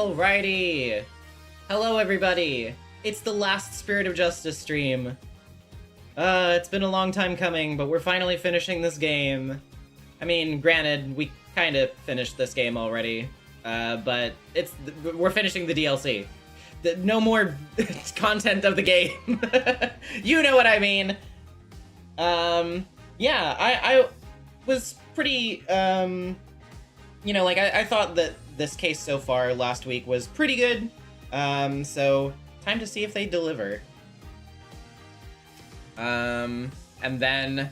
Alrighty! Hello everybody! It's the last Spirit of Justice stream. It's been a long time coming, but we're finally finishing this game. I mean, granted, we kind of finished this game already, but we're finishing the DLC. No more content of the game. You know what I mean. Yeah, I was pretty, you know, like, I thought that this case so far last week was pretty good. So time to see if they deliver. And then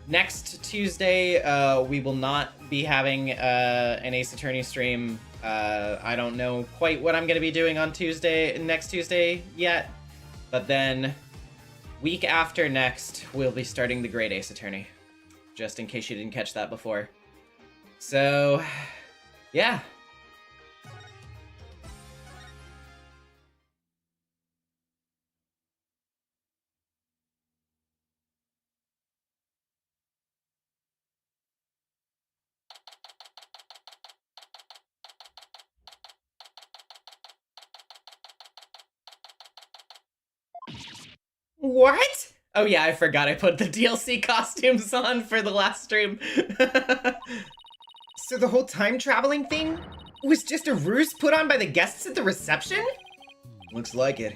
next Tuesday, we will not be having an Ace Attorney stream. I don't know quite what I'm going to be doing on next Tuesday yet. But then week after next, we'll be starting the Great Ace Attorney. Just in case you didn't catch that before. So, yeah. What? Oh yeah, I forgot I put the DLC costumes on for the last stream. So the whole time-traveling thing was just a ruse put on by the guests at the reception? Looks like it.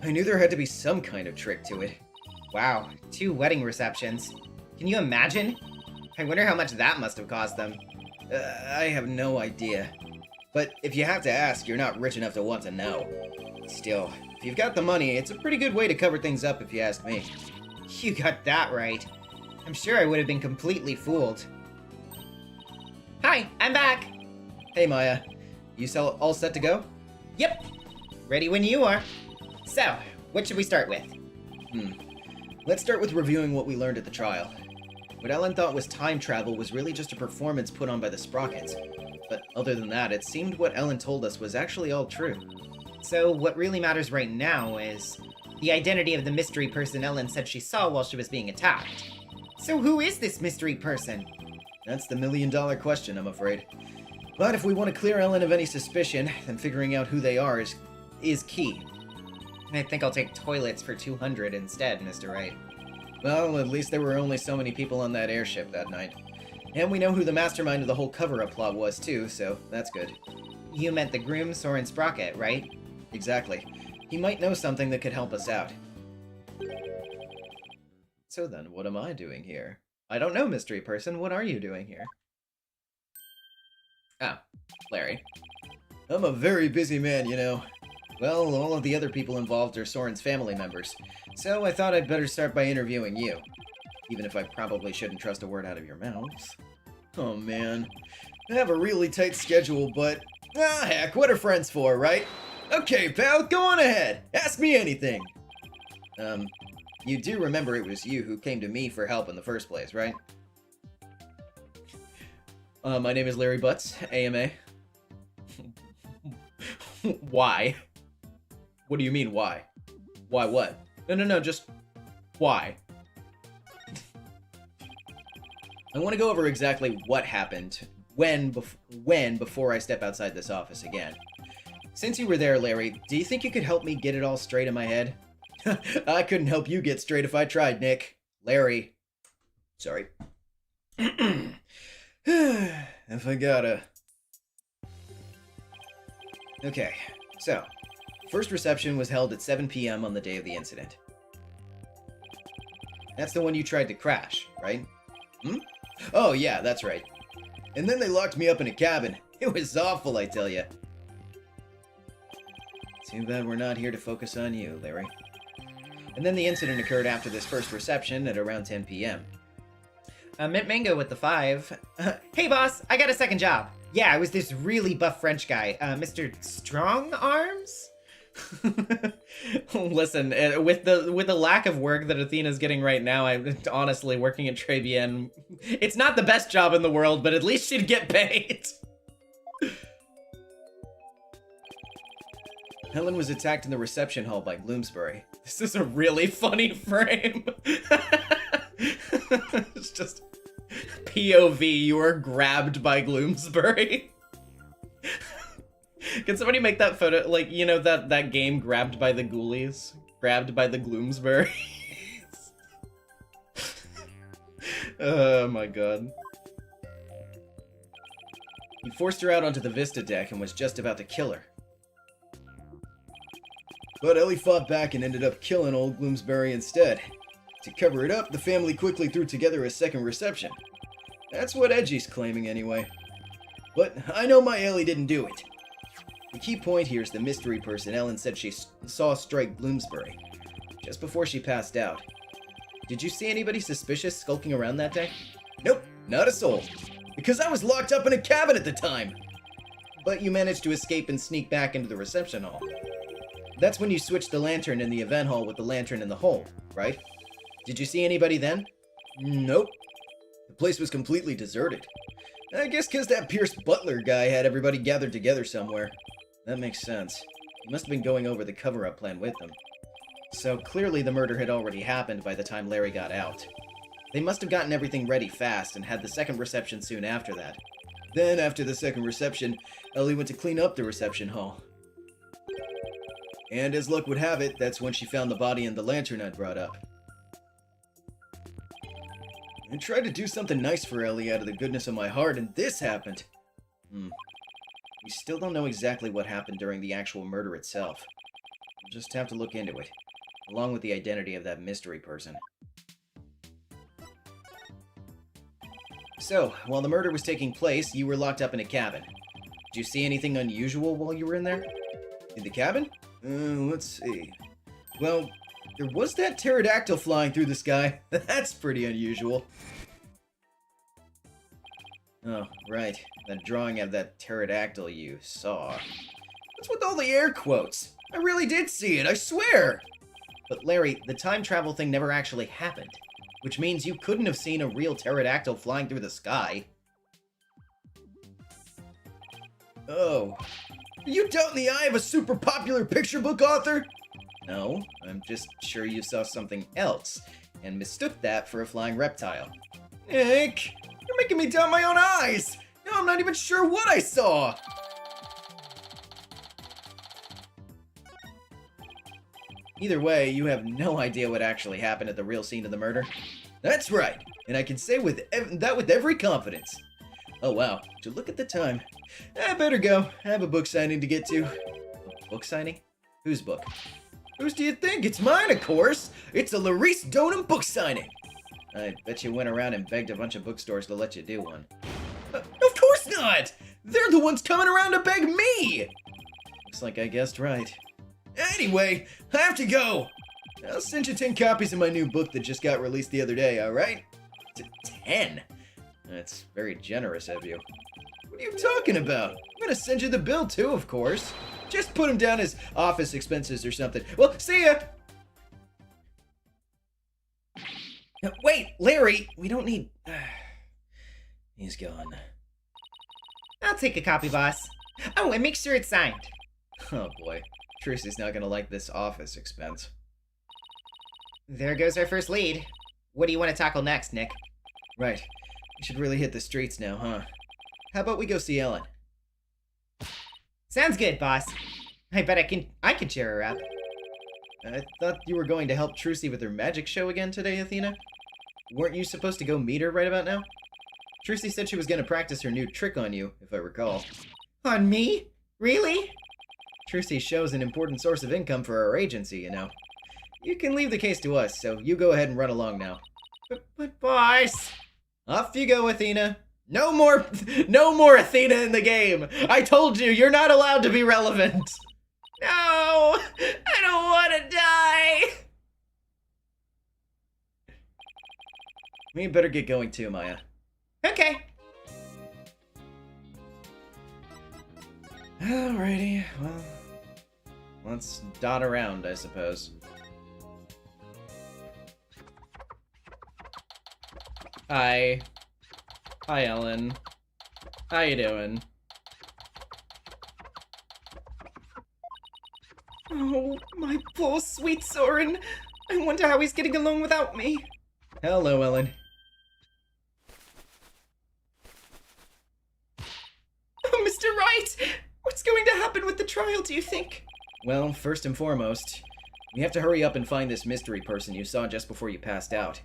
I knew there had to be some kind of trick to it. Wow, 2 wedding receptions. Can you imagine? I wonder how much that must have cost them. I have no idea. But if you have to ask, you're not rich enough to want to know. Still, if you've got the money, it's a pretty good way to cover things up if you ask me. You got that right. I'm sure I would have been completely fooled. Hi, I'm back! Hey Maya, you all set to go? Yep, ready when you are. So, what should we start with? Let's start with reviewing what we learned at the trial. What Ellen thought was time travel was really just a performance put on by the Sprockets. But other than that, it seemed what Ellen told us was actually all true. So what really matters right now is the identity of the mystery person Ellen said she saw while she was being attacked. So who is this mystery person? That's the million-dollar question, I'm afraid. But if we want to clear Ellen of any suspicion, then figuring out who they are is key. I think I'll take toilets for 200 instead, Mr. Wright. Well, at least there were only so many people on that airship that night. And we know who the mastermind of the whole cover-up plot was, too, so that's good. You meant the groom, Soren Sprocket, right? Exactly. He might know something that could help us out. So then, what am I doing here? I don't know, mystery person. What are you doing here? Oh, Larry. I'm a very busy man, you know. Well, all of the other people involved are Soren's family members, so I thought I'd better start by interviewing you. Even if I probably shouldn't trust a word out of your mouths. Oh man. I have a really tight schedule, but... heck, what are friends for, right? Okay, pal, go on ahead. Ask me anything. You do remember it was you who came to me for help in the first place, right? My name is Larry Butts, AMA. Why? What do you mean, why? Why what? No, just... why? I want to go over exactly what happened when before I step outside this office again. Since you were there, Larry, do you think you could help me get it all straight in my head? I couldn't help you get straight if I tried, Nick. Larry. Sorry. If I gotta... Okay, so, first reception was held at 7 p.m. on the day of the incident. That's the one you tried to crash, right? Oh yeah, that's right. And then they locked me up in a cabin. It was awful, I tell ya. Too bad we're not here to focus on you, Larry. And then the incident occurred after this first reception at around 10 p.m. Mint Mango with the 5. Hey boss, I got a second job. Yeah, I was this really buff French guy, Mr. Strong Arms? Listen, with the lack of work that Athena's getting right now, I'm honestly working at Trebian. It's not the best job in the world, but at least she'd get paid. Helen was attacked in the reception hall by Bloomsbury. This is a really funny frame. It's just POV, you are grabbed by Bloomsbury. Can somebody make that photo, like, you know, that game Grabbed by the Ghoulies? Grabbed by the Gloomsbury? Oh my god. He forced her out onto the Vista deck and was just about to kill her. But Ellie fought back and ended up killing old Gloomsbury instead. To cover it up, the family quickly threw together a second reception. That's what Edgy's claiming anyway. But I know my Ellie didn't do it. The key point here is the mystery person Ellen said she saw strike Bloomsbury, just before she passed out. Did you see anybody suspicious skulking around that day? Nope, not a soul. Because I was locked up in a cabin at the time. But you managed to escape and sneak back into the reception hall. That's when you switched the lantern in the event hall with the lantern in the hole, right? Did you see anybody then? Nope. The place was completely deserted. I guess because that Pierce Butler guy had everybody gathered together somewhere. That makes sense. He must have been going over the cover-up plan with them. So clearly the murder had already happened by the time Larry got out. They must have gotten everything ready fast and had the second reception soon after that. Then, after the second reception, Ellie went to clean up the reception hall. And as luck would have it, that's when she found the body and the lantern I'd brought up. I tried to do something nice for Ellie out of the goodness of my heart, and this happened. We still don't know exactly what happened during the actual murder itself. We'll just have to look into it, along with the identity of that mystery person. So, while the murder was taking place, you were locked up in a cabin. Did you see anything unusual while you were in there? In the cabin? Let's see. Well, there was that pterodactyl flying through the sky. That's pretty unusual. Oh, right. That drawing of that pterodactyl you saw. What's with all the air quotes? I really did see it, I swear! But Larry, the time travel thing never actually happened. Which means you couldn't have seen a real pterodactyl flying through the sky. Oh. Are you doubting the eye of a super popular picture book author? No, I'm just sure you saw something else, and mistook that for a flying reptile. Nick, you're making me doubt my own eyes! Now I'm not even sure what I saw! Either way, you have no idea what actually happened at the real scene of the murder. That's right, and I can say that with every confidence. Oh wow, to look at the time. I better go. I have a book signing to get to. A book signing? Whose book? Whose do you think? It's mine, of course! It's a Larice Donham book signing! I bet you went around and begged a bunch of bookstores to let you do one. Of course not! They're the ones coming around to beg me! Looks like I guessed right. Anyway, I have to go! I'll send you 10 copies of my new book that just got released the other day, alright? 10? That's very generous of you. What are you talking about? I'm gonna send you the bill too, of course. Just put them down as office expenses or something. Well, see ya! Wait, Larry! We don't need... He's gone. I'll take a copy, boss. Oh, and make sure it's signed. Oh boy. Trucy's not gonna like this office expense. There goes our first lead. What do you want to tackle next, Nick? Right. We should really hit the streets now, huh? How about we go see Ellen? Sounds good, boss. I bet I can cheer her up. I thought you were going to help Trucy with her magic show again today, Athena? Weren't you supposed to go meet her right about now? Trucy said she was going to practice her new trick on you, if I recall. On me? Really? Trucy's show's an important source of income for our agency, you know. You can leave the case to us, so you go ahead and run along now. But boss... Off you go, Athena. No more Athena in the game. I told you, you're not allowed to be relevant. No, I don't want to die. We better get going too, Maya. Okay. Alrighty, well, let's dot around, I suppose. Hi. Hi, Ellen. How you doing? Oh, my poor sweet Soren. I wonder how he's getting along without me. Hello, Ellen. Oh, Mr. Wright! What's going to happen with the trial, do you think? Well, first and foremost, we have to hurry up and find this mystery person you saw just before you passed out.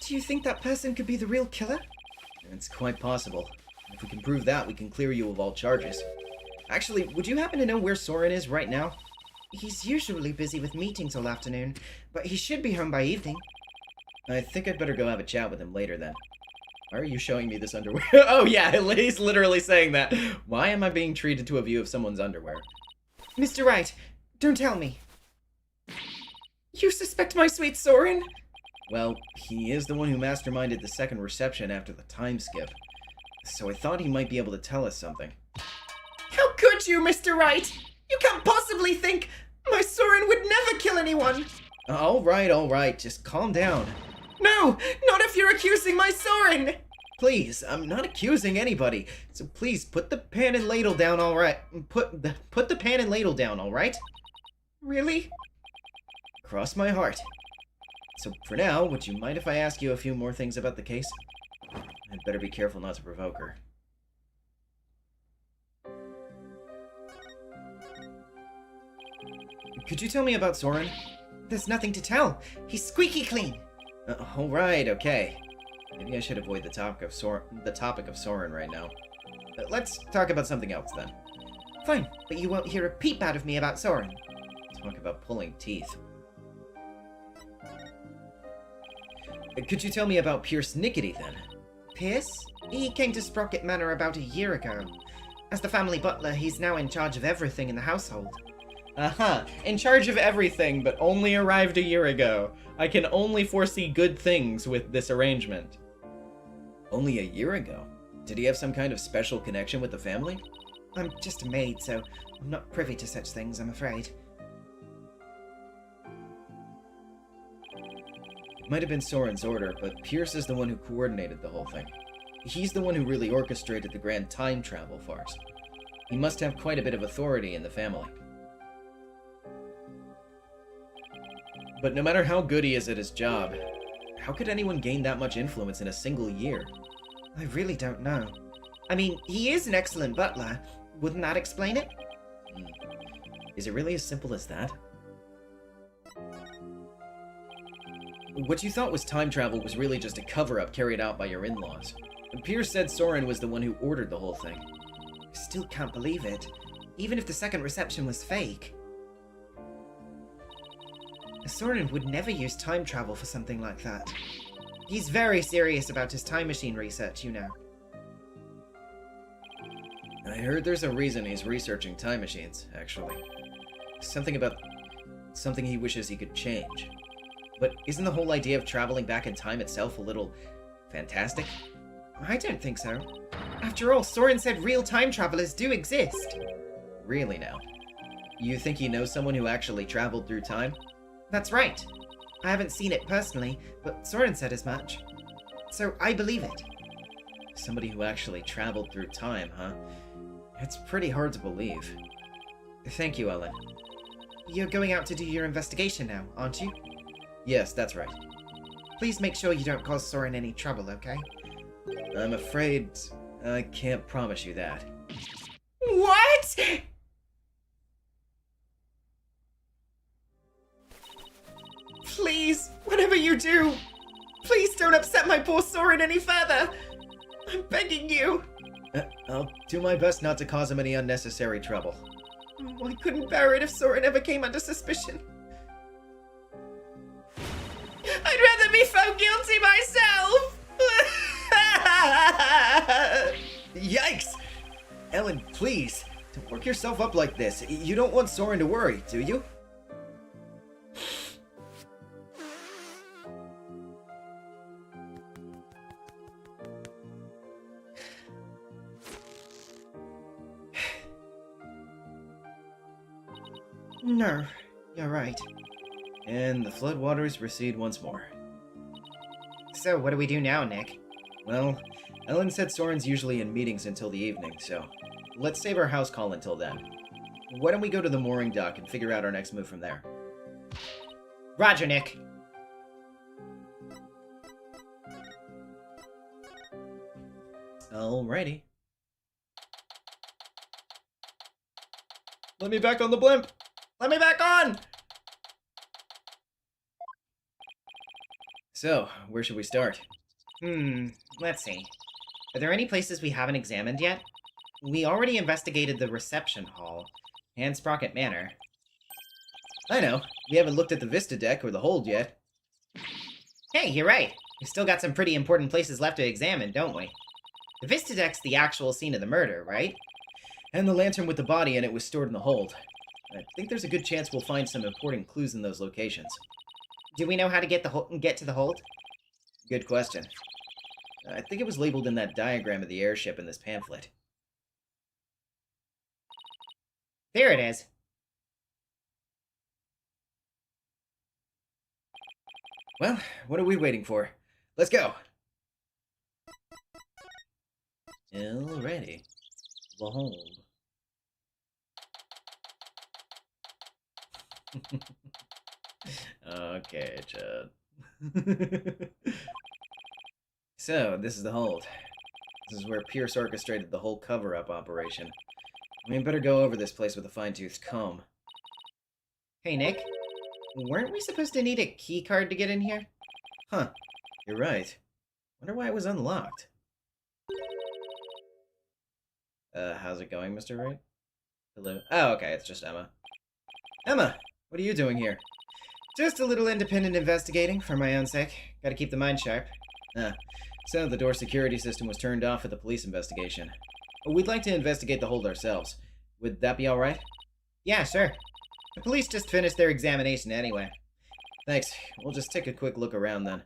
Do you think that person could be the real killer? It's quite possible. If we can prove that, we can clear you of all charges. Actually, would you happen to know where Soren is right now? He's usually busy with meetings all afternoon, but he should be home by evening. I think I'd better go have a chat with him later then. Why are you showing me this underwear? Oh yeah, he's literally saying that. Why am I being treated to a view of someone's underwear? Mr. Wright, don't tell me. You suspect my sweet Soren? Well, he is the one who masterminded the second reception after the time skip. So I thought he might be able to tell us something. How could you, Mr. Wright? You can't possibly think my Soren would never kill anyone! Alright, just calm down. No, not if you're accusing my Soren! Please, I'm not accusing anybody. So please, put the pan and ladle down, alright? Put the pan and ladle down, alright? Really? Cross my heart. So for now, would you mind if I ask you a few more things about the case? I'd better be careful not to provoke her. Could you tell me about Soren? There's nothing to tell. He's squeaky clean. Alright, okay. Maybe I should avoid the topic of Soren right now. Let's talk about something else then. Fine, but you won't hear a peep out of me about Soren. Talk about pulling teeth. Could you tell me about Pierce Nickety then? Pierce? He came to Sprocket Manor about a year ago. As the family butler, he's now in charge of everything in the household. In charge of everything, but only arrived a year ago. I can only foresee good things with this arrangement. Only a year ago? Did he have some kind of special connection with the family? I'm just a maid, so I'm not privy to such things, I'm afraid. It might have been Soren's order, but Pierce is the one who coordinated the whole thing. He's the one who really orchestrated the grand time travel farce. He must have quite a bit of authority in the family. But no matter how good he is at his job, how could anyone gain that much influence in a single year? I really don't know. I mean, he is an excellent butler. Wouldn't that explain it? Is it really as simple as that? What you thought was time travel was really just a cover-up carried out by your in-laws. Pierce said Soren was the one who ordered the whole thing. I still can't believe it. Even if the second reception was fake. Soren would never use time travel for something like that. He's very serious about his time machine research, you know. I heard there's a reason he's researching time machines, actually. Something about something he wishes he could change. But isn't the whole idea of traveling back in time itself a little fantastic? I don't think so. After all, Soren said real time travelers do exist. Really now? You think he knows someone who actually traveled through time? That's right. I haven't seen it personally, but Soren said as much. So I believe it. Somebody who actually traveled through time, huh? It's pretty hard to believe. Thank you, Ellen. You're going out to do your investigation now, aren't you? Yes, that's right. Please make sure you don't cause Soren any trouble, okay? I'm afraid I can't promise you that. What?! Please, whatever you do, please don't upset my poor Soren any further. I'm begging you. I'll do my best not to cause him any unnecessary trouble. Oh, I couldn't bear it if Soren ever came under suspicion. I'd rather be found guilty myself. Yikes! Ellen, please, don't work yourself up like this. You don't want Soren to worry, do you? No, you're right. And the floodwaters recede once more. So, what do we do now, Nick? Well, Ellen said Soren's usually in meetings until the evening, so let's save our house call until then. Why don't we go to the mooring dock and figure out our next move from there? Roger, Nick. Alrighty. Let me back on the blimp! Let me back on! So, where should we start? Let's see. Are there any places we haven't examined yet? We already investigated the reception hall and Sprocket Manor. I know. We haven't looked at the Vista deck or the hold yet. Hey, you're right. We've still got some pretty important places left to examine, don't we? The Vista deck's the actual scene of the murder, right? And the lantern with the body in it was stored in the hold. I think there's a good chance we'll find some important clues in those locations. Do we know how to get to the hold? Good question. I think it was labeled in that diagram of the airship in this pamphlet. There it is. Well, what are we waiting for? Let's go! Alrighty. The hold. Okay, Chad. So, this is the hold. This is where Pierce orchestrated the whole cover-up operation. We better go over this place with a fine-toothed comb. Hey, Nick. Weren't we supposed to need a key card to get in here? Huh. You're right. Wonder why it was unlocked. How's it going, Mr. Wright? Hello? Oh, okay, it's just Emma. Emma, what are you doing here? Just a little independent investigating, for my own sake. Gotta keep the mind sharp. So the door security system was turned off for the police investigation. We'd like to investigate the hold ourselves. Would that be alright? Yeah, sure. The police just finished their examination anyway. Thanks. We'll just take a quick look around then.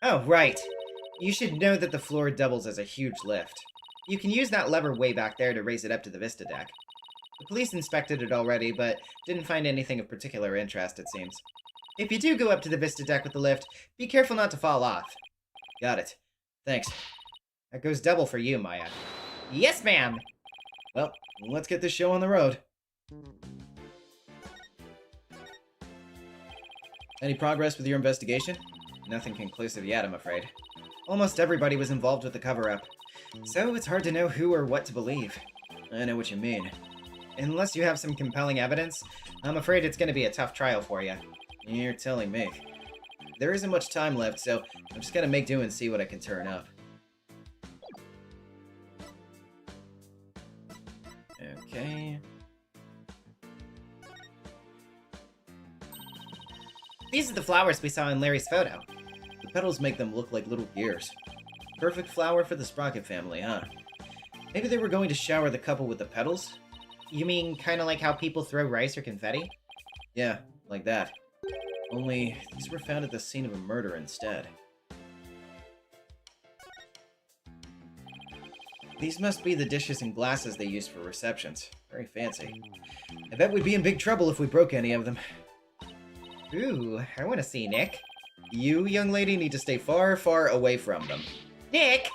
Oh, right. You should know that the floor doubles as a huge lift. You can use that lever way back there to raise it up to the Vista deck. The police inspected it already, but didn't find anything of particular interest, it seems. If you do go up to the Vista deck with the lift, be careful not to fall off. Got it. Thanks. That goes double for you, Maya. Yes, ma'am! Well, let's get this show on the road. Any progress with your investigation? Nothing conclusive yet, I'm afraid. Almost everybody was involved with the cover-up, so it's hard to know who or what to believe. I know what you mean. Unless you have some compelling evidence, I'm afraid it's going to be a tough trial for you. You're telling me. There isn't much time left, so I'm just gonna make do and see what I can turn up. Okay. These are the flowers we saw in Larry's photo. The petals make them look like little gears. Perfect flower for the Sprocket family, huh? Maybe they were going to shower the couple with the petals? You mean kind of like how people throw rice or confetti? Yeah, like that. Only, these were found at the scene of a murder instead. These must be the dishes and glasses they used for receptions. Very fancy. I bet we'd be in big trouble if we broke any of them. Ooh, I want to see Nick. You, young lady, need to stay far, far away from them. Nick!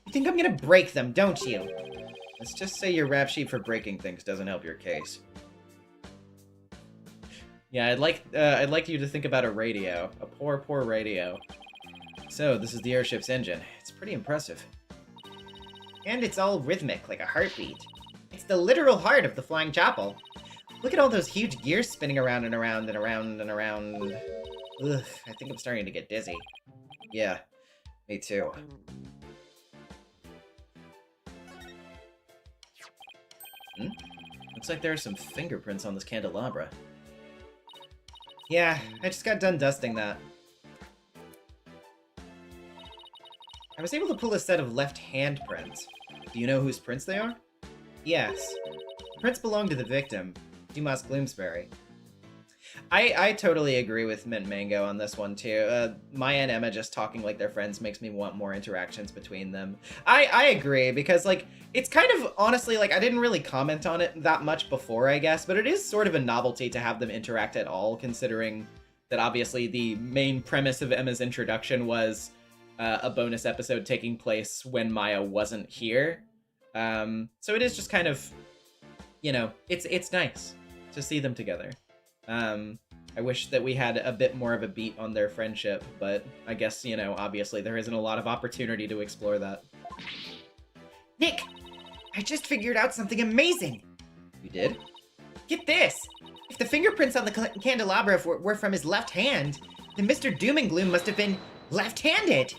You think I'm gonna break them, don't you? Let's just say your rap sheet for breaking things doesn't help your case. Yeah, I'd like you to think about a radio. A poor, poor radio. So, this is the airship's engine. It's pretty impressive. And it's all rhythmic, like a heartbeat. It's the literal heart of the Flying Chapel. Look at all those huge gears spinning around and around and around and around. Ugh, I think I'm starting to get dizzy. Yeah, me too. Looks like there are some fingerprints on this candelabra. Yeah, I just got done dusting that. I was able to pull a set of left hand prints. Do you know whose prints they are? Yes. The prints belong to the victim, Dumas Gloomsbury. I totally agree with Mint Mango on this one, too. Maya and Emma just talking like they're friends makes me want more interactions between them. I agree, because, like, it's kind of, honestly, like, I didn't really comment on it that much before, I guess, but it is sort of a novelty to have them interact at all, considering that obviously the main premise of Emma's introduction was a bonus episode taking place when Maya wasn't here. So it is just kind of, you know, it's nice to see them together. I wish that we had a bit more of a beat on their friendship, but I guess, you know, obviously there isn't a lot of opportunity to explore that. I just figured out something amazing! You did? Get this! If the fingerprints on the candelabra were from his left hand, then Mr. Doom and Gloom must have been left-handed!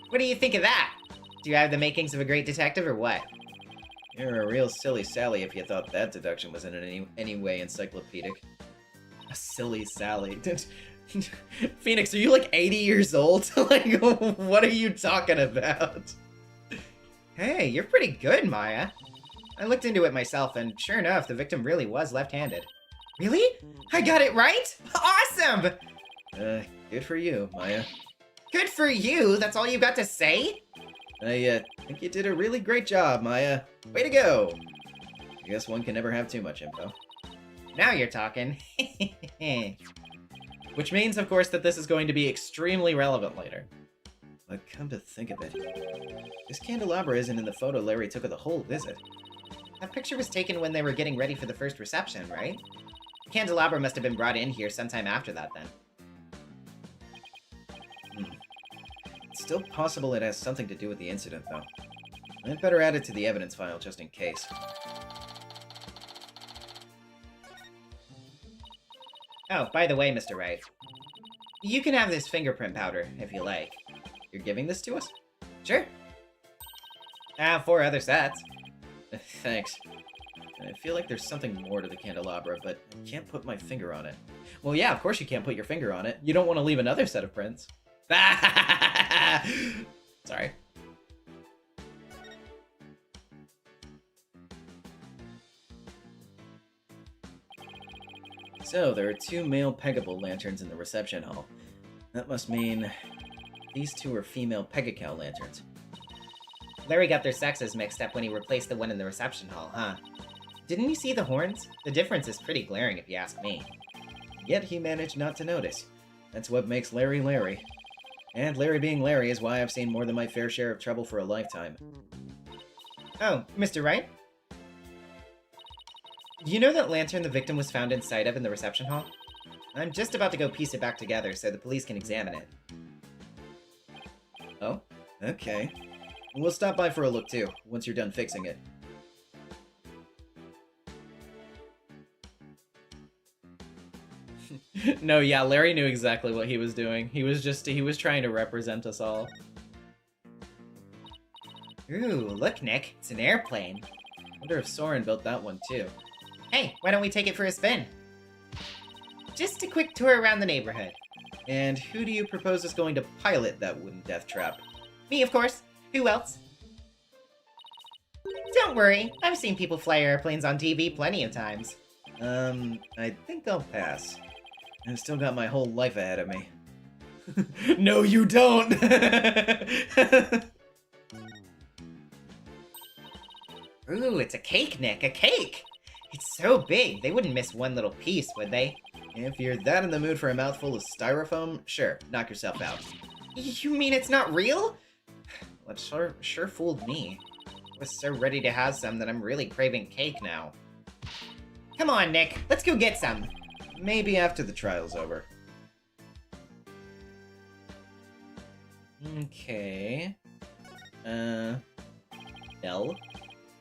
What do you think of that? Do you have the makings of a great detective or what? You're a real silly Sally if you thought that deduction was in any way encyclopedic. A silly Sally. Phoenix, are you like 80 years old? Like, what are you talking about? Hey, you're pretty good, Maya. I looked into it myself, and sure enough, the victim really was left-handed. Really? I got it right? Awesome! Good for you, Maya. Good for you? That's all you got to say? I think you did a really great job, Maya. Way to go! I guess one can never have too much info. Now you're talking. Which means, of course, that this is going to be extremely relevant later. But come to think of it, this candelabra isn't in the photo Larry took of the whole visit. That picture was taken when they were getting ready for the first reception, right? The candelabra must have been brought in here sometime after that, then. It's still possible it has something to do with the incident, though. I'd better add it to the evidence file just in case. Oh, by the way, Mr. Wright, you can have this fingerprint powder, if you like. You're giving this to us? Sure. 4 other sets. Thanks. I feel like there's something more to the candelabra, but I can't put my finger on it. Well, yeah, of course you can't put your finger on it. You don't want to leave another set of prints. Sorry. So, there are 2 male peggable lanterns in the reception hall. That must mean these 2 are female Pegacal lanterns. Larry got their sexes mixed up when he replaced the one in the reception hall, huh? Didn't you see the horns? The difference is pretty glaring if you ask me. Yet he managed not to notice. That's what makes Larry Larry. And Larry being Larry is why I've seen more than my fair share of trouble for a lifetime. Oh, Mr. Wright? You know that lantern the victim was found inside of in the reception hall? I'm just about to go piece it back together so the police can examine it. Oh? Okay. We'll stop by for a look too, once you're done fixing it. No, yeah, Larry knew exactly what he was doing. He was trying to represent us all. Ooh, look, Nick. It's an airplane. Wonder if Soren built that one too. Hey, why don't we take it for a spin? Just a quick tour around the neighborhood. And who do you propose is going to pilot that wooden death trap? Me, of course. Who else? Don't worry. I've seen people fly airplanes on TV plenty of times. I think I'll pass. I've still got my whole life ahead of me. No, you don't! Ooh, it's a cake, Nick. A cake! It's so big, they wouldn't miss one little piece, would they? If you're that in the mood for a mouthful of styrofoam, sure, knock yourself out. You mean it's not real? Well, it sure fooled me. I was so ready to have some that I'm really craving cake now. Come on, Nick. Let's go get some. Maybe after the trial's over. Okay. Bell?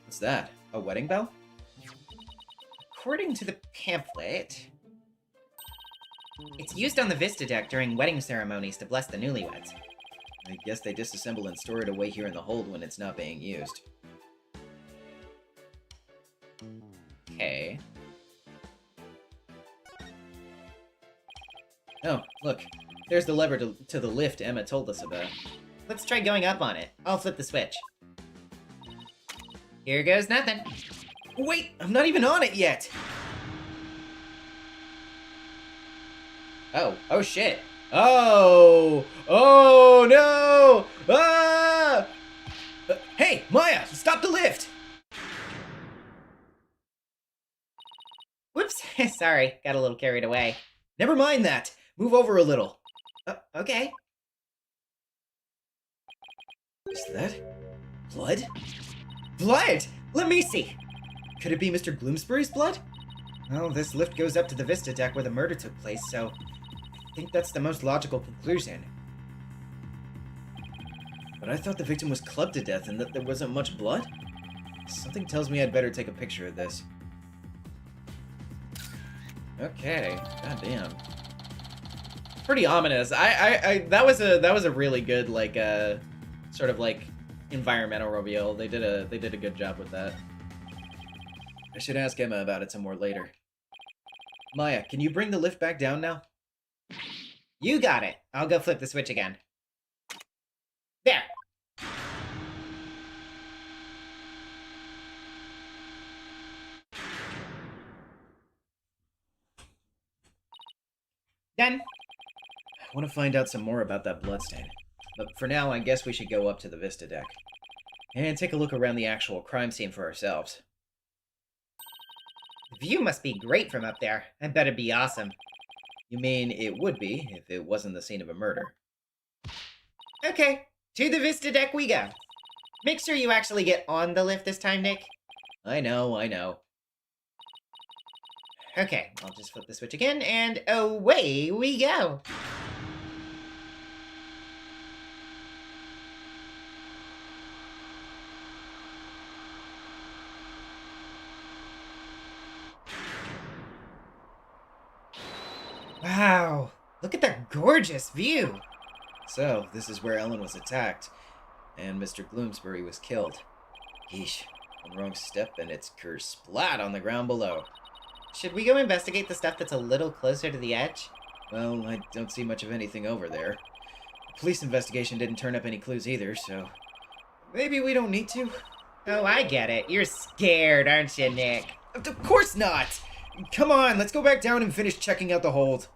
What's that? A wedding bell? According to the pamphlet, it's used on the Vista deck during wedding ceremonies to bless the newlyweds. I guess they disassemble and store it away here in the hold when it's not being used. Okay. Oh, look. There's the lever to the lift Emma told us about. Let's try going up on it. I'll flip the switch. Here goes nothing. Wait, I'm not even on it yet! Oh shit. Oh! Oh no! Ah! Hey, Maya, stop the lift! Whoops, sorry, got a little carried away. Never mind that. Move over a little. Okay. Is that blood? Blood! Let me see. Could it be Mr. Gloomsbury's blood? Well, this lift goes up to the Vista deck where the murder took place, so I think that's the most logical conclusion. But I thought the victim was clubbed to death and that there wasn't much blood. Something tells me I'd better take a picture of this. Okay, goddamn. Pretty ominous. That was a really good like sort of like environmental reveal. They did a good job with that. I should ask Emma about it some more later. Maya, can you bring the lift back down now? You got it. I'll go flip the switch again. There. Done. I want to find out some more about that bloodstain. But for now, I guess we should go up to the Vista deck. And take a look around the actual crime scene for ourselves. The view must be great from up there. I bet it'd be awesome. You mean it would be if it wasn't the scene of a murder? Okay, to the Vista deck we go. Make sure you actually get on the lift this time, Nick. I know, I know. Okay, I'll just flip the switch again, and away we go. Wow, look at that gorgeous view. So, this is where Ellen was attacked, and Mr. Gloomsbury was killed. Yeesh, one wrong step and it's kersplat on the ground below. Should we go investigate the stuff that's a little closer to the edge? Well, I don't see much of anything over there. The police investigation didn't turn up any clues either, so maybe we don't need to. Oh, I get it. You're scared, aren't you, Nick? Of course not! Come on, let's go back down and finish checking out the hold.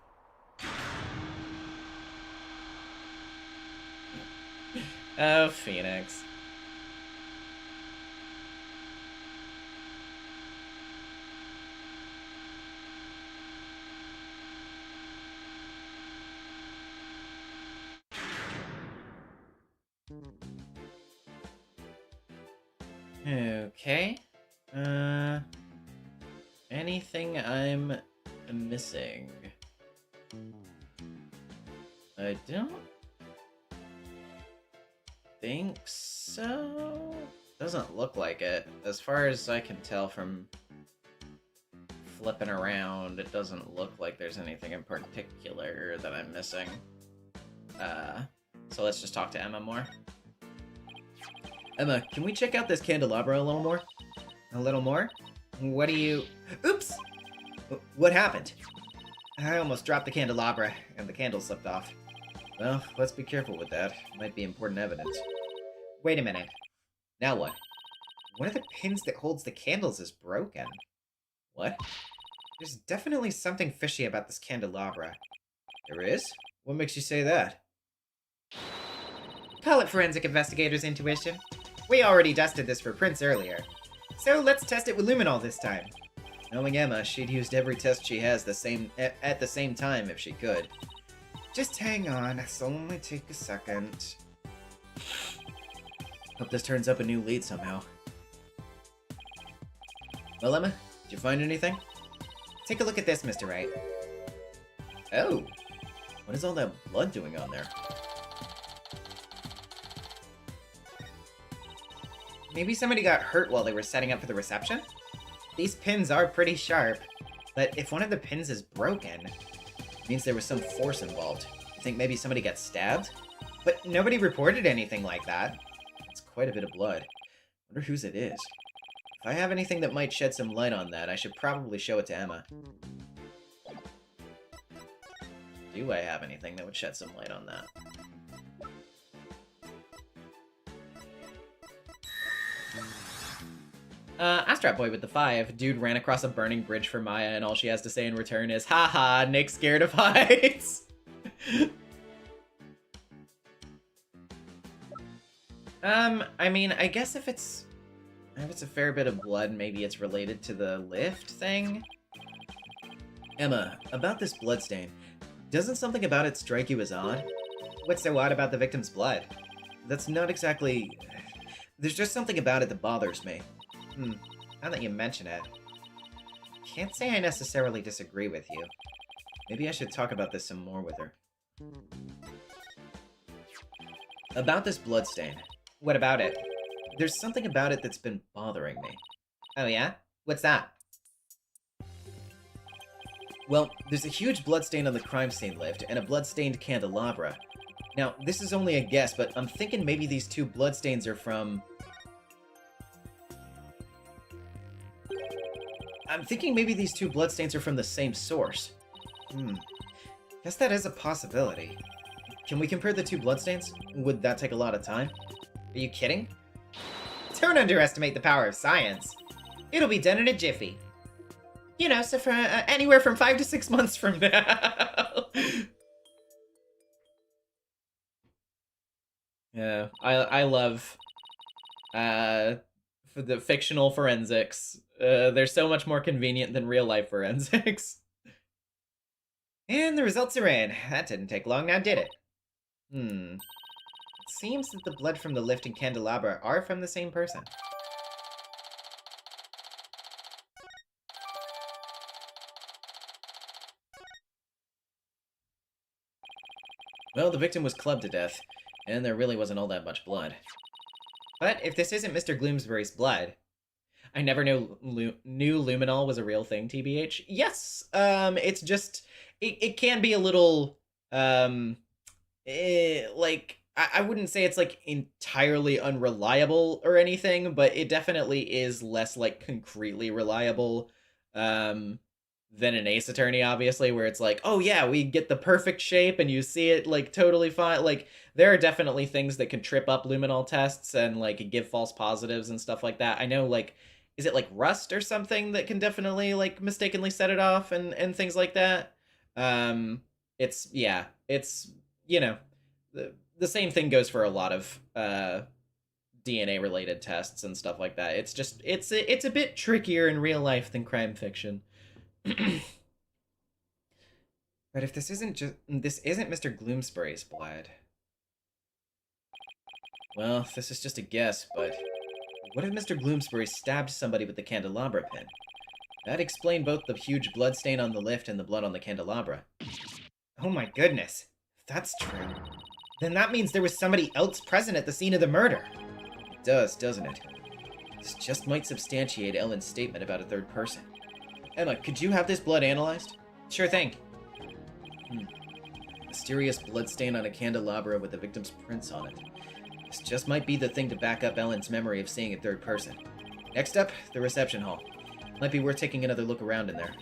Oh, Phoenix. Okay. Anything I'm missing? I don't think so. Doesn't look like it. As far as I can tell from flipping around, it doesn't look like there's anything in particular that I'm missing. So let's just talk to Emma more. Emma, can we check out this candelabra a little more? A little more? What do you... Oops! What happened? I almost dropped the candelabra, and the candle slipped off. Well, let's be careful with that. Might be important evidence. Wait a minute. Now what? One of the pins that holds the candles is broken. What? There's definitely something fishy about this candelabra. There is? What makes you say that? Call it forensic investigator's intuition. We already dusted this for prints earlier. So let's test it with luminol this time. Knowing Emma, she'd used every test she has at the same time if she could. Just hang on, this'll only take a second. Hope this turns up a new lead somehow. Well, Emma, did you find anything? Take a look at this, Mr. Wright. Oh! What is all that blood doing on there? Maybe somebody got hurt while they were setting up for the reception? These pins are pretty sharp, but if one of the pins is broken... It means there was some force involved. You think maybe somebody got stabbed? But nobody reported anything like that. It's quite a bit of blood. Wonder whose it is. If I have anything that might shed some light on that, I should probably show it to Emma. Do I have anything that would shed some light on that? Astrat Boy with the 5. Dude ran across a burning bridge for Maya, and all she has to say in return is, haha, Nick's scared of heights. I mean, I guess if it's a fair bit of blood, maybe it's related to the lift thing? Emma, about this bloodstain, doesn't something about it strike you as odd? What's so odd about the victim's blood? That's not exactly... There's just something about it that bothers me. Now that you mention it, can't say I necessarily disagree with you. Maybe I should talk about this some more with her. About this bloodstain. What about it? there's something about it that's been bothering me. Oh yeah? What's that? Well, there's a huge bloodstain on the crime scene lift, and a bloodstained candelabra. Now, this is only a guess, but I'm thinking maybe these two bloodstains are from... the same source. Guess that is a possibility. Can we compare the two bloodstains? Would that take a lot of time? Are you kidding? Don't underestimate the power of science. It'll be done in a jiffy. You know, so for anywhere from 5 to 6 months from now. Yeah, I love for the fictional forensics. They're so much more convenient than real life forensics. And the results are in. That didn't take long now, did it? It seems that the blood from the lift and candelabra are from the same person. Well, the victim was clubbed to death, and there really wasn't all that much blood. But if this isn't Mr. Gloomsbury's blood... I never knew luminol was a real thing, TBH. Yes, it's just... It can be a little... like... I wouldn't say it's, like, entirely unreliable or anything, but it definitely is less, like, concretely reliable, than an Ace Attorney, obviously, where it's like, oh yeah, we get the perfect shape and you see it, like, totally fine. Like, there are definitely things that can trip up luminol tests and, like, give false positives and stuff like that. I know, like, is it, like, rust or something that can definitely, like, mistakenly set it off and things like that? It's, you know, the same thing goes for a lot of, DNA-related tests and stuff like that. It's just, it's a bit trickier in real life than crime fiction. But if this isn't Mr. Gloomsbury's blood... Well, this is just a guess, but... What if Mr. Gloomsbury stabbed somebody with the candelabra pin? That'd explain both the huge blood stain on the lift and the blood on the candelabra. Oh my goodness. If that's true, then that means there was somebody else present at the scene of the murder. It does, doesn't it? This just might substantiate Ellen's statement about a third person. Emma, could you have this blood analyzed? Sure thing. Mysterious bloodstain on a candelabra with the victim's prints on it. This just might be the thing to back up Ellen's memory of seeing a third person. Next up, the reception hall. Might be worth taking another look around in there.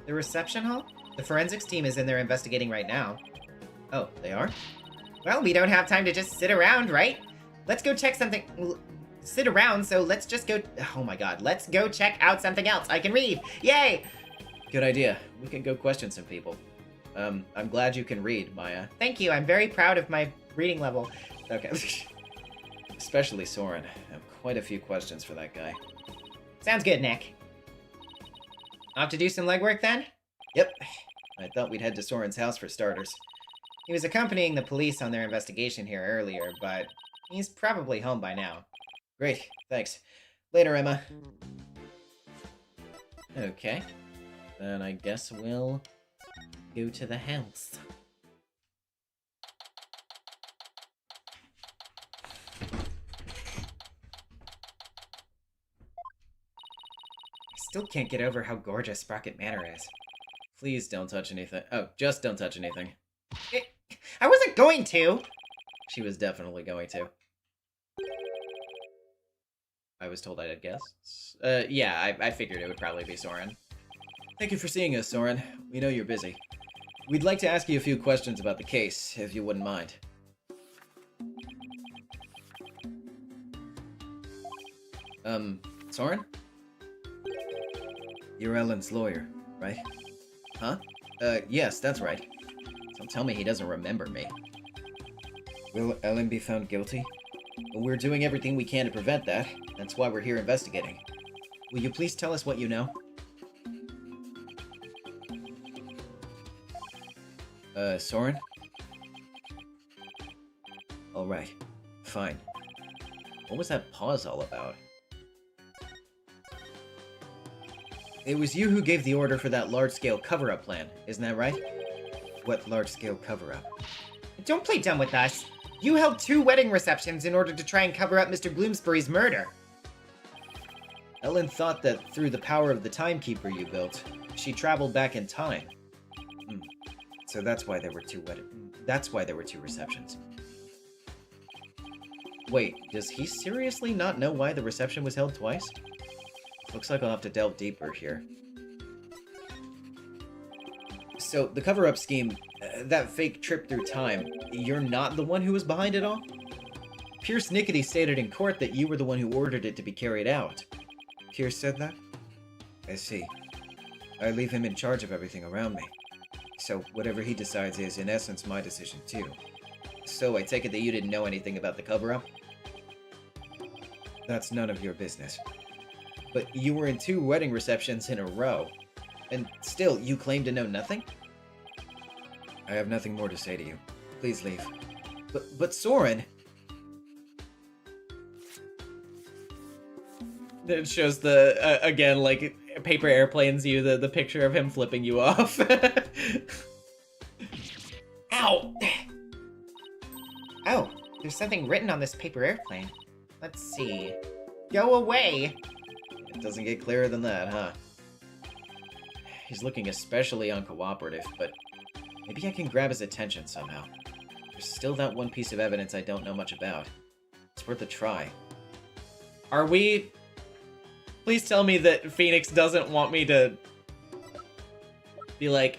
The reception hall? The forensics team is in there investigating right now. Oh, they are? Well, we don't have time to just sit around, right? Let's go check something... Sit around, so let's just go... Oh my god, let's go check out something else I can read! Yay! Good idea. We can go question some people. I'm glad you can read, Maya. Thank you, I'm very proud of my reading level. Okay. Especially Soren. I have quite a few questions for that guy. Sounds good, Nick. Off to do some legwork then? Yep. I thought we'd head to Soren's house for starters. He was accompanying the police on their investigation here earlier, but he's probably home by now. Great, thanks. Later, Emma. Okay. Then I guess we'll go to the house. I still can't get over how gorgeous Sprocket Manor is. Please don't touch anything. Oh, just don't touch anything. I wasn't going to! She was definitely going to. I was told I'd guess. Yeah, I figured it would probably be Soren. Thank you for seeing us, Soren. We know you're busy. We'd like to ask you a few questions about the case, if you wouldn't mind. Soren? You're Ellen's lawyer, right? Huh? Yes, that's right. Don't tell me he doesn't remember me. Will Ellen be found guilty? Well, we're doing everything we can to prevent that. That's why we're here investigating. Will you please tell us what you know? Soren? Alright. Fine. What was that pause all about? It was you who gave the order for that large-scale cover-up plan, isn't that right? What large-scale cover-up? Don't play dumb with us. You held 2 wedding receptions in order to try and cover up Mr. Bloomsbury's murder. Ellen thought that through the power of the timekeeper you built, she traveled back in time. So that's why there were 2 receptions. Wait, does he seriously not know why the reception was held twice? Looks like I'll have to delve deeper here. So, the cover-up scheme, that fake trip through time, you're not the one who was behind it all? Pierce Nickety stated in court that you were the one who ordered it to be carried out. Pierce said that? I see. I leave him in charge of everything around me. So, whatever he decides is, in essence, my decision too. So, I take it that you didn't know anything about the cover-up? That's none of your business. But you were in 2 wedding receptions in a row. And still, you claim to know nothing? I have nothing more to say to you. Please leave. But Soren... It shows the, again, like, paper airplanes you, the picture of him flipping you off. Ow! Oh, there's something written on this paper airplane. Let's see. Go away! It doesn't get clearer than that, huh? He's looking especially uncooperative, but maybe I can grab his attention somehow. There's still that one piece of evidence I don't know much about. It's worth a try. Are we... Please tell me that Phoenix doesn't want me to be like,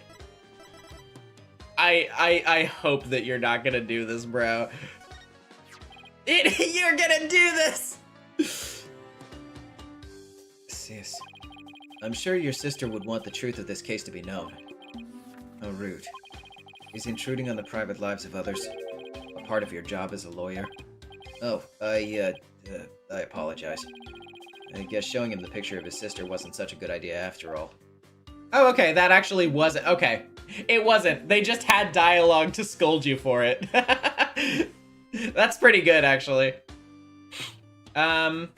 I hope that you're not gonna do this, bro. You're gonna do this! Sis, I'm sure your sister would want the truth of this case to be known. How rude. Is intruding on the private lives of others a part of your job as a lawyer? Oh, I apologize. I guess showing him the picture of his sister wasn't such a good idea after all. Oh, okay, that actually wasn't. Okay. It wasn't. They just had dialogue to scold you for it. That's pretty good, actually. Then...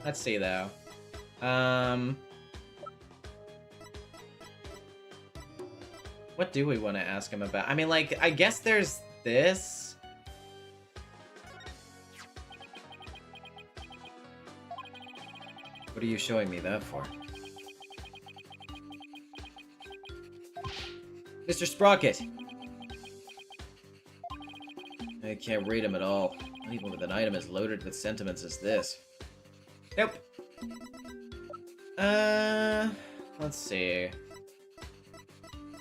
Let's see, though. What do we want to ask him about? I mean, like, I guess there's this... What are you showing me that for? Mr. Sprocket! I can't read him at all, not even with an item as loaded with sentiments as this. Nope. Let's see.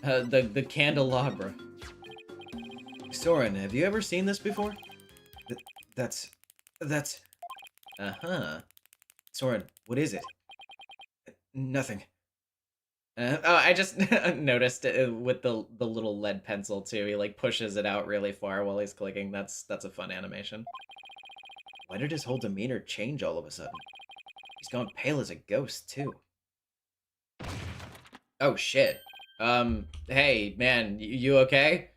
The candelabra. Soren, have you ever seen this before? That's... Uh-huh. Soren, what is it? Nothing. Oh, I just noticed it with the little lead pencil too. He like pushes it out really far while he's clicking. That's a fun animation. Why did his whole demeanor change all of a sudden? He's gone pale as a ghost, too. Oh, shit. Hey, man, you okay?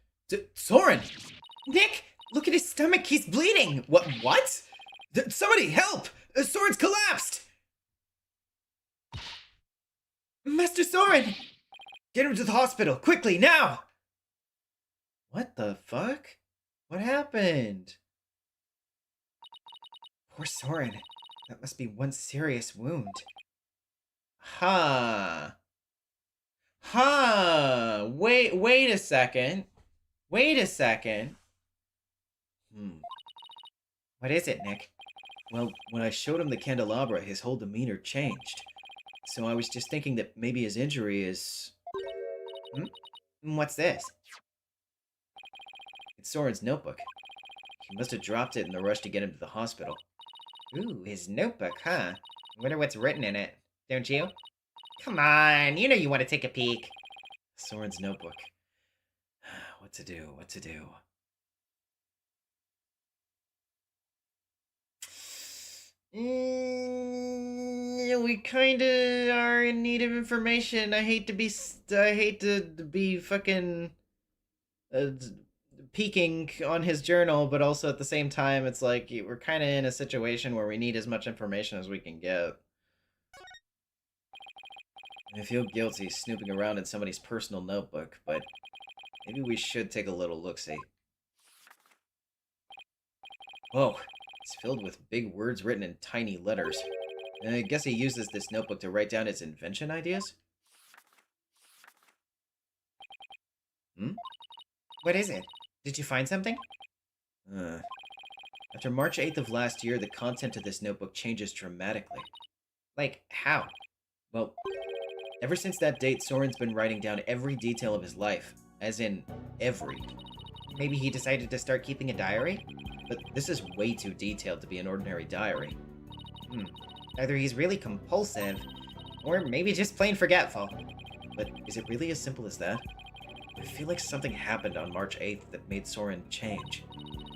Soren! Nick! Look at his stomach, he's bleeding! What? Somebody help! Soren's collapsed! Master Soren! Get him to the hospital, quickly, now! What the fuck? What happened? Poor Soren. That must be one serious wound. Huh. Wait a second. Wait a second. What is it, Nick? Well, when I showed him the candelabra, his whole demeanor changed. So I was just thinking that maybe his injury is... What's this? It's Soren's notebook. He must have dropped it in the rush to get him to the hospital. Ooh, his notebook, huh? Wonder what's written in it, don't you? Come on, you know you want to take a peek. Soren's notebook. What to do? We kinda are in need of information. I hate to be fucking peeking on his journal, but also at the same time, it's like we're kind of in a situation where we need as much information as we can get. I feel guilty snooping around in somebody's personal notebook, but Maybe we should take a little look-see. Whoa, it's filled with big words written in tiny letters. I guess he uses this notebook to write down his invention ideas? Hmm? What is it? Did you find something? After March 8th of last year, the content of this notebook changes dramatically. Like, how? Well, ever since that date, Soren's been writing down every detail of his life. As in, every. Maybe he decided to start keeping a diary? But this is way too detailed to be an ordinary diary. Either he's really compulsive, or maybe just plain forgetful. But is it really as simple as that? I feel like something happened on March 8th that made Soren change.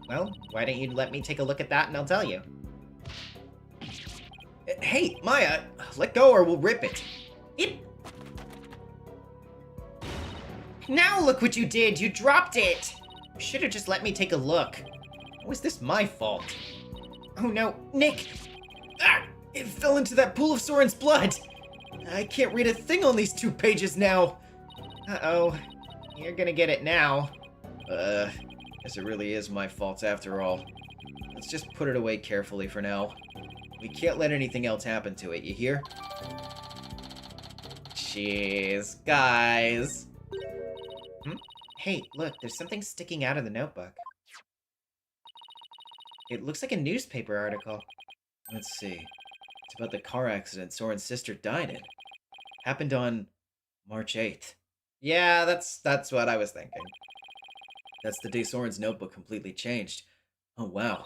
Well, why don't you let me take a look at that and I'll tell you. Hey, Maya! Let go or we'll rip it! Now look what you did! You dropped it! You should have just let me take a look. How is this my fault? Oh no, Nick! Ah! It fell into that pool of Soren's blood! I can't read a thing on these 2 pages now! Uh-oh. You're gonna get it now. Guess it really is my fault after all. Let's just put it away carefully for now. We can't let anything else happen to it, you hear? Jeez, guys. Hey, look, there's something sticking out of the notebook. It looks like a newspaper article. Let's see. It's about the car accident Soren's sister died in. Happened on March 8th. Yeah, that's what I was thinking. That's the day Soren's notebook completely changed. Oh, wow.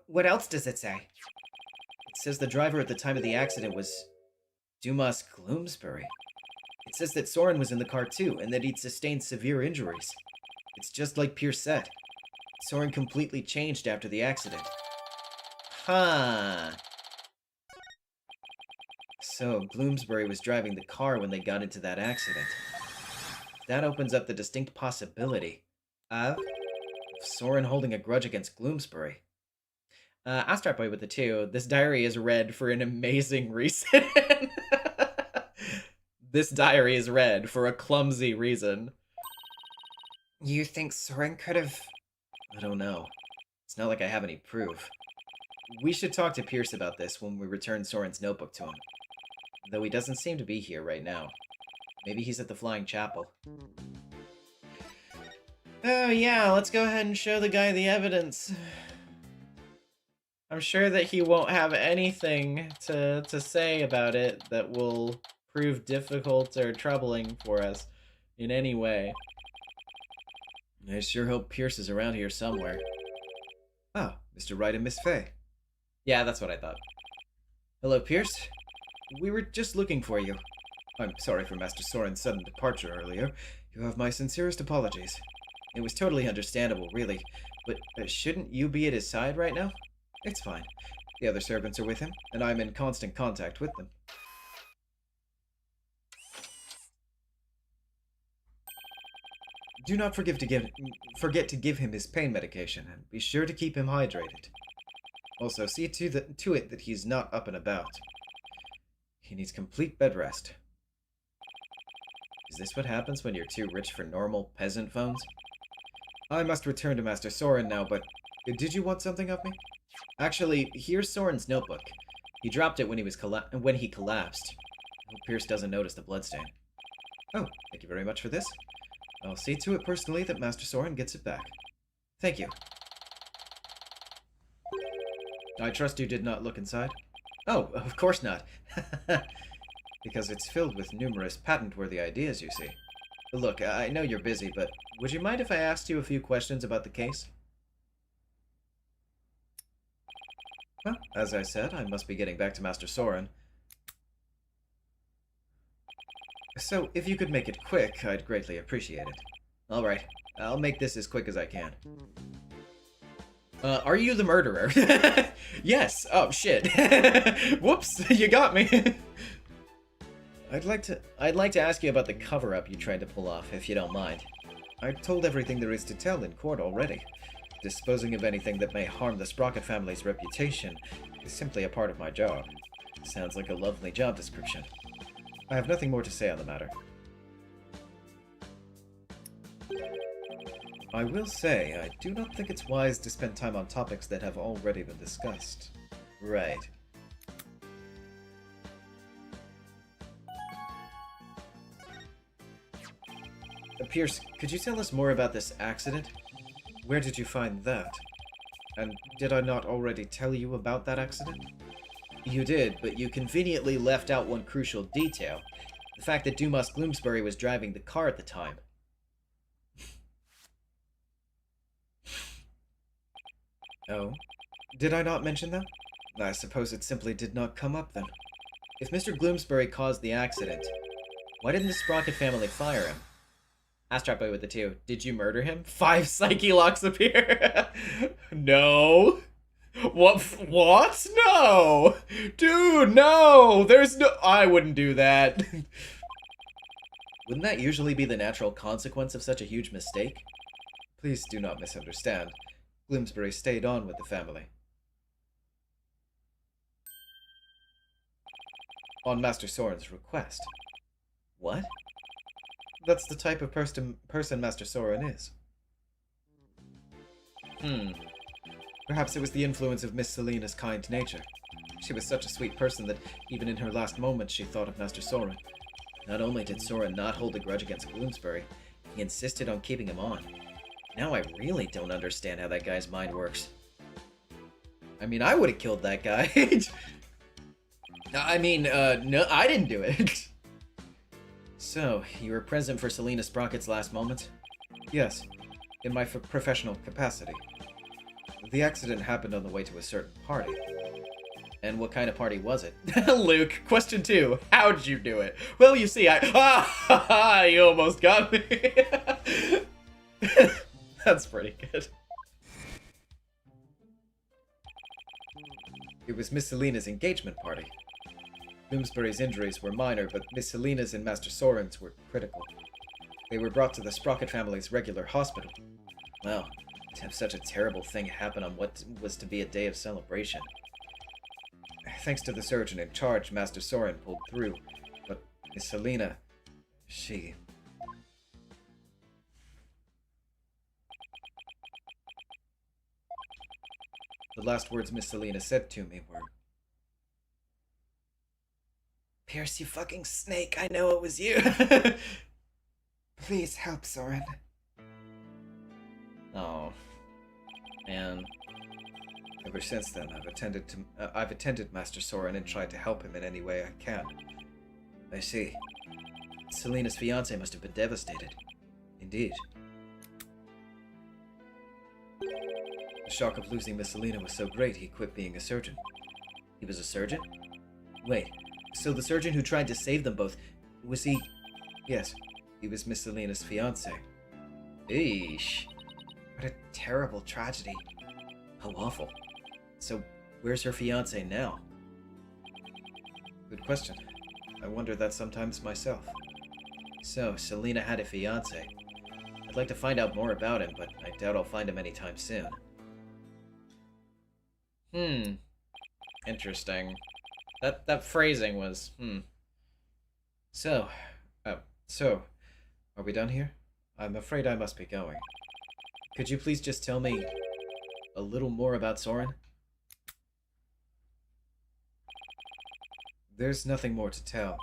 What else does it say? It says the driver at the time of the accident was Dumas Gloomsbury. It says that Soren was in the car too, and that he'd sustained severe injuries. It's just like Pierce said. Soren completely changed after the accident. Huh. So, Gloomsbury was driving the car when they got into that accident. That opens up the distinct possibility Of? Soren holding a grudge against Gloomsbury. I'll start by with the 2. This diary is red for an amazing reason. This diary is red for a clumsy reason. You think Soren could have... I don't know. It's not like I have any proof. We should talk to Pierce about this when we return Soren's notebook to him. Though he doesn't seem to be here right now. Maybe he's at the Flying Chapel. Oh yeah, let's go ahead and show the guy the evidence. I'm sure that he won't have anything to say about it that will prove difficult or troubling for us in any way. I sure hope Pierce is around here somewhere. Ah, Mr. Wright and Miss Fay. Yeah, that's what I thought. Hello, Pierce. We were just looking for you. I'm sorry for Master Soren's sudden departure earlier. You have my sincerest apologies. It was totally understandable, really. But shouldn't you be at his side right now? It's fine. The other servants are with him, and I'm in constant contact with them. Do not forget to give him his pain medication, and be sure to keep him hydrated. Also, see to it that he's not up and about. He needs complete bed rest. Is this what happens when you're too rich for normal peasant phones? I must return to Master Soren now, but did you want something of me? Actually, here's Soren's notebook. He dropped it when he collapsed. I hope Pierce doesn't notice the bloodstain. Oh, thank you very much for this. I'll see to it personally that Master Soren gets it back. Thank you. I trust you did not look inside? Oh, of course not. Because it's filled with numerous patent-worthy ideas, you see. Look, I know you're busy, but would you mind if I asked you a few questions about the case? Well, as I said, I must be getting back to Master Soren. So, if you could make it quick, I'd greatly appreciate it. Alright, I'll make this as quick as I can. Are you the murderer? Yes! Oh, shit. Whoops, you got me. I'd like to ask you about the cover-up you tried to pull off, if you don't mind. I've told everything there is to tell in court already. Disposing of anything that may harm the Sprocket family's reputation is simply a part of my job. Sounds like a lovely job description. I have nothing more to say on the matter. I will say, I do not think it's wise to spend time on topics that have already been discussed. Right. Pierce, could you tell us more about this accident? Where did you find that? And did I not already tell you about that accident? You did, but you conveniently left out one crucial detail. The fact that Dumas Gloomsbury was driving the car at the time. Oh? Did I not mention that? I suppose it simply did not come up then. If Mr. Gloomsbury caused the accident, why didn't the Sprocket family fire him? Astrap Boy with the 2. Did you murder him? 5 Psyche Locks appear. No. What? No. Dude, no. There's no... I wouldn't do that. Wouldn't that usually be the natural consequence of such a huge mistake? Please do not misunderstand. Gloomsbury stayed on with the family. On Master Soren's request. What? That's the type of person Master Soren is. Perhaps it was the influence of Miss Selena's kind nature. She was such a sweet person that even in her last moments she thought of Master Soren. Not only did Soren not hold a grudge against Gloomsbury, he insisted on keeping him on. Now I really don't understand how that guy's mind works. I mean, I would have killed that guy. No, I didn't do it. So, you were present for Selena Sprocket's last moments? Yes, in my professional capacity. The accident happened on the way to a certain party. And what kind of party was it? Luke, question 2. How'd you do it? Well, you see, you almost got me. That's pretty good. It was Miss Selena's engagement party. Bloomsbury's injuries were minor, but Miss Selena's and Master Soren's were critical. They were brought to the Sprocket family's regular hospital. Well, to have such a terrible thing happen on what was to be a day of celebration. Thanks to the surgeon in charge, Master Soren pulled through, but Miss Selena, she... The last words Miss Selena said to me were, "Pierce, you fucking snake, I know it was you." Please help Soren. Oh, man. Ever since then, I've attended Master Soren and tried to help him in any way I can. I see. Selena's fiancé must have been devastated. Indeed. The shock of losing Miss Selena was so great he quit being a surgeon. He was a surgeon? Wait, so the surgeon who tried to save them both, was he... Yes, he was Miss Selena's fiancé. Eesh. What a terrible tragedy. How awful. So, where's her fiancé now? Good question. I wonder that sometimes myself. So, Selena had a fiancé. I'd like to find out more about him, but I doubt I'll find him anytime soon. Interesting. That phrasing was, So, are we done here? I'm afraid I must be going. Could you please just tell me a little more about Soren? There's nothing more to tell.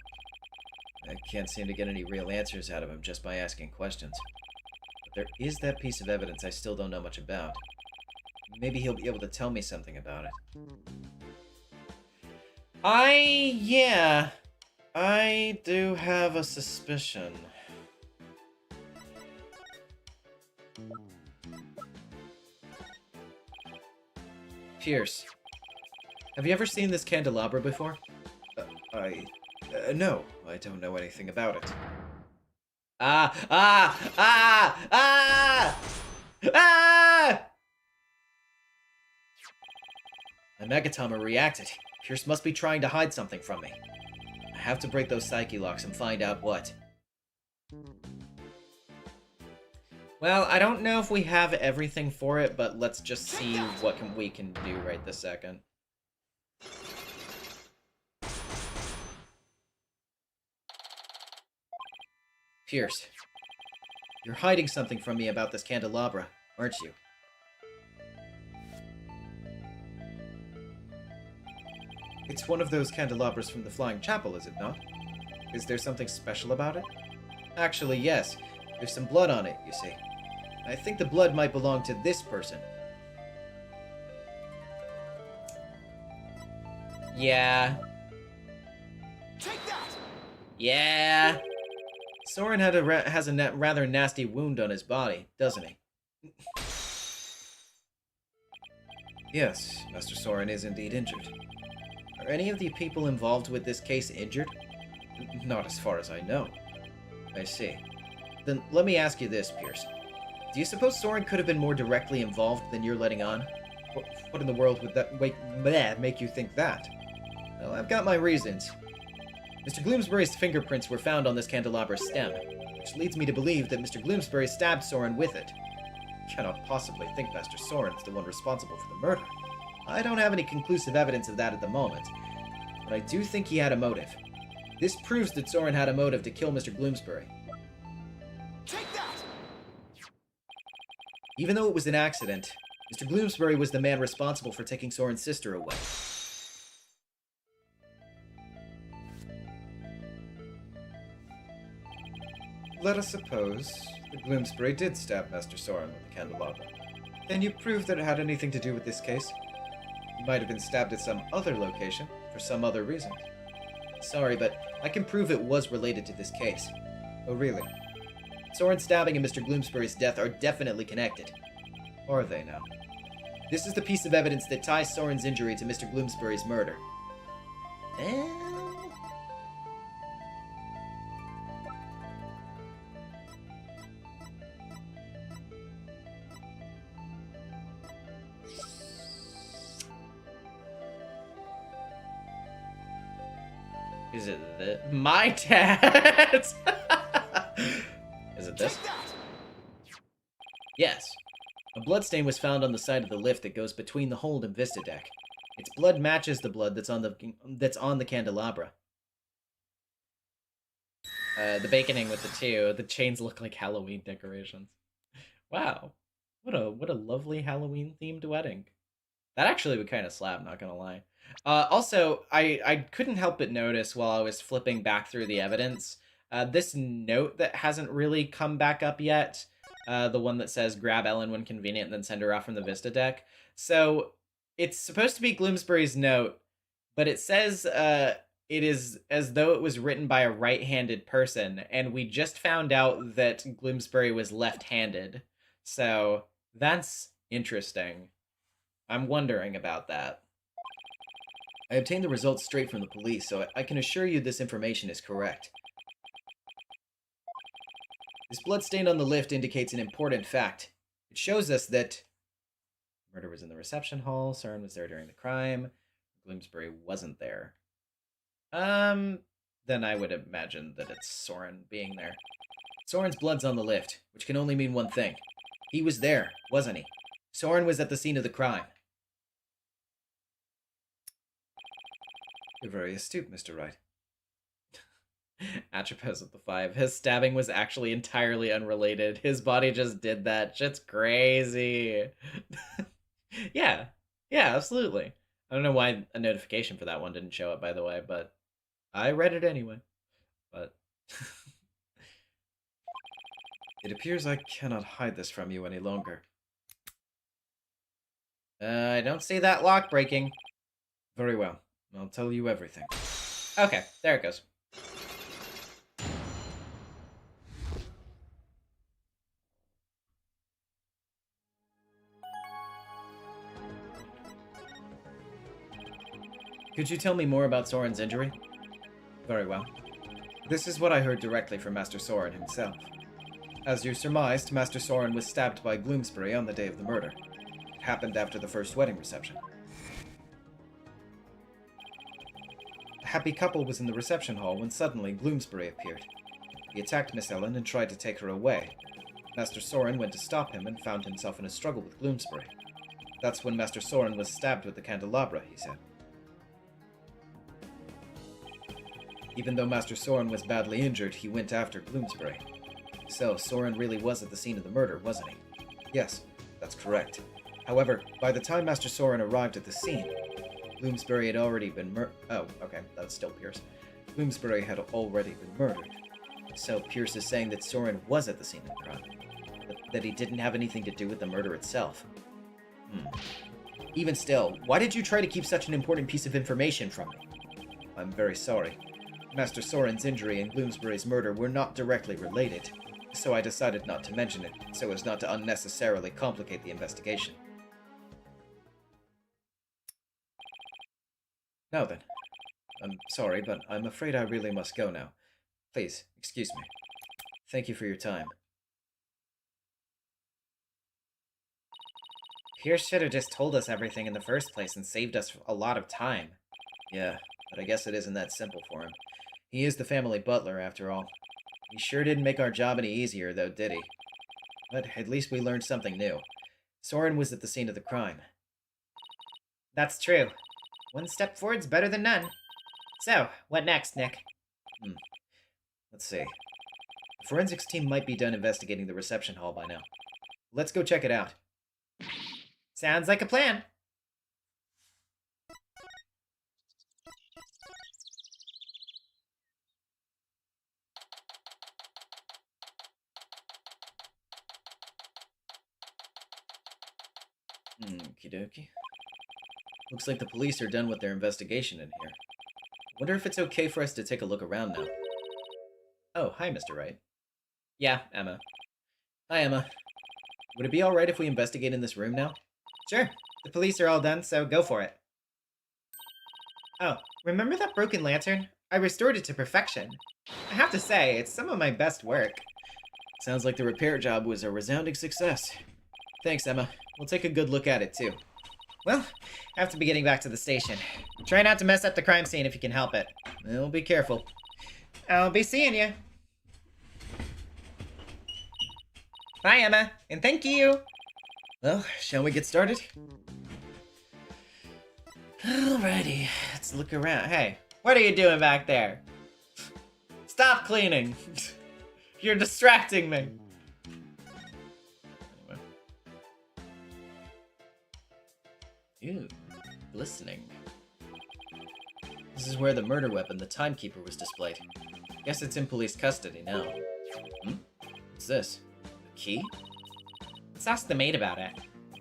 I can't seem to get any real answers out of him just by asking questions. But there is that piece of evidence I still don't know much about. Maybe he'll be able to tell me something about it. I do have a suspicion. Pierce, have you ever seen this candelabra before? No, I don't know anything about it. Ah! My Megatama reacted. Pierce must be trying to hide something from me. I have to break those psyche locks and find out what. Well, I don't know if we have everything for it, but let's just see what we can do right this second. Pierce, You're hiding something from me about this candelabra, aren't you? It's one of those candelabras from the Flying Chapel, is it not? Is there something special about it? Actually, yes. There's some blood on it, you see. I think the blood might belong to this person. Yeah. Take that! Yeah. Soren has a rather nasty wound on his body, doesn't he? Yes, Master Soren is indeed injured. Are any of the people involved with this case injured? Not as far as I know. I see. Then let me ask you this, Pierce. Do you suppose Soren could have been more directly involved than you're letting on? What in the world would that make you think that? Well, I've got my reasons. Mr. Gloomsbury's fingerprints were found on this candelabra's stem, which leads me to believe that Mr. Gloomsbury stabbed Soren with it. I cannot possibly think Master Soren's the one responsible for the murder. I don't have any conclusive evidence of that at the moment, but I do think he had a motive. This proves that Soren had a motive to kill Mr. Gloomsbury. Take that! Even though it was an accident, Mr. Gloomsbury was the man responsible for taking Soren's sister away. Let us suppose that Gloomsbury did stab Master Soren with the candelabra. Can you prove that it had anything to do with this case? He might have been stabbed at some other location, for some other reason. Sorry, but I can prove it was related to this case. Oh, really? Soren's stabbing and Mr. Gloomsbury's death are definitely connected. Are they now? This is the piece of evidence that ties Soren's injury to Mr. Gloomsbury's murder. Is it this? My dad! Is it this? Take that! Yes. A bloodstain was found on the side of the lift that goes between the hold and Vista deck. Its blood matches the blood that's on the candelabra. The baconing with the two. The chains look like Halloween decorations. Wow. What a lovely Halloween themed wedding. That actually would kind of slap, not gonna lie. Also, I couldn't help but notice while I was flipping back through the evidence, this note that hasn't really come back up yet, the one that says grab Ellen when convenient and then send her off from the Vista deck. So it's supposed to be Gloomsbury's note, but it says it is as though it was written by a right-handed person, and we just found out that Gloomsbury was left-handed. So that's interesting. I'm wondering about that. I obtained the results straight from the police, so I can assure you this information is correct. This bloodstain on the lift indicates an important fact. It shows us that murder was in the reception hall, Soren was there during the crime, Gloomsbury wasn't there. Then I would imagine that it's Soren being there. Soren's blood's on the lift, which can only mean one thing. He was there, wasn't he? Soren was at the scene of the crime. You're very astute, Mr. Wright. Atropos with the 5. His stabbing was actually entirely unrelated. His body just did that. Shit's crazy. Yeah. Yeah, absolutely. I don't know why a notification for that one didn't show up, by the way, but I read it anyway. But It appears I cannot hide this from you any longer. I don't see that lock breaking. Very well. I'll tell you everything. Okay, there it goes. Could you tell me more about Soren's injury? Very well. This is what I heard directly from Master Soren himself. As you surmised, Master Soren was stabbed by Gloomsbury on the day of the murder. It happened after the first wedding reception. The happy couple was in the reception hall when suddenly Gloomsbury appeared. He attacked Miss Ellen and tried to take her away. Master Soren went to stop him and found himself in a struggle with Gloomsbury. That's when Master Soren was stabbed with the candelabra, he said. Even though Master Soren was badly injured, he went after Gloomsbury. So, Soren really was at the scene of the murder, wasn't he? Yes, that's correct. However, by the time Master Soren arrived at the scene, Bloomsbury had already been Oh, okay, that's still Pierce. Bloomsbury had already been murdered. So Pierce is saying that Soren was at the scene of the crime, but that he didn't have anything to do with the murder itself. Even still, why did you try to keep such an important piece of information from me? I'm very sorry. Master Soren's injury and Bloomsbury's murder were not directly related, so I decided not to mention it, so as not to unnecessarily complicate the investigation. Now then, I'm sorry, but I'm afraid I really must go now. Please, excuse me. Thank you for your time. Pierce should have just told us everything in the first place and saved us a lot of time. Yeah, but I guess it isn't that simple for him. He is the family butler, after all. He sure didn't make our job any easier, though, did he? But at least we learned something new. Soren was at the scene of the crime. That's true. One step forward's better than none. So, what next, Nick? Let's see. The forensics team might be done investigating the reception hall by now. Let's go check it out. Sounds like a plan. Okie dokie. Looks like the police are done with their investigation in here. Wonder if it's okay for us to take a look around now. Oh, hi, Mr. Wright. Yeah, Emma. Hi, Emma. Would it be alright if we investigate in this room now? Sure. The police are all done, so go for it. Oh, remember that broken lantern? I restored it to perfection. I have to say, it's some of my best work. Sounds like the repair job was a resounding success. Thanks, Emma. We'll take a good look at it, too. Well, I have to be getting back to the station. Try not to mess up the crime scene if you can help it. Well, be careful. I'll be seeing you. Bye, Emma, and thank you. Well, shall we get started? Alrighty, let's look around. Hey, what are you doing back there? Stop cleaning. You're distracting me. Ew, glistening. This is where the murder weapon, the timekeeper, was displayed. Guess it's in police custody now. What's this? A key? Let's ask the maid about it.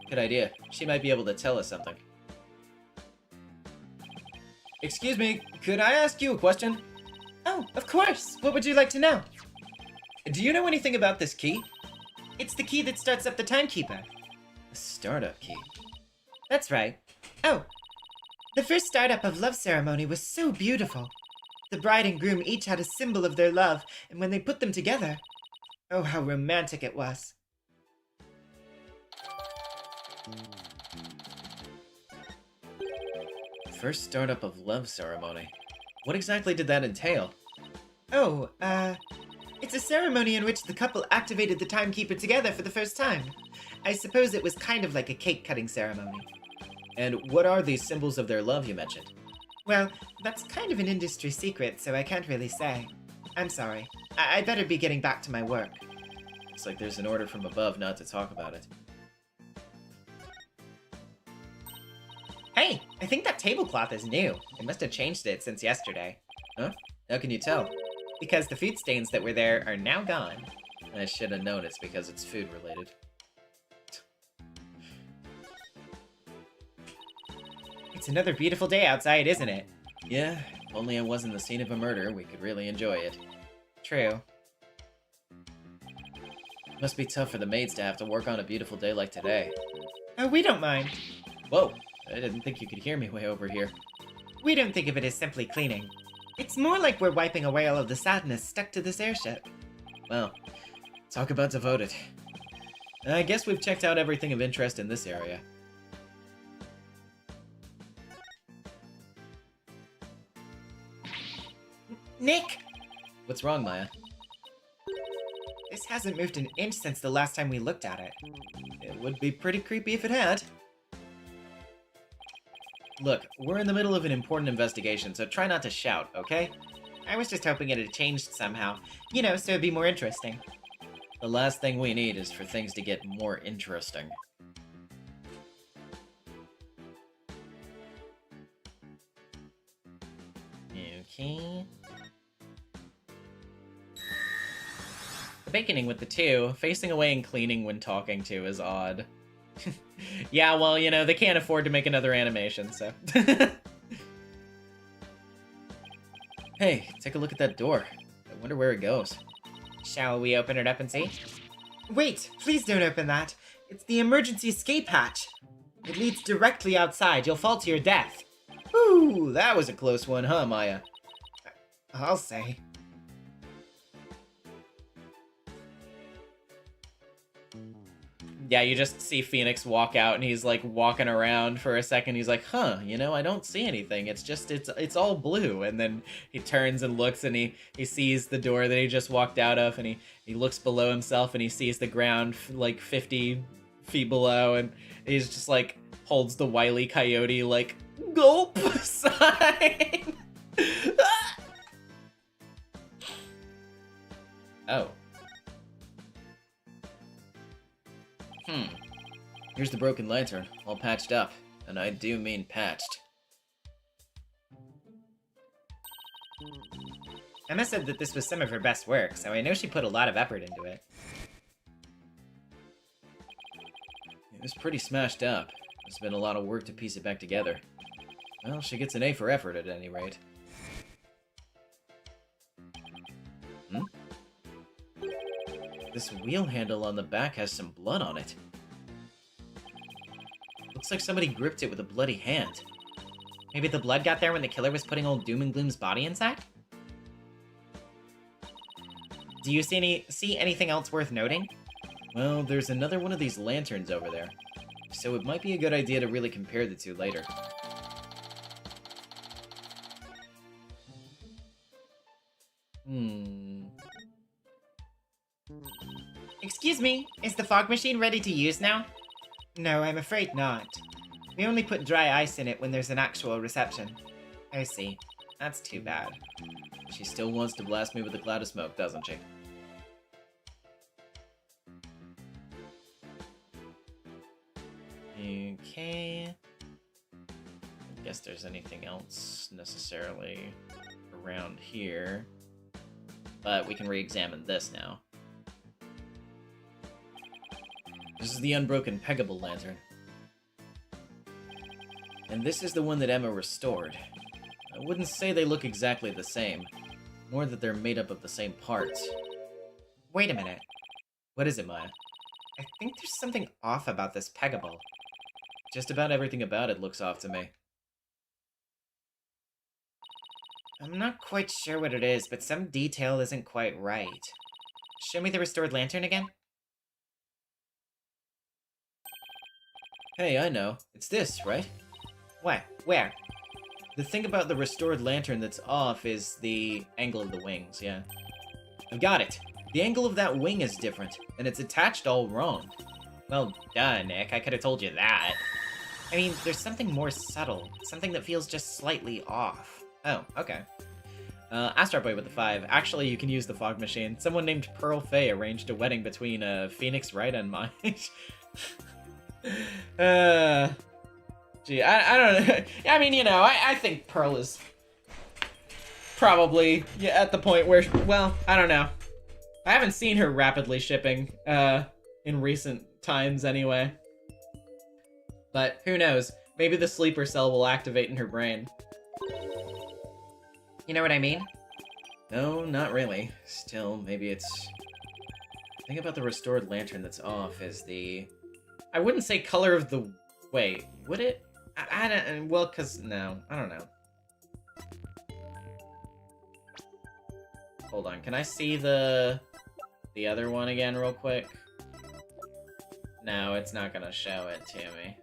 Good idea. She might be able to tell us something. Excuse me, could I ask you a question? Oh, of course. What would you like to know? Do you know anything about this key? It's the key that starts up the timekeeper. A startup key. That's right. Oh, the first startup of Love Ceremony was so beautiful. The bride and groom each had a symbol of their love, and when they put them together, oh, how romantic it was. First startup of Love Ceremony. What exactly did that entail? Oh, it's a ceremony in which the couple activated the timekeeper together for the first time. I suppose it was kind of like a cake-cutting ceremony. And what are these symbols of their love you mentioned? Well, that's kind of an industry secret, so I can't really say. I'm sorry. I'd better be getting back to my work. Looks like there's an order from above not to talk about it. Hey, I think that tablecloth is new. They must have changed it since yesterday. Huh? How can you tell? Because the food stains that were there are now gone. I should have known it's because it's food related. It's another beautiful day outside, isn't it? Yeah, if only it wasn't the scene of a murder, we could really enjoy it. True. Must be tough for the maids to have to work on a beautiful day like today. Oh, we don't mind. Whoa, I didn't think you could hear me way over here. We don't think of it as simply cleaning. It's more like we're wiping away all of the sadness stuck to this airship. Well, talk about devoted. I guess we've checked out everything of interest in this area. Nick! What's wrong, Maya? This hasn't moved an inch since the last time we looked at it. It would be pretty creepy if it had. Look, we're in the middle of an important investigation, so try not to shout, okay? I was just hoping it had changed somehow. You know, so it'd be more interesting. The last thing we need is for things to get more interesting. Okay. Baconing with the two, facing away and cleaning when talking to is odd. Yeah, well, you know, they can't afford to make another animation, so. Hey, take a look at that door. I wonder where it goes. Shall we open it up and see? Wait, please don't open that. It's the emergency escape hatch. It leads directly outside. You'll fall to your death. Ooh, that was a close one, huh, Maya? I'll say. Yeah, you just see Phoenix walk out and he's like walking around for a second. He's like, huh, you know, I don't see anything. It's all blue. And then he turns and looks and he sees the door that he just walked out of, and he looks below himself and he sees the ground like 50 feet below, and he's just like holds the Wile E. Coyote like gulp sign. Oh. Here's the broken lantern, all patched up. And I do mean patched. Emma said that this was some of her best work, so I know she put a lot of effort into it. It was pretty smashed up. It's been a lot of work to piece it back together. Well, she gets an A for effort at any rate. This wheel handle on the back has some blood on it. Looks like somebody gripped it with a bloody hand. Maybe the blood got there when the killer was putting old Doom and Gloom's body inside? Do you see anything else worth noting? Well, there's another one of these lanterns over there. So it might be a good idea to really compare the two later. Excuse me, is the fog machine ready to use now? No, I'm afraid not. We only put dry ice in it when there's an actual reception. I see. That's too bad. She still wants to blast me with a cloud of smoke, doesn't she? Okay. I guess there's anything else necessarily around here. But we can re-examine this now. This is the unbroken peggable lantern. And this is the one that Emma restored. I wouldn't say they look exactly the same. More that they're made up of the same parts. Wait a minute. What is it, Maya? I think there's something off about this peggable. Just about everything about it looks off to me. I'm not quite sure what it is, but some detail isn't quite right. Show me the restored lantern again? Hey, I know. It's this, right? What? Where? The thing about the restored lantern that's off is the angle of the wings, yeah. I've got it! The angle of that wing is different, and it's attached all wrong. Well, duh, Nick. I could have told you that. I mean, there's something more subtle. Something that feels just slightly off. Oh, okay. Astro Boy with the 5. Actually, you can use the fog machine. Someone named Pearl Fay arranged a wedding between Phoenix Wright and mine. Gee, I don't know. I mean, you know, I think Pearl is probably at the point where, well, I don't know. I haven't seen her rapidly shipping in recent times anyway. But who knows? Maybe the sleeper cell will activate in her brain. You know what I mean? No, not really. Still, maybe it's... The thing about the restored lantern that's off is the... I wouldn't say color of the... Wait, would it? I don't... Well, because... No, I don't know. Hold on, can I see the other one again real quick? No, it's not gonna show it to me.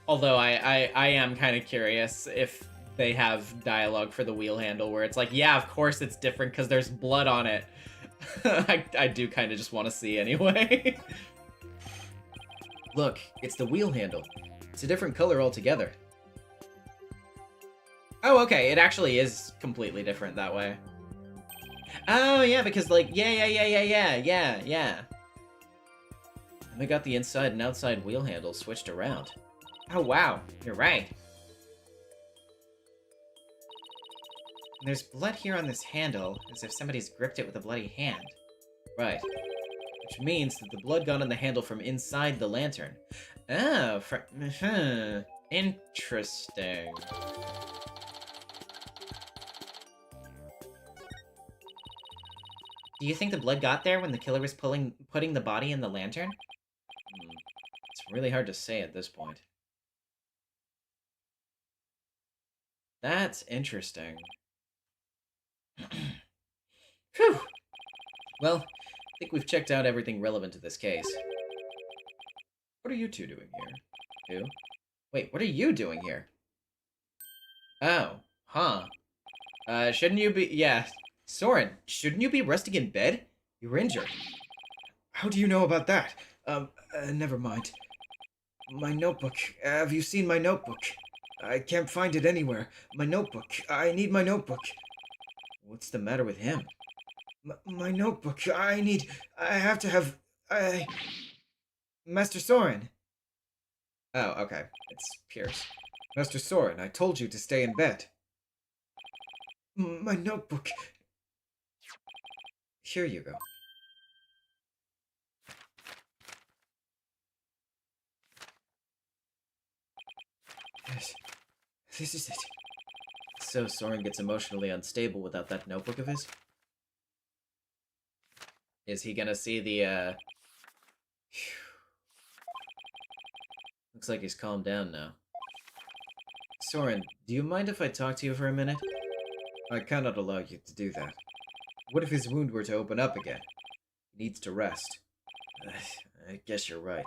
Although I am kind of curious if they have dialogue for the wheel handle where it's like, yeah, of course it's different because there's blood on it. I do kind of just want to see anyway. Look, it's the wheel handle. It's a different color altogether. Oh, Oh, okay, it actually is completely different that way. Oh, yeah, because, like, yeah. And we got the inside and outside wheel handles switched around. Oh, wow, you're right. And there's blood here on this handle, as if somebody's gripped it with a bloody hand. Right. Which means that the blood got on the handle from inside the lantern. Oh, interesting. Do you think the blood got there when the killer was putting the body in the lantern? It's really hard to say at this point. That's interesting. Phew. Well, I think we've checked out everything relevant to this case. What are you two doing here? Who? Wait, what are you doing here? Oh, huh. Shouldn't you be... Yeah. Soren, shouldn't you be resting in bed? You were injured. How do you know about that? Never mind. My notebook. Have you seen my notebook? I can't find it anywhere. My notebook. I need my notebook. What's the matter with him? My notebook. I have to have... Master Soren. Oh, okay. It's Pierce. Master Soren, I told you to stay in bed. My notebook. Here you go. Yes. This is it. So Soren gets emotionally unstable without that notebook of his? Is he gonna see the, Looks like he's calmed down now. Soren, do you mind if I talk to you for a minute? I cannot allow you to do that. What if his wound were to open up again? He needs to rest. I guess you're right.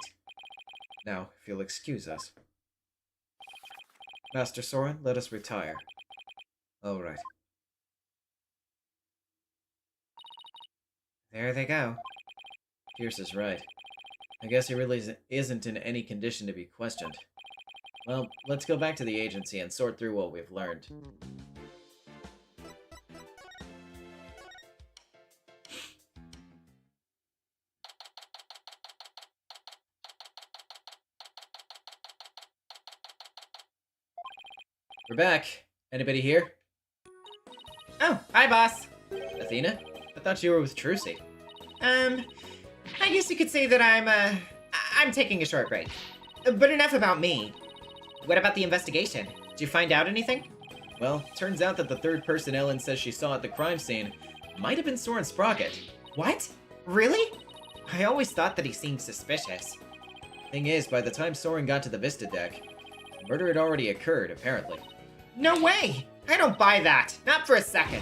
Now, if you'll excuse us. Master Soren, let us retire. All right. There they go. Pierce is right. I guess he really isn't in any condition to be questioned. Well, let's go back to the agency and sort through what we've learned. We're back. Anybody here? Oh, hi, boss. Athena? I thought you were with Trucy. I guess you could say that I'm taking a short break. But enough about me. What about the investigation? Did you find out anything? Well, turns out that the third person Ellen says she saw at the crime scene might have been Soren Sprocket. What? Really? I always thought that he seemed suspicious. Thing is, by the time Soren got to the Vista deck, murder had already occurred, apparently. No way! I don't buy that. Not for a second.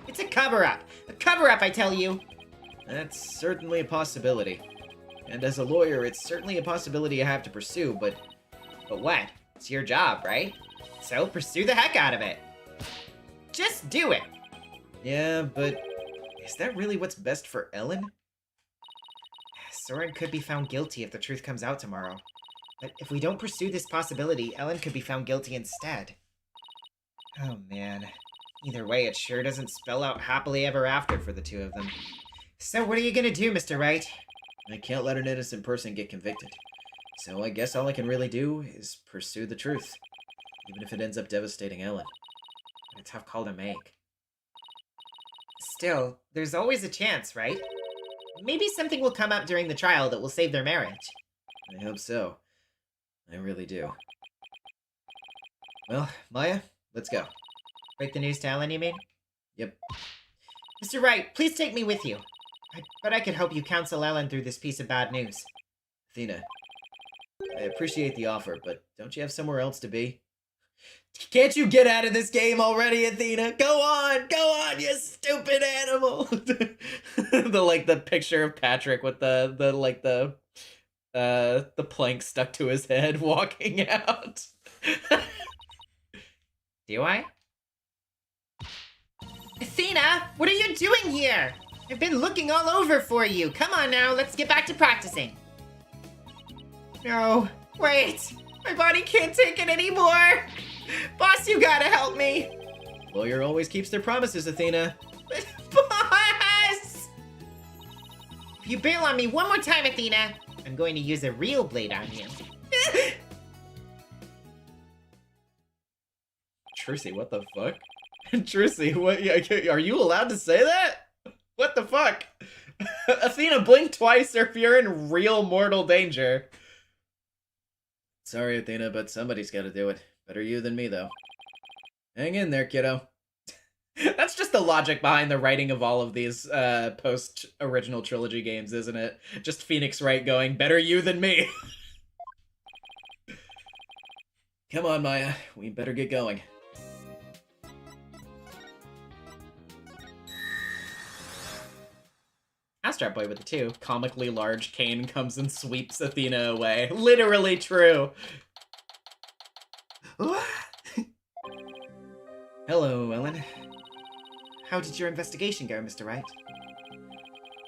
It's a cover-up. A cover-up, I tell you. That's certainly a possibility. And as a lawyer, it's certainly a possibility you have to pursue, but what? It's your job, right? So pursue the heck out of it. Just do it. yeah, but is that really what's best for Ellen? Soren could be found guilty if the truth comes out tomorrow. But if we don't pursue this possibility, Ellen could be found guilty instead. Oh man. Either way, it sure doesn't spell out happily ever after for the two of them. So what are you gonna do, Mr. Wright? I can't let an innocent person get convicted. So I guess all I can really do is pursue the truth. Even if it ends up devastating Ellen. A tough call to make. Still, there's always a chance, right? Maybe something will come up during the trial that will save their marriage. I hope so. I really do. Well, Maya, let's go. Break the news to Ellen, you mean? Yep. Mr. Wright, please take me with you. I bet I could help you counsel Ellen through this piece of bad news. Athena, I appreciate the offer, but don't you have somewhere else to be? Can't you get out of this game already, Athena? Go on, you stupid animal! the picture of Patrick with the plank stuck to his head walking out. Do I? Athena, what are you doing here? I've been looking all over for you. Come on now, let's get back to practicing. No, wait. My body can't take it anymore. Boss, you gotta help me. Lawyer always keeps their promises, Athena. Boss! If you bail on me one more time, Athena, I'm going to use a real blade on you. Trucy, what the fuck? Trucy, what? Are you allowed to say that? What the fuck? Athena, blink twice or if you're in real mortal danger. Sorry, Athena, but somebody's got to do it. Better you than me, though. Hang in there, kiddo. That's just the logic behind the writing of all of these post-original trilogy games, isn't it? Just Phoenix Wright going, better you than me. Come on, Maya. We better get going. Astro Boy with the 2. Comically large cane comes and sweeps Athena away. Literally true. Hello, Ellen. How did your investigation go, Mr. Wright?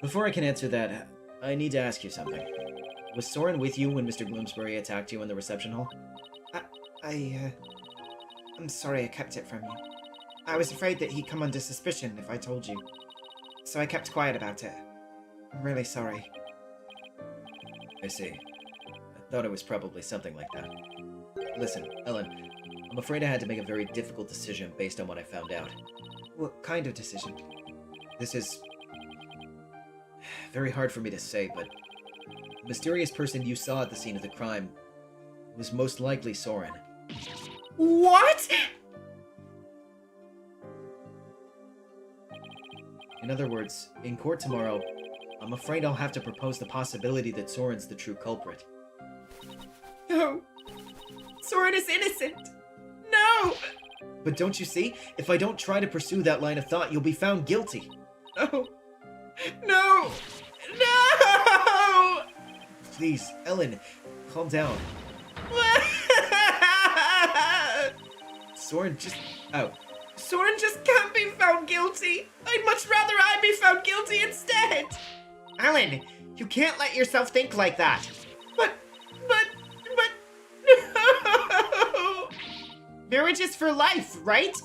Before I can answer that, I need to ask you something. Was Soren with you when Mr. Bloomsbury attacked you in the reception hall? I'm sorry I kept it from you. I was afraid that he'd come under suspicion if I told you. So I kept quiet about it. I'm really sorry. I see. I thought it was probably something like that. Listen, Ellen, I'm afraid I had to make a very difficult decision based on what I found out. What kind of decision? This is very hard for me to say, but the mysterious person you saw at the scene of the crime was most likely Soren. What?! In other words, in court tomorrow, I'm afraid I'll have to propose the possibility that Soren's the true culprit. No! Soren is innocent! No! But don't you see? If I don't try to pursue that line of thought, you'll be found guilty. No! No! No! Please, Ellen, calm down. Soren just... out. Soren just can't be found guilty! I'd much rather I be found guilty instead! Alan, you can't let yourself think like that! But... no! Marriage is for life, right?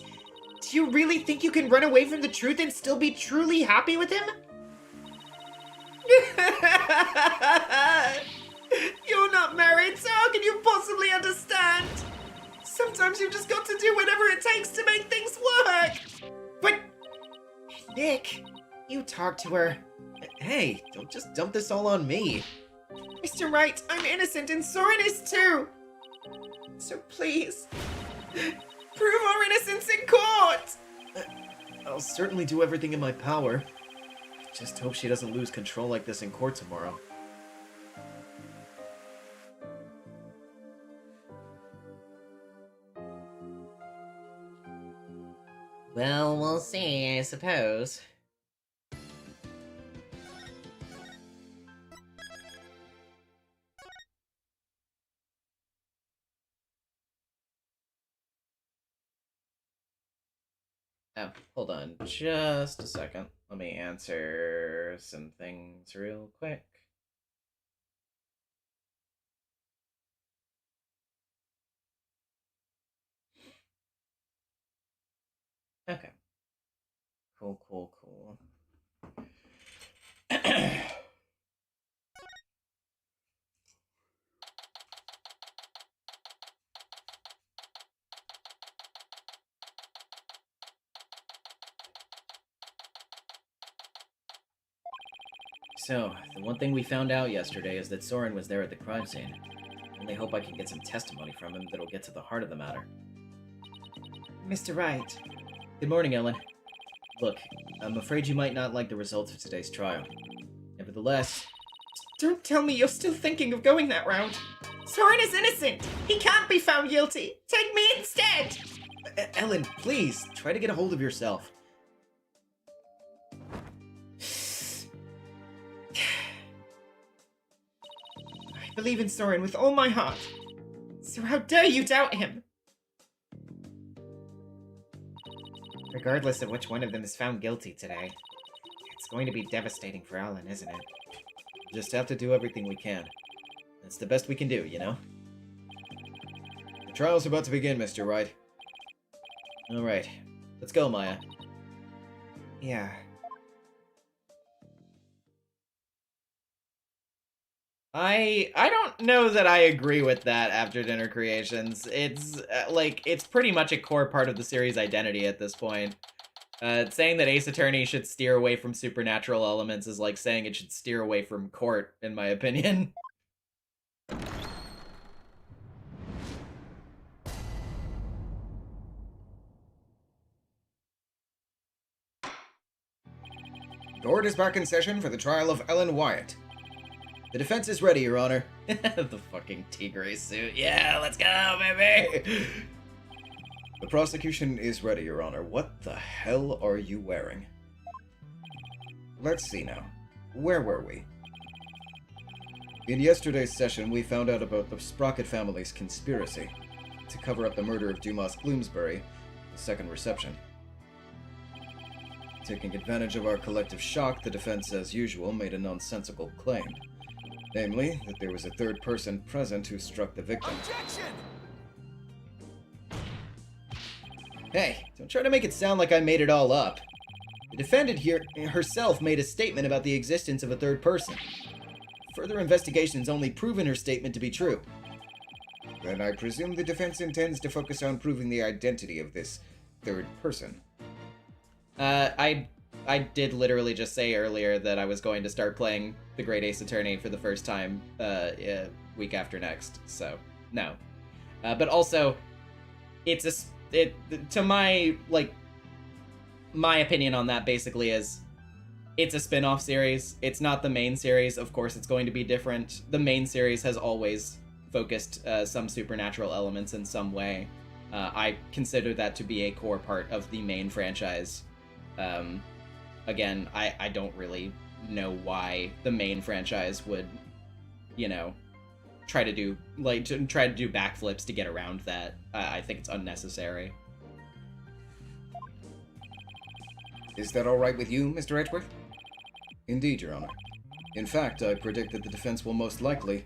Do you really think you can run away from the truth and still be truly happy with him? You're not married, so how can you possibly understand? Sometimes you've just got to do whatever it takes to make things work! But... Nick, you talk to her. Hey, don't just dump this all on me. Mr. Wright, I'm innocent and Soren is too! So please, prove our innocence in court! I'll certainly do everything in my power. Just hope she doesn't lose control like this in court tomorrow. Well, we'll see, I suppose. Oh, hold on just a second. Let me answer some things real quick. Okay. Cool. So, the one thing we found out yesterday is that Soren was there at the crime scene. Only hope I can get some testimony from him that'll get to the heart of the matter. Mr. Wright. Good morning, Ellen. Look, I'm afraid you might not like the results of today's trial. Nevertheless... Don't tell me you're still thinking of going that route. Soren is innocent! He can't be found guilty! Take me instead! Ellen, please, try to get a hold of yourself. I believe in Soren with all my heart. So how dare you doubt him? Regardless of which one of them is found guilty today, it's going to be devastating for Alan, isn't it? We'll just have to do everything we can. That's the best we can do, you know? The trial's about to begin, Mr. Wright. Alright. Let's go, Maya. Yeah. I don't know that I agree with that after dinner creations. It's like it's pretty much a core part of the series' identity at this point. Saying that Ace Attorney should steer away from supernatural elements is like saying it should steer away from court, in my opinion. Court is back in session for the trial of Ellen Wyatt. The defense is ready, Your Honor. The fucking tigre suit. Yeah, let's go, baby! The prosecution is ready, Your Honor. What the hell are you wearing? Let's see now. Where were we? In yesterday's session, we found out about the Sprocket family's conspiracy to cover up the murder of Dumas Gloomsbury, the second reception. Taking advantage of our collective shock, the defense, as usual, made a nonsensical claim. Namely, that there was a third person present who struck the victim. Objection! Hey, don't try to make it sound like I made it all up. The defendant here herself made a statement about the existence of a third person. Further investigation's only proven her statement to be true. Then I presume the defense intends to focus on proving the identity of this third person. I did literally just say earlier that I was going to start playing The Great Ace Attorney for the first time, week after next, so, no. But also, to my, like, my opinion on that basically is, it's a spin-off series, it's not the main series, of course it's going to be different. The main series has always focused some supernatural elements in some way. I consider that to be a core part of the main franchise. Again, I don't really know why the main franchise would, you know, try to do backflips to get around that. I think it's unnecessary. Is that all right with you, Mr. Edgeworth? Indeed, Your Honor. In fact, I predict that the defense will most likely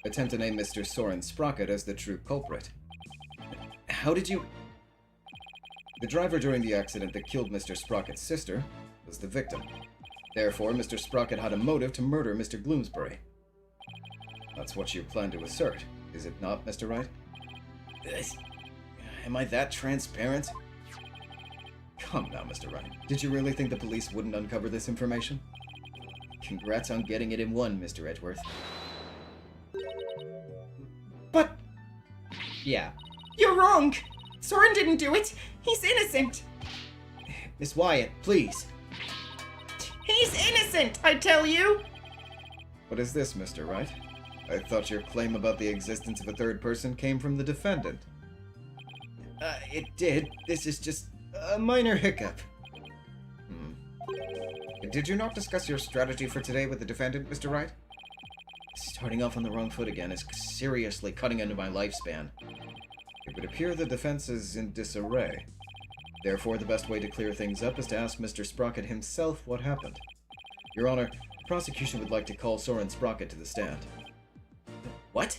attempt to name Mr. Soren Sprocket as the true culprit. How did you... The driver during the accident that killed Mr. Sprocket's sister was the victim. Therefore, Mr. Sprocket had a motive to murder Mr. Gloomsbury. That's what you plan to assert, is it not, Mr. Wright? Am I that transparent? Come now, Mr. Wright. Did you really think the police wouldn't uncover this information? Congrats on getting it in one, Mr. Edgeworth. But... Yeah. You're wrong! Soren didn't do it! He's innocent! Miss Wyatt, please. He's innocent, I tell you! What is this, Mr. Wright? I thought your claim about the existence of a third person came from the defendant. It did. This is just a minor hiccup. Did you not discuss your strategy for today with the defendant, Mr. Wright? Starting off on the wrong foot again is seriously cutting into my lifespan. It would appear the defense is in disarray. Therefore, the best way to clear things up is to ask Mr. Sprocket himself what happened. Your Honor, the prosecution would like to call Soren Sprocket to the stand. What?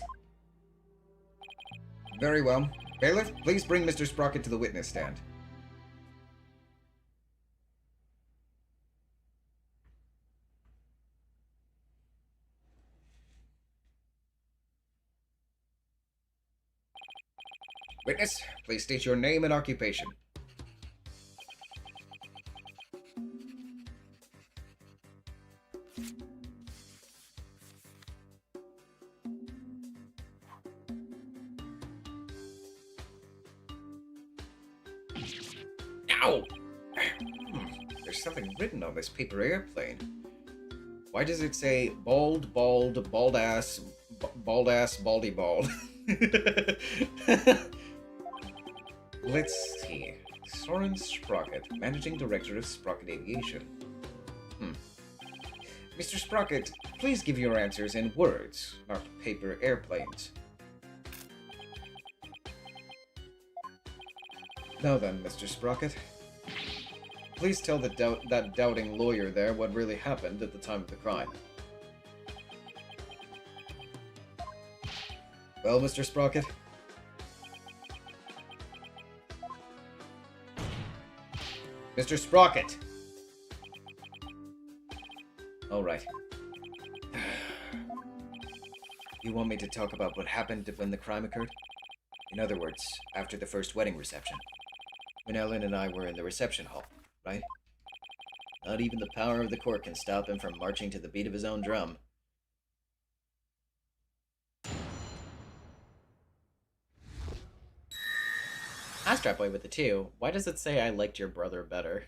Very well. Bailiff, please bring Mr. Sprocket to the witness stand. Witness, please state your name and occupation. Ow! There's something written on this paper airplane. Why does it say bald, ass, baldy bald? Let's see. Soren Sprocket, Managing Director of Sprocket Aviation. Mr. Sprocket, please give your answers in words, not paper airplanes. Now then, Mr. Sprocket, please tell that doubting lawyer there what really happened at the time of the crime. Well, Mr. Sprocket? Mr. Sprocket! Alright. You want me to talk about what happened when the crime occurred? In other words, after the first wedding reception. When Ellen and I were in the reception hall, right? Not even the power of the court can stop him from marching to the beat of his own drum. Astrat Boy with the 2. Why does it say I liked your brother better?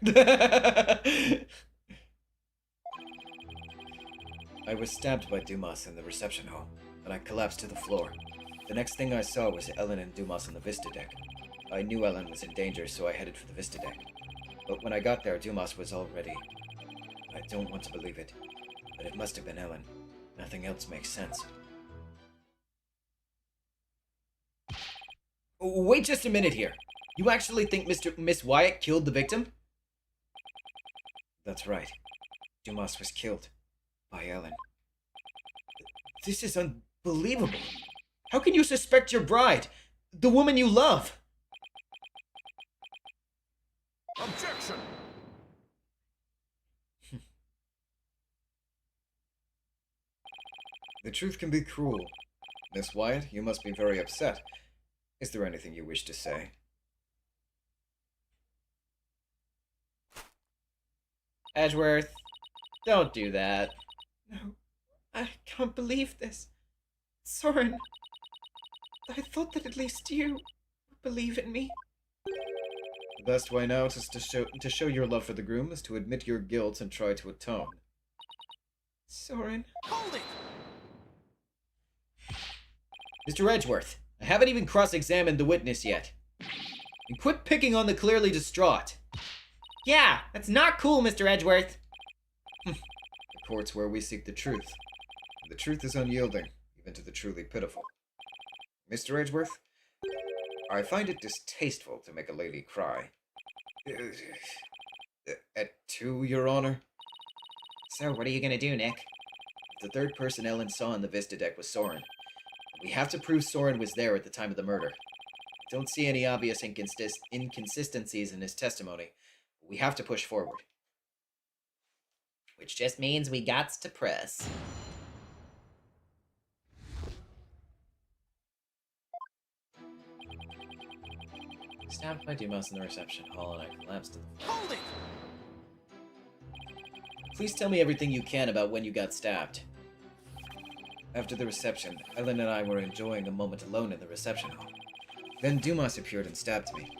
I was stabbed by Dumas in the reception hall, and I collapsed to the floor. The next thing I saw was Ellen and Dumas on the Vista deck. I knew Ellen was in danger, so I headed for the Vista deck. But when I got there, Dumas was already... I don't want to believe it, but it must have been Ellen. Nothing else makes sense. Wait just a minute here. You actually think Miss Wyatt killed the victim? That's right. Dumas was killed by Ellen. This is unbelievable. How can you suspect your bride? The woman you love? Objection! The truth can be cruel. Miss Wyatt, you must be very upset. Is there anything you wish to say? Edgeworth, don't do that. No, I can't believe this. Soren, I thought that at least you would believe in me. The best way now is to show your love for the groom is to admit your guilt and try to atone. Soren. Hold it! Mr. Edgeworth, I haven't even cross-examined the witness yet. And quit picking on the clearly distraught. Yeah, that's not cool, Mr. Edgeworth. The court's where we seek the truth. And the truth is unyielding, even to the truly pitiful. Mr. Edgeworth, I find it distasteful to make a lady cry. At 2, Your Honor? So, what are you gonna do, Nick? The third person Ellen saw on the Vista deck was Soren. We have to prove Soren was there at the time of the murder. I don't see any obvious inconsistencies in his testimony. We have to push forward. Which just means we gots to press. Stabbed by Dumas in the reception hall and I collapsed to the floor. Hold it! Please tell me everything you can about when you got stabbed. After the reception, Ellen and I were enjoying a moment alone in the reception hall. Then Dumas appeared and stabbed me.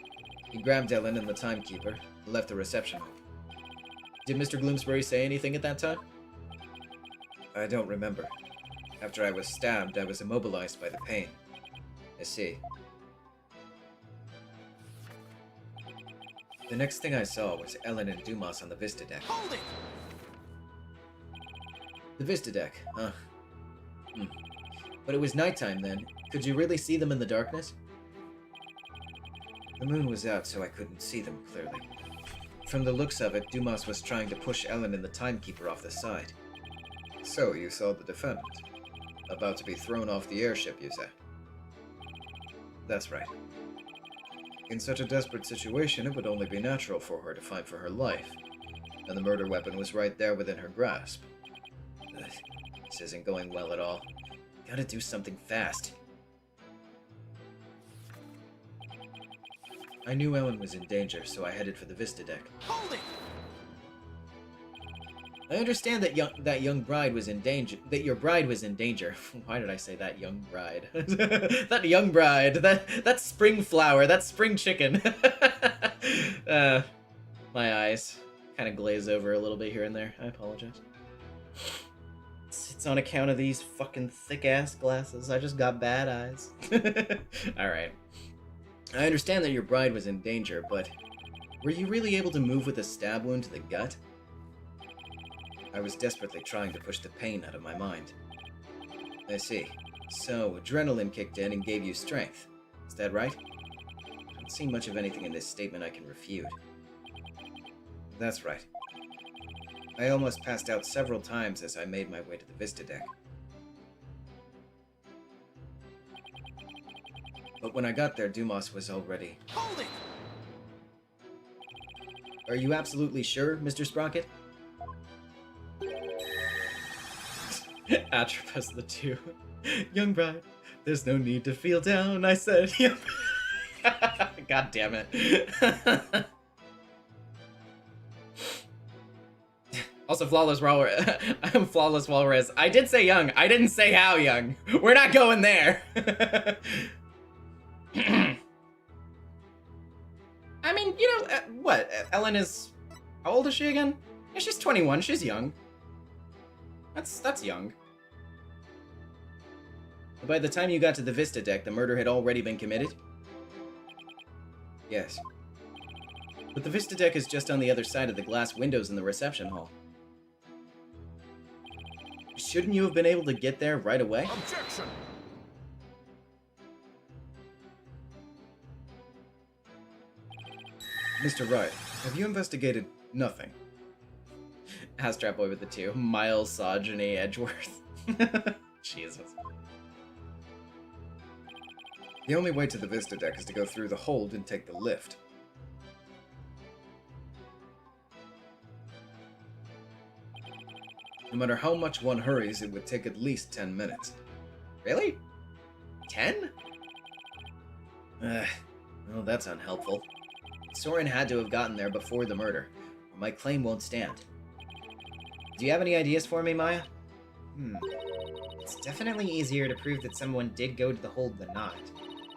He grabbed Ellen and the timekeeper and left the reception hall. Did Mr. Gloomsbury say anything at that time? I don't remember. After I was stabbed, I was immobilized by the pain. I see. The next thing I saw was Ellen and Dumas on the Vista deck. Hold it! The Vista deck, huh? But it was nighttime then. Could you really see them in the darkness? The moon was out, so I couldn't see them clearly. From the looks of it, Dumas was trying to push Ellen and the timekeeper off the side. So, you saw the defendant. About to be thrown off the airship, you say? That's right. In such a desperate situation, it would only be natural for her to fight for her life. And the murder weapon was right there within her grasp. This isn't going well at all. Gotta do something fast. I knew Ellen was in danger, so I headed for the Vista deck. Hold it! I understand that young bride was in danger. That your bride was in danger. Why did I say that young bride? That young bride. That spring flower. That spring chicken. My eyes kind of glaze over a little bit here and there. I apologize. It's on account of these fucking thick-ass glasses. I just got bad eyes. Alright. I understand that your bride was in danger, but were you really able to move with a stab wound to the gut? I was desperately trying to push the pain out of my mind. I see. So, adrenaline kicked in and gave you strength. Is that right? I don't see much of anything in this statement I can refute. That's right. I almost passed out several times as I made my way to the Vista deck. But when I got there, Dumas was already... Hold it! Are you absolutely sure, Mr. Sprocket? Atropos the two. Young bride, there's no need to feel down, I said. God damn it. Also, Flawless Walrus. I'm Flawless Walrus. I did say young. I didn't say how young. We're not going there. I mean, you know, what? Ellen is... How old is she again? Yeah, she's 21. She's young. That's young. By the time you got to the Vista deck, the murder had already been committed? Yes. But the Vista deck is just on the other side of the glass windows in the reception hall. Shouldn't you have been able to get there right away? Objection! Mr. Wright, have you investigated nothing? Astrap Boy with the two. Misogyny Edgeworth. Jesus. The only way to the Vista deck is to go through the hold and take the lift. No matter how much one hurries, it would take at least 10 minutes. Really? 10? Well, that's unhelpful. Soren had to have gotten there before the murder, or my claim won't stand. Do you have any ideas for me, Maya? It's definitely easier to prove that someone did go to the hold than not.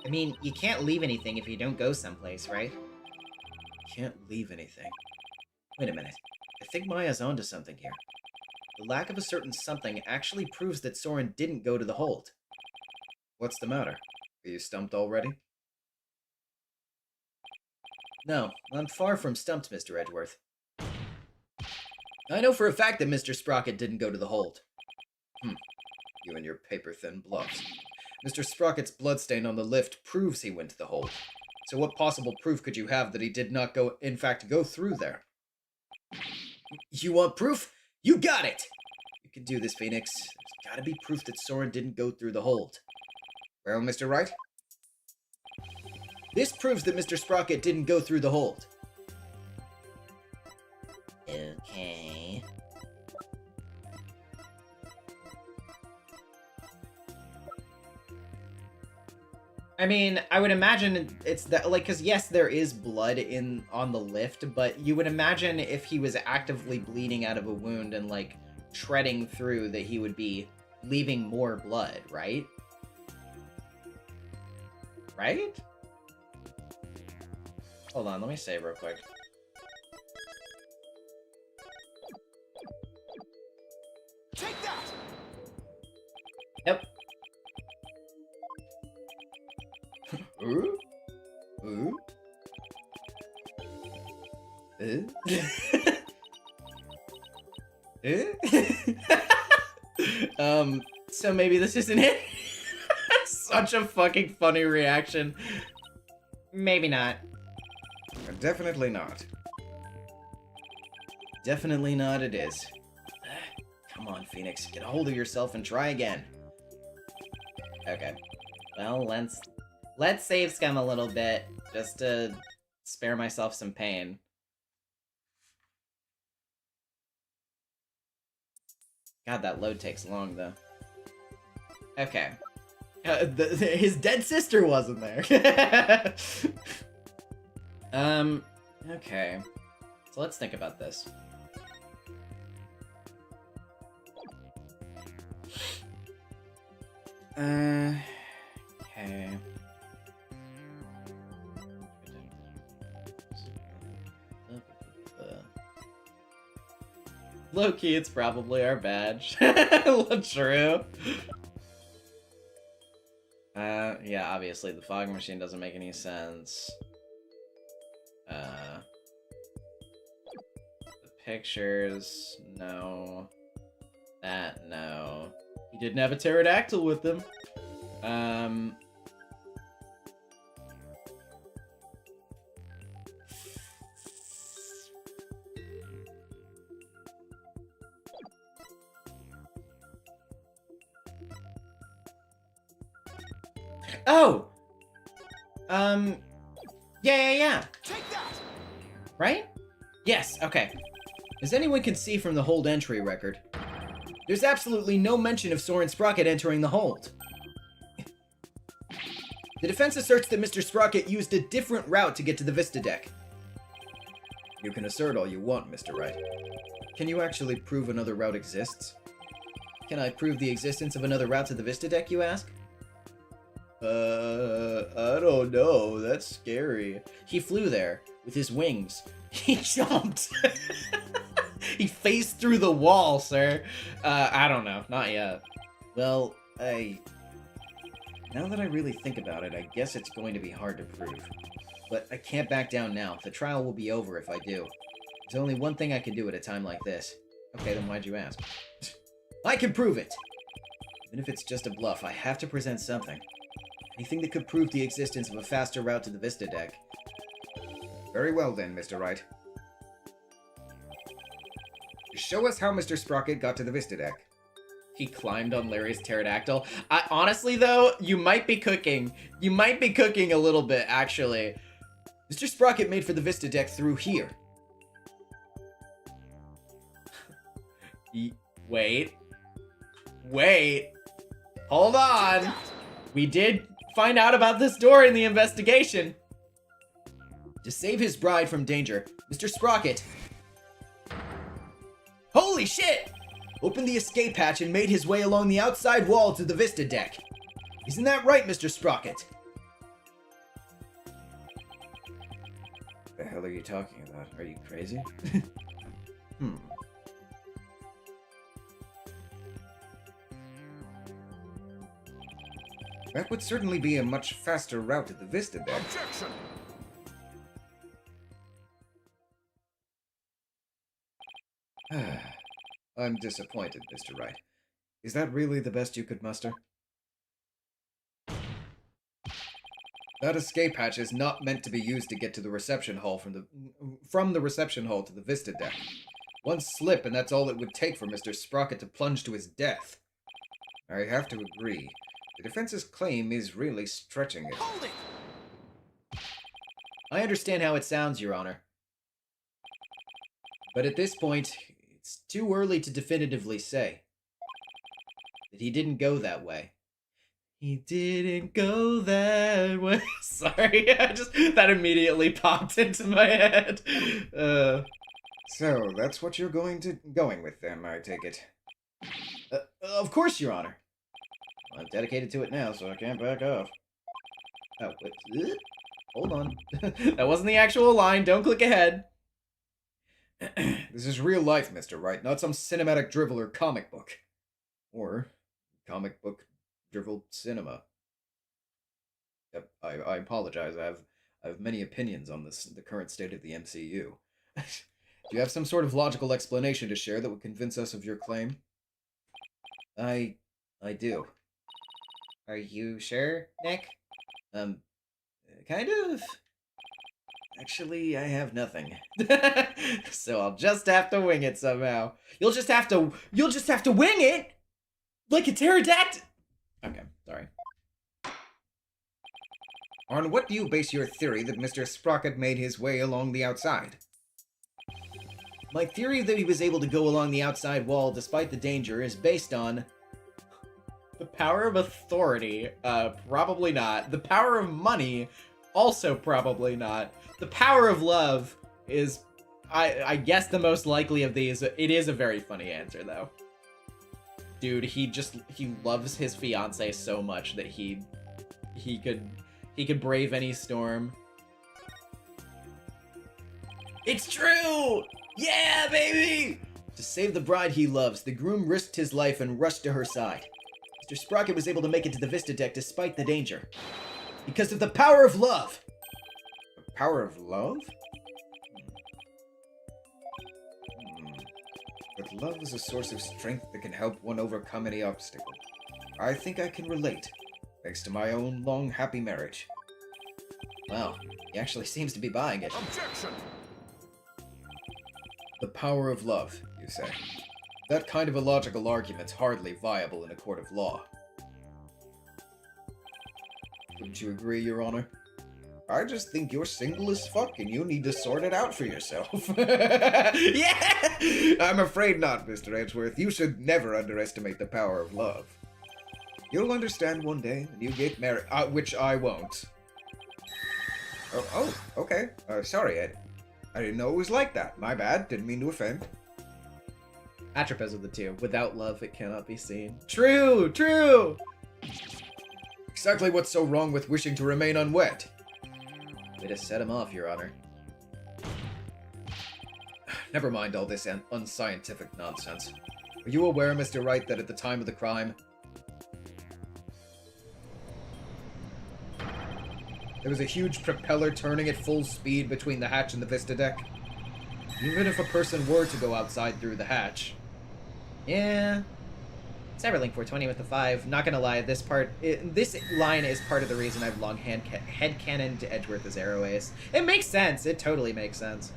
I mean, you can't leave anything if you don't go someplace, right? Can't leave anything. Wait a minute. I think Maya's onto something here. The lack of a certain something actually proves that Soren didn't go to the hold. What's the matter? Are you stumped already? No, I'm far from stumped, Mr. Edgeworth. I know for a fact that Mr. Sprocket didn't go to the hold. You and your paper-thin bluffs. Mr. Sprocket's bloodstain on the lift proves he went to the hold. So what possible proof could you have that he did not in fact go through there? You want proof? You got it! You can do this, Phoenix. There's gotta be proof that Soren didn't go through the hold. Well, Mr. Wright? This proves that Mr. Sprocket didn't go through the hold. Okay. I mean, I would imagine it's that, like, because yes, there is blood on the lift, but you would imagine if he was actively bleeding out of a wound and, like, treading through, that he would be leaving more blood, right? Right? Hold on, let me save real quick. Take that! Yep. Ooh? Ooh? So maybe this isn't it? Such a fucking funny reaction. Maybe not. Definitely not. Definitely not it is. Come on, Phoenix. Get a hold of yourself and try again. Okay. Well, let's save Scum a little bit, just to spare myself some pain. God, that load takes long, though. Okay. His dead sister wasn't there. Okay. So let's think about this. Okay. Low-key, it's probably our badge. True. Yeah, obviously the fog machine doesn't make any sense. The pictures, no. That, no. He didn't have a pterodactyl with him. Oh! Yeah. Take that! Right? Yes, okay. As anyone can see from the hold entry record, there's absolutely no mention of Soren Sprocket entering the hold. The defense asserts that Mr. Sprocket used a different route to get to the Vista deck. You can assert all you want, Mr. Wright. Can you actually prove another route exists? Can I prove the existence of another route to the Vista deck, you ask? I don't know. That's scary. He flew there with his wings. He jumped. He phased through the wall, sir. I don't know. Not yet. Well, now that I really think about it, I guess it's going to be hard to prove. But I can't back down now. The trial will be over if I do. There's only one thing I can do at a time like this. Okay, then why'd you ask? I can prove it! Even if it's just a bluff, I have to present something. Anything that could prove the existence of a faster route to the Vista deck. Very well then, Mr. Wright. Show us how Mr. Sprocket got to the Vista deck. He climbed on Larry's pterodactyl. Honestly, though, you might be cooking. You might be cooking a little bit, actually. Mr. Sprocket made for the Vista deck through here. Wait. Hold on. We did find out about this door in the investigation. To save his bride from danger, Mr. Sprocket... Holy shit! Opened the escape hatch and made his way along the outside wall to the Vista deck. Isn't that right, Mr. Sprocket? The hell are you talking about? Are you crazy? That would certainly be a much faster route to the Vista deck. Objection! I'm disappointed, Mr. Wright. Is that really the best you could muster? That escape hatch is not meant to be used to get to the reception hall from the reception hall to the Vista deck. One slip and that's all it would take for Mr. Sprocket to plunge to his death. I have to agree. The defense's claim is really stretching it. Hold it! I understand how it sounds, Your Honor. But at this point, it's too early to definitively say that he didn't go that way. He didn't go that way. Sorry, that immediately popped into my head. So, that's what you're going with then, I take it. Of course, Your Honor. I'm dedicated to it now, so I can't back off. Oh, wait. Hold on. That wasn't the actual line. Don't click ahead. This is real life, Mr. Wright, not some cinematic drivel or comic book. Or comic book drivel cinema. Yep, I apologize. I have many opinions on the current state of the MCU. Do you have some sort of logical explanation to share that would convince us of your claim? I do. Are you sure, Nick? Kind of. Actually, I have nothing. So I'll just have to wing it somehow. You'll just have to wing it? Like a pterodactyl? Okay, sorry. On what do you base your theory that Mr. Sprocket made his way along the outside? My theory that he was able to go along the outside wall despite the danger is based on the power of authority. Probably not. The power of money, also probably not. The power of love is, I guess, the most likely of these. It is a very funny answer, though. Dude, he loves his fiancée so much that he could brave any storm. It's true! Yeah, baby! To save the bride he loves, the groom risked his life and rushed to her side. Mr. Sprocket was able to make it to the Vista deck despite the danger. Because of the power of love! The power of love? But love is a source of strength that can help one overcome any obstacle. I think I can relate, thanks to my own long, happy marriage. Wow, he actually seems to be buying it. Objection! The power of love, you say? That kind of a logical argument's hardly viable in a court of law. Wouldn't you agree, Your Honor? I just think you're single as fuck and you need to sort it out for yourself. Yeah! I'm afraid not, Mr. Edgeworth. You should never underestimate the power of love. You'll understand one day when you get married, which I won't. Oh, okay. Sorry, Ed. I didn't know it was like that. My bad. Didn't mean to offend. Atropos of the two. Without love, it cannot be seen. True! True! Exactly what's so wrong with wishing to remain unwed? Way to set him off, Your Honor. Never mind all this unscientific nonsense. Are you aware, Mr. Wright, that at the time of the crime, there was a huge propeller turning at full speed between the hatch and the Vista deck? Even if a person were to go outside through the hatch. Yeah. Cyberlink 420 with the 5. Not gonna lie, this line is part of the reason I've long headcanoned to Edgeworth as Arrow Ace. It makes sense. It totally makes sense.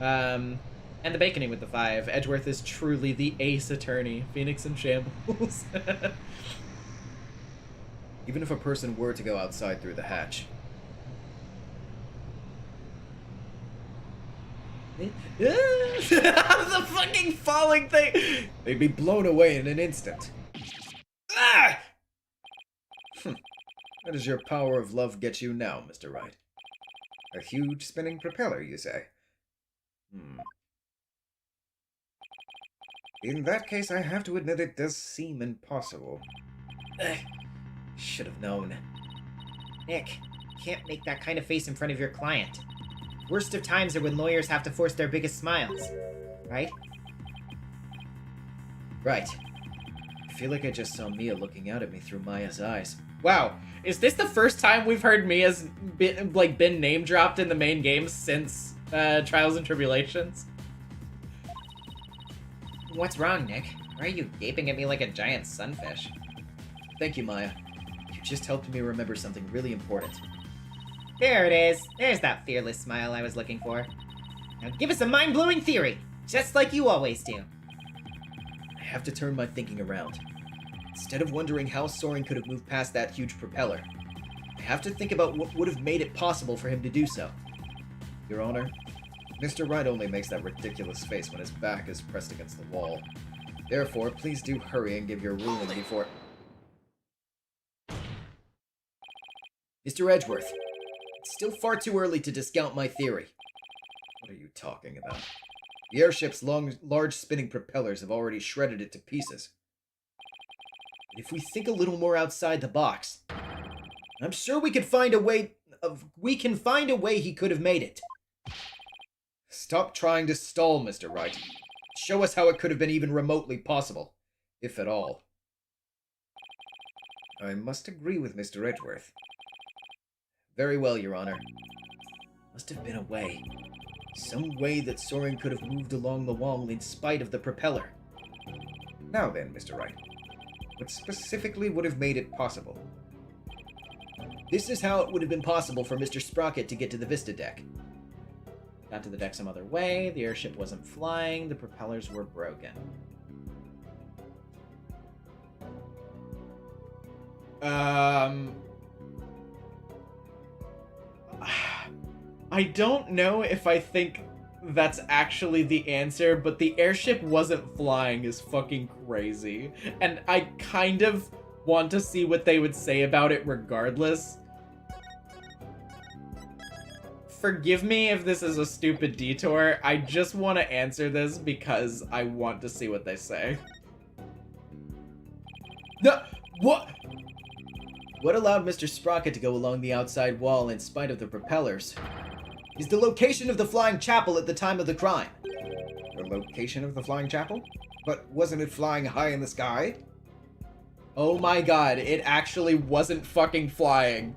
And the Baconing with the 5. Edgeworth is truly the ace attorney. Phoenix in shambles. Even if a person were to go outside through the hatch. The fucking falling thing! They'd be blown away in an instant. Ah! How does your power of love get you now, Mr. Wright? A huge spinning propeller, you say? In that case, I have to admit it does seem impossible. Should have known. Nick, can't make that kind of face in front of your client. Worst of times are when lawyers have to force their biggest smiles. Right? Right. I feel like I just saw Mia looking out at me through Maya's eyes. Wow. Is this the first time we've heard Mia's been name dropped in the main game since Trials and Tribulations? What's wrong, Nick? Why are you gaping at me like a giant sunfish? Thank you, Maya. You just helped me remember something really important. There it is. There's that fearless smile I was looking for. Now give us a mind-blowing theory, just like you always do. I have to turn my thinking around. Instead of wondering how Soren could have moved past that huge propeller, I have to think about what would have made it possible for him to do so. Your Honor, Mr. Wright only makes that ridiculous face when his back is pressed against the wall. Therefore, please do hurry and give your ruling before... Mr. Edgeworth, it's still far too early to discount my theory. What are you talking about? The airship's large spinning propellers have already shredded it to pieces. If we think a little more outside the box, I'm sure we could find a way... we can find a way he could have made it. Stop trying to stall, Mr. Wright. Show us how it could have been even remotely possible, if at all. I must agree with Mr. Edgeworth. Very well, Your Honor. Must have been a way. Some way that Soren could have moved along the wall in spite of the propeller. Now then, Mr. Wright, what specifically would have made it possible? This is how it would have been possible for Mr. Sprocket to get to the Vista deck. Got to the deck some other way, the airship wasn't flying, the propellers were broken. I don't know if I think that's actually the answer, but the airship wasn't flying is fucking crazy. And I kind of want to see what they would say about it regardless. Forgive me if this is a stupid detour. I just want to answer this because I want to see what they say. No, what? What allowed Mr. Sprocket to go along the outside wall in spite of the propellers is the location of the flying chapel at the time of the crime. The location of the flying chapel? But wasn't it flying high in the sky? Oh my god, it actually wasn't fucking flying.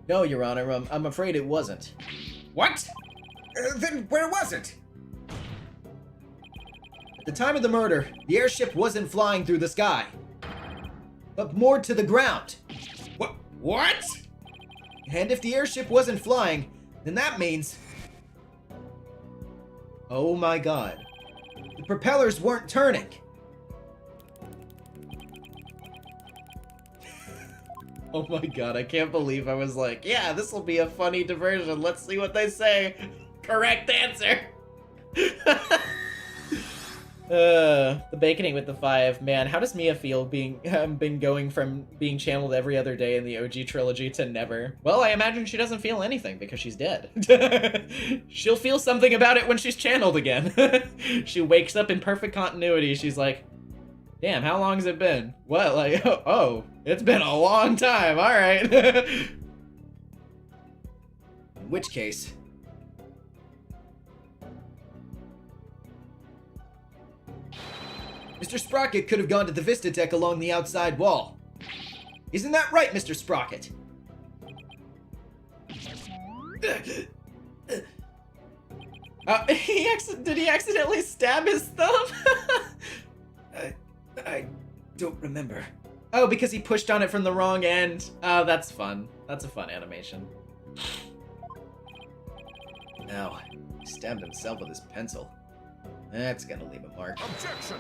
No, Your Honor, I'm afraid it wasn't. What? Then where was it? At the time of the murder, the airship wasn't flying through the sky, but moored to the ground. What? And if the airship wasn't flying, then that means... Oh my god. The propellers weren't turning. Oh my god, I can't believe I was like, yeah, this will be a funny diversion. Let's see what they say. Correct answer. The baconing with the 5. Man, how does Mia feel being been going from being channeled every other day in the OG trilogy to never? Well, I imagine she doesn't feel anything because she's dead. She'll feel something about it when she's channeled again. She wakes up in perfect continuity. She's like, damn, how long has it been? What, like, oh, it's been a long time, all right. In which case, Mr. Sprocket could have gone to the Vista Tech along the outside wall. Isn't that right, Mr. Sprocket? Did he accidentally stab his thumb? I don't remember. Oh, because he pushed on it from the wrong end. Oh, that's fun. That's a fun animation. Now, he stabbed himself with his pencil. That's gonna leave a mark. Objection!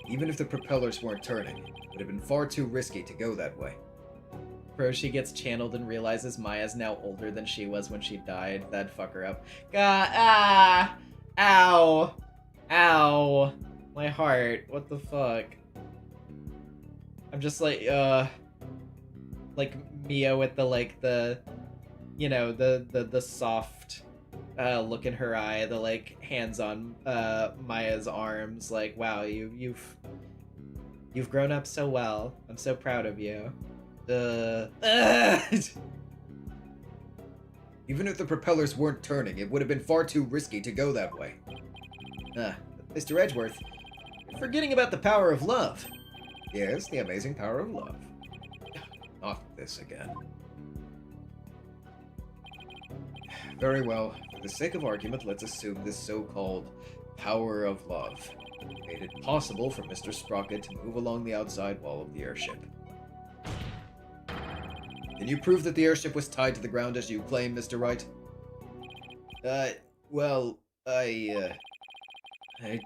Even if the propellers weren't turning, it would have been far too risky to go that way. Bro, she gets channeled and realizes Maya's now older than she was when she died. That'd fuck her up. God, ow, ow, my heart. What the fuck? I'm just like Mia with the you know, the soft look in her eye, the like hands on Maya's arms. Like, wow, you've grown up so well. I'm so proud of you. Even if the propellers weren't turning, it would have been far too risky to go that way. Mr. Edgeworth, you're forgetting about the power of love. Yes, the amazing power of love. Not this again. Very well. For the sake of argument, let's assume this so-called power of love made it possible for Mr. Sprocket to move along the outside wall of the airship. Can you prove that the airship was tied to the ground as you claim, Mr. Wright? Well, I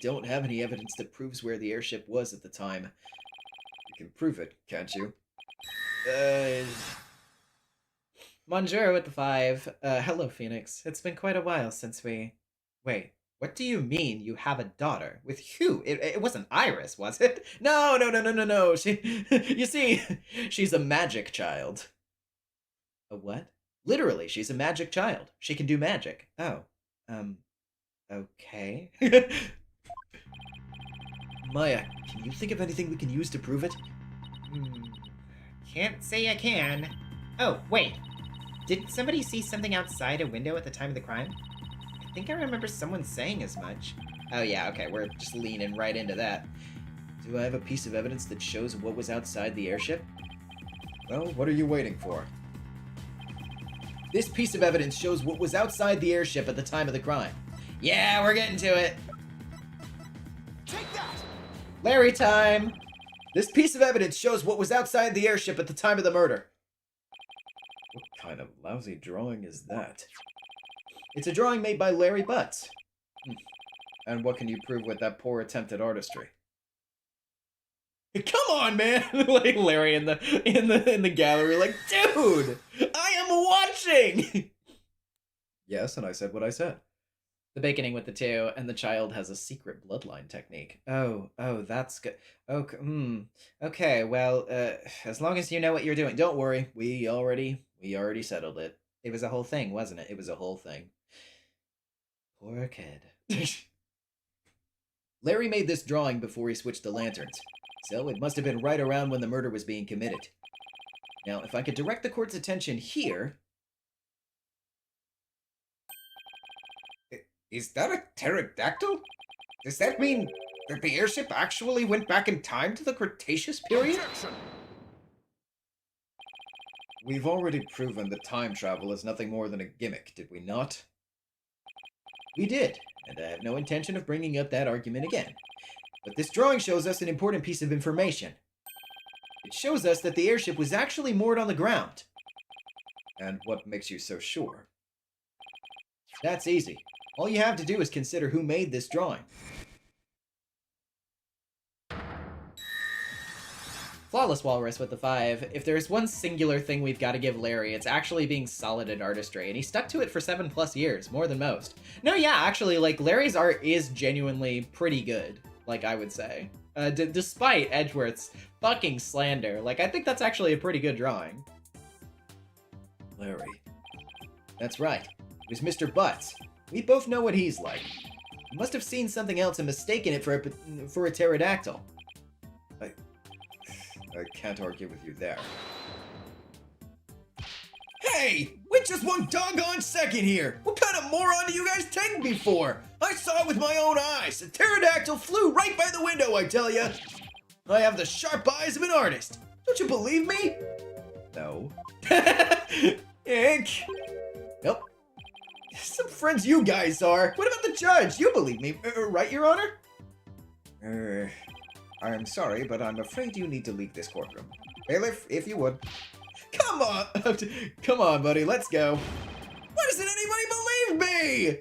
don't have any evidence that proves where the airship was at the time. You can prove it, can't you? Bonjour with the 5. Hello, Phoenix. It's been quite a while since we... Wait, what do you mean you have a daughter? With who? It wasn't Iris, was it? No. She... You see, she's a magic child. A what? Literally, she's a magic child. She can do magic. Oh. Okay. Maya, can you think of anything we can use to prove it? Can't say I can. Oh, wait. Did somebody see something outside a window at the time of the crime? I think I remember someone saying as much. Oh yeah, okay, we're just leaning right into that. Do I have a piece of evidence that shows what was outside the airship? Well, what are you waiting for? This piece of evidence shows what was outside the airship at the time of the crime. Yeah, we're getting to it. Take that! Larry time! This piece of evidence shows what was outside the airship at the time of the murder. What kind of lousy drawing is that? It's a drawing made by Larry Butts. And what can you prove with that poor attempt at artistry? Come on, man! Like Larry in the gallery, like, dude! I am watching! Yes, and I said what I said. The baconing with the 2, and the child has a secret bloodline technique. Oh, that's good. Okay, well, as long as you know what you're doing, don't worry. We already settled it. It was a whole thing, wasn't it? It was a whole thing. Poor kid. Larry made this drawing before he switched to lanterns, so it must have been right around when the murder was being committed. Now, if I could direct the court's attention here... Is that a pterodactyl? Does that mean that the airship actually went back in time to the Cretaceous period? Objection! We've already proven that time travel is nothing more than a gimmick, did we not? We did, and I have no intention of bringing up that argument again. But this drawing shows us an important piece of information. It shows us that the airship was actually moored on the ground. And what makes you so sure? That's easy. All you have to do is consider who made this drawing. Flawless Walrus with the 5. If there's one singular thing we've got to give Larry, it's actually being solid in artistry, and he stuck to it for 7+ years, more than most. No, yeah, actually, like, Larry's art is genuinely pretty good, like, I would say. Despite Edgeworth's fucking slander. Like, I think that's actually a pretty good drawing. Larry. That's right. It was Mr. Butts. We both know what he's like. He must have seen something else and mistaken it for a pterodactyl. I can't argue with you there. Hey! Wait just one doggone second here! What kind of moron do you guys take me for? I saw it with my own eyes! A pterodactyl flew right by the window, I tell ya! I have the sharp eyes of an artist! Don't you believe me? No. Ick! Nope. Some friends you guys are! What about the judge? You believe me, right, Your Honor? I'm sorry, but I'm afraid you need to leave this courtroom. Bailiff, if you would. Come on! Come on, buddy, let's go. Why doesn't anybody believe me?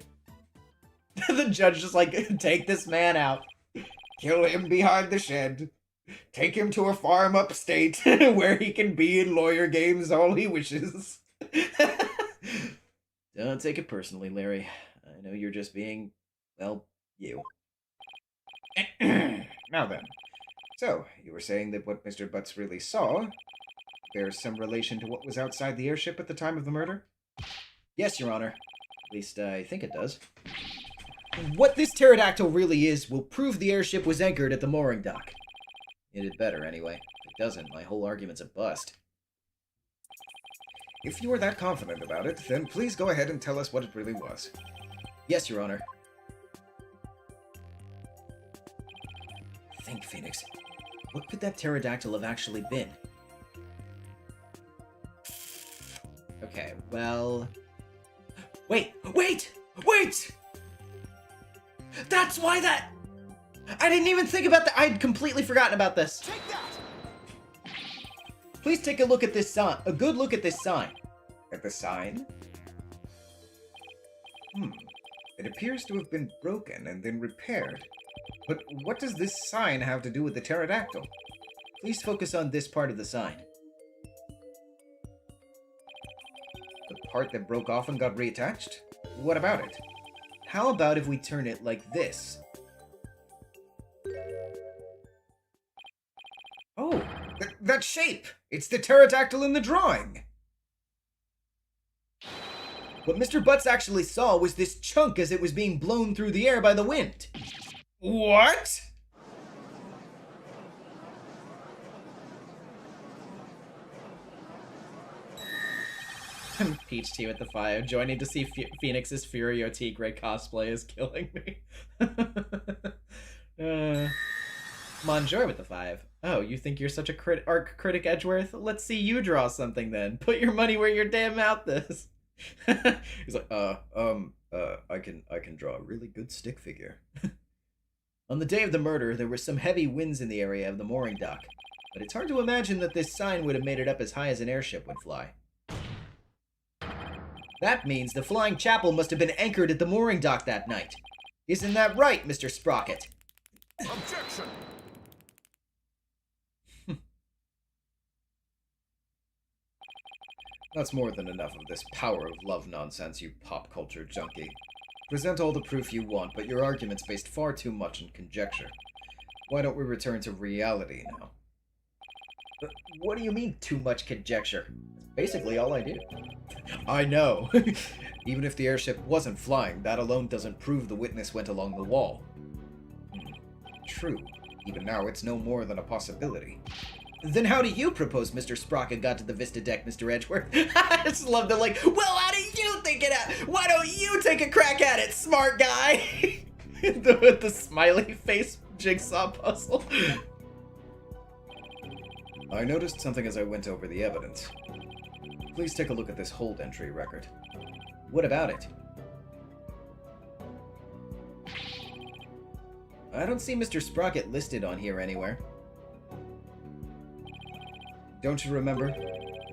The judge just like, take this man out. Kill him behind the shed. Take him to a farm upstate where he can be in lawyer games all he wishes. Don't take it personally, Larry. I know you're just being, well, you. Now then. So, you were saying that what Mr. Butts really saw bears some relation to what was outside the airship at the time of the murder? Yes, Your Honor. At least, I think it does. What this pterodactyl really is will prove the airship was anchored at the mooring dock. It had better, anyway. If it doesn't, my whole argument's a bust. If you are that confident about it, then please go ahead and tell us what it really was. Yes, Your Honor. Think, Phoenix. What could that pterodactyl have actually been? Okay, well... Wait! That's why that... I didn't even think about that! I'd completely forgotten about this! Take that! Please take a look at this sign. A good look at this sign. At the sign? It appears to have been broken and then repaired. But what does this sign have to do with the pterodactyl? Please focus on this part of the sign. The part that broke off and got reattached? What about it? How about if we turn it like this? Oh, that shape! It's the pterodactyl in the drawing! What Mr. Butts actually saw was this chunk as it was being blown through the air by the wind. What? Peach Tea with the 5. Joining to see Phoenix's Furio Tigre cosplay is killing me. Monjoy with the 5. Oh, you think you're such a art critic, Edgeworth? Let's see you draw something then. Put your money where your damn mouth is. He's like, I can draw a really good stick figure. On the day of the murder, there were some heavy winds in the area of the mooring dock, but it's hard to imagine that this sign would have made it up as high as an airship would fly. That means the flying chapel must have been anchored at the mooring dock that night. Isn't that right, Mr. Sprocket? Objection! That's more than enough of this power of love nonsense, you pop culture junkie. Present all the proof you want, but your argument's based far too much on conjecture. Why don't we return to reality now? What do you mean, too much conjecture? Basically all I do. I know. Even if the airship wasn't flying, that alone doesn't prove the witness went along the wall. True. Even now, it's no more than a possibility. Then how do you propose Mr. Sprocket got to the Vista deck, Mr. Edgeworth? I just love the like, well, how do you think it out? Why don't you take a crack at it, smart guy? With the smiley face jigsaw puzzle. I noticed something as I went over the evidence. Please take a look at this hold entry record. What about it? I don't see Mr. Sprocket listed on here anywhere. Don't you remember?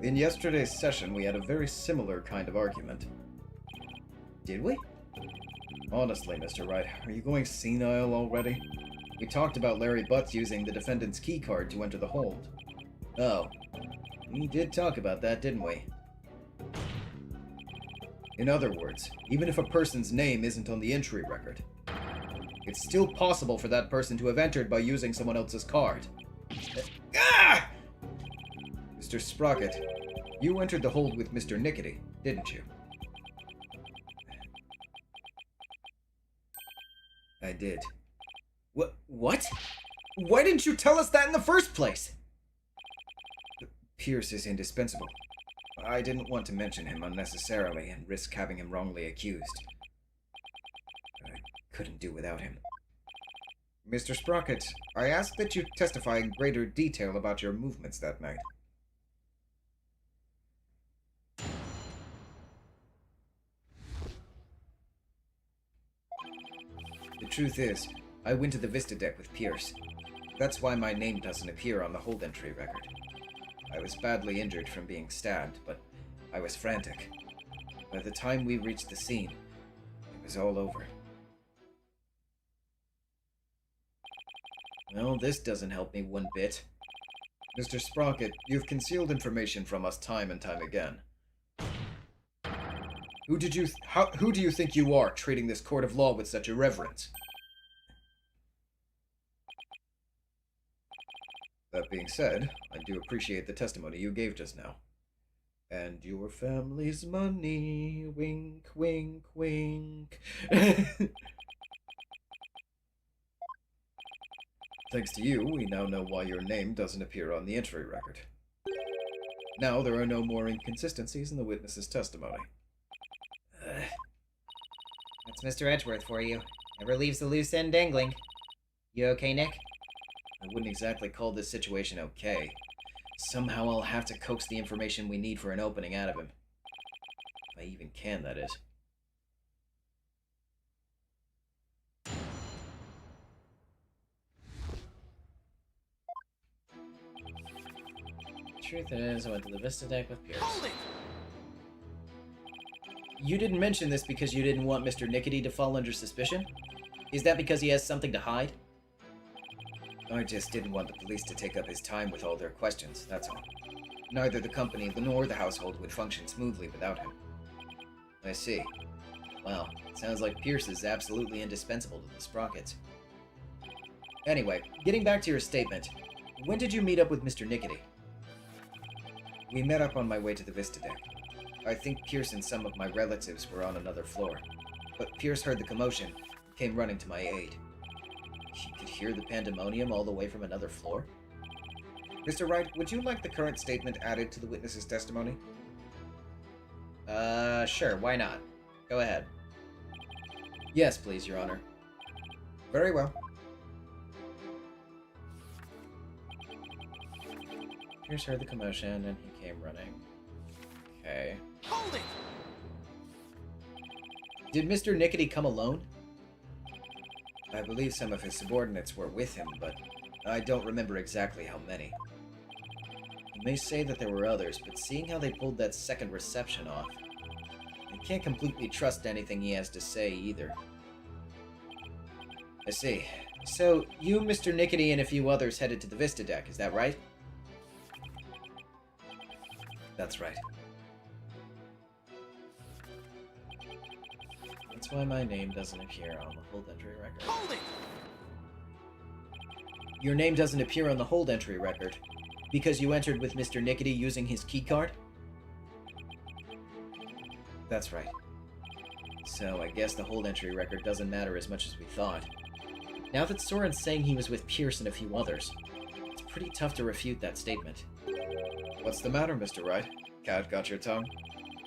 In yesterday's session, we had a very similar kind of argument. Did we? Honestly, Mr. Wright, are you going senile already? We talked about Larry Butts using the defendant's keycard to enter the hold. Oh, we did talk about that, didn't we? In other words, even if a person's name isn't on the entry record, it's still possible for that person to have entered by using someone else's card. Ah! Mr. Sprocket, you entered the hold with Mr. Nickety, didn't you? I did. What? Why didn't you tell us that in the first place? Pierce is indispensable. I didn't want to mention him unnecessarily and risk having him wrongly accused. I couldn't do without him. Mr. Sprocket, I ask that you testify in greater detail about your movements that night. The truth is, I went to the Vista deck with Pierce. That's why my name doesn't appear on the hold entry record. I was badly injured from being stabbed, but I was frantic. By the time we reached the scene, it was all over. Well, this doesn't help me one bit. Mr. Sprocket, you've concealed information from us time and time again. Who do you think you are, treating this court of law with such irreverence? That being said, I do appreciate the testimony you gave just now. And your family's money, wink, wink, wink. Thanks to you, we now know why your name doesn't appear on the entry record. Now there are no more inconsistencies in the witness's testimony. That's Mr. Edgeworth for you. Never leaves the loose end dangling. You okay, Nick? I wouldn't exactly call this situation okay. Somehow I'll have to coax the information we need for an opening out of him. If I even can, that is. Truth is, I went to the Vista deck with Pierce. Hold it! You didn't mention this because you didn't want Mr. Nickety to fall under suspicion? Is that because he has something to hide? I just didn't want the police to take up his time with all their questions, that's all. Neither the company nor the household would function smoothly without him. I see. Well, sounds like Pierce is absolutely indispensable to the Sprockets. Anyway, getting back to your statement, when did you meet up with Mr. Nickety? We met up on my way to the Vista deck. I think Pierce and some of my relatives were on another floor, but Pierce heard the commotion and came running to my aid. He could hear the pandemonium all the way from another floor? Mr. Wright, would you like the current statement added to the witness's testimony? Sure, why not? Go ahead. Yes, please, Your Honor. Very well. Pierce heard the commotion and he came running. Okay. Hold it! Did Mr. Nickety come alone? I believe some of his subordinates were with him, but I don't remember exactly how many. You may say that there were others, but seeing how they pulled that second reception off, I can't completely trust anything he has to say either. I see. So, you, Mr. Nickety, and a few others headed to the Vista deck, is that right? That's right. That's why my name doesn't appear on the hold entry record. Hold it! Your name doesn't appear on the hold entry record because you entered with Mr. Nickety using his keycard? That's right. So I guess the hold entry record doesn't matter as much as we thought. Now that Soren's saying he was with Pierce and a few others, it's pretty tough to refute that statement. What's the matter, Mr. Wright? Cat got your tongue?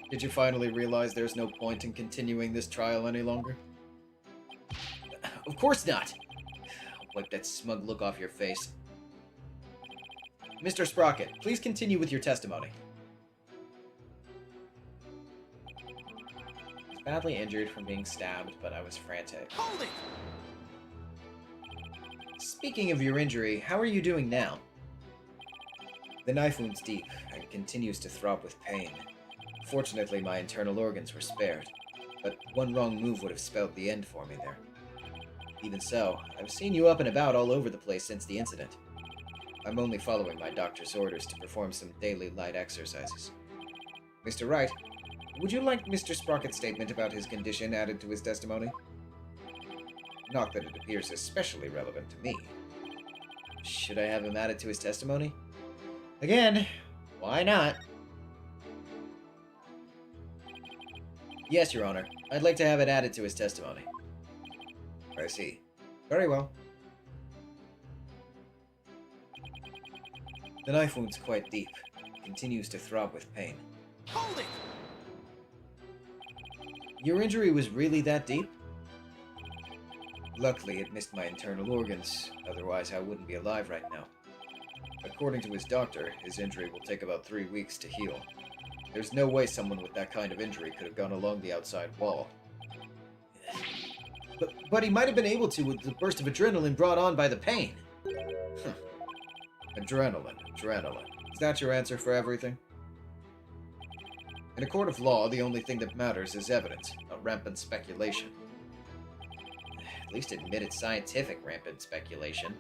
Did you finally realize there's no point in continuing this trial any longer? Of course not! Wipe that smug look off your face. Mr. Sprocket, please continue with your testimony. I was badly injured from being stabbed, but I was frantic. Hold it! Speaking of your injury, how are you doing now? The knife wound's deep and continues to throb with pain. Fortunately, my internal organs were spared, but one wrong move would have spelled the end for me there. Even so, I've seen you up and about all over the place since the incident. I'm only following my doctor's orders to perform some daily light exercises. Mr. Wright, would you like Mr. Sprocket's statement about his condition added to his testimony? Not that it appears especially relevant to me. Should I have him added to his testimony? Again, why not? Yes, Your Honor. I'd like to have it added to his testimony. I see. Very well. The knife wound's quite deep. It continues to throb with pain. Hold it! Your injury was really that deep? Luckily, it missed my internal organs, otherwise I wouldn't be alive right now. According to his doctor, his injury will take about 3 weeks to heal. There's no way someone with that kind of injury could have gone along the outside wall. But he might have been able to with the burst of adrenaline brought on by the pain. Adrenaline. Is that your answer for everything? In a court of law, the only thing that matters is evidence, not rampant speculation. At least admit it's scientific rampant speculation.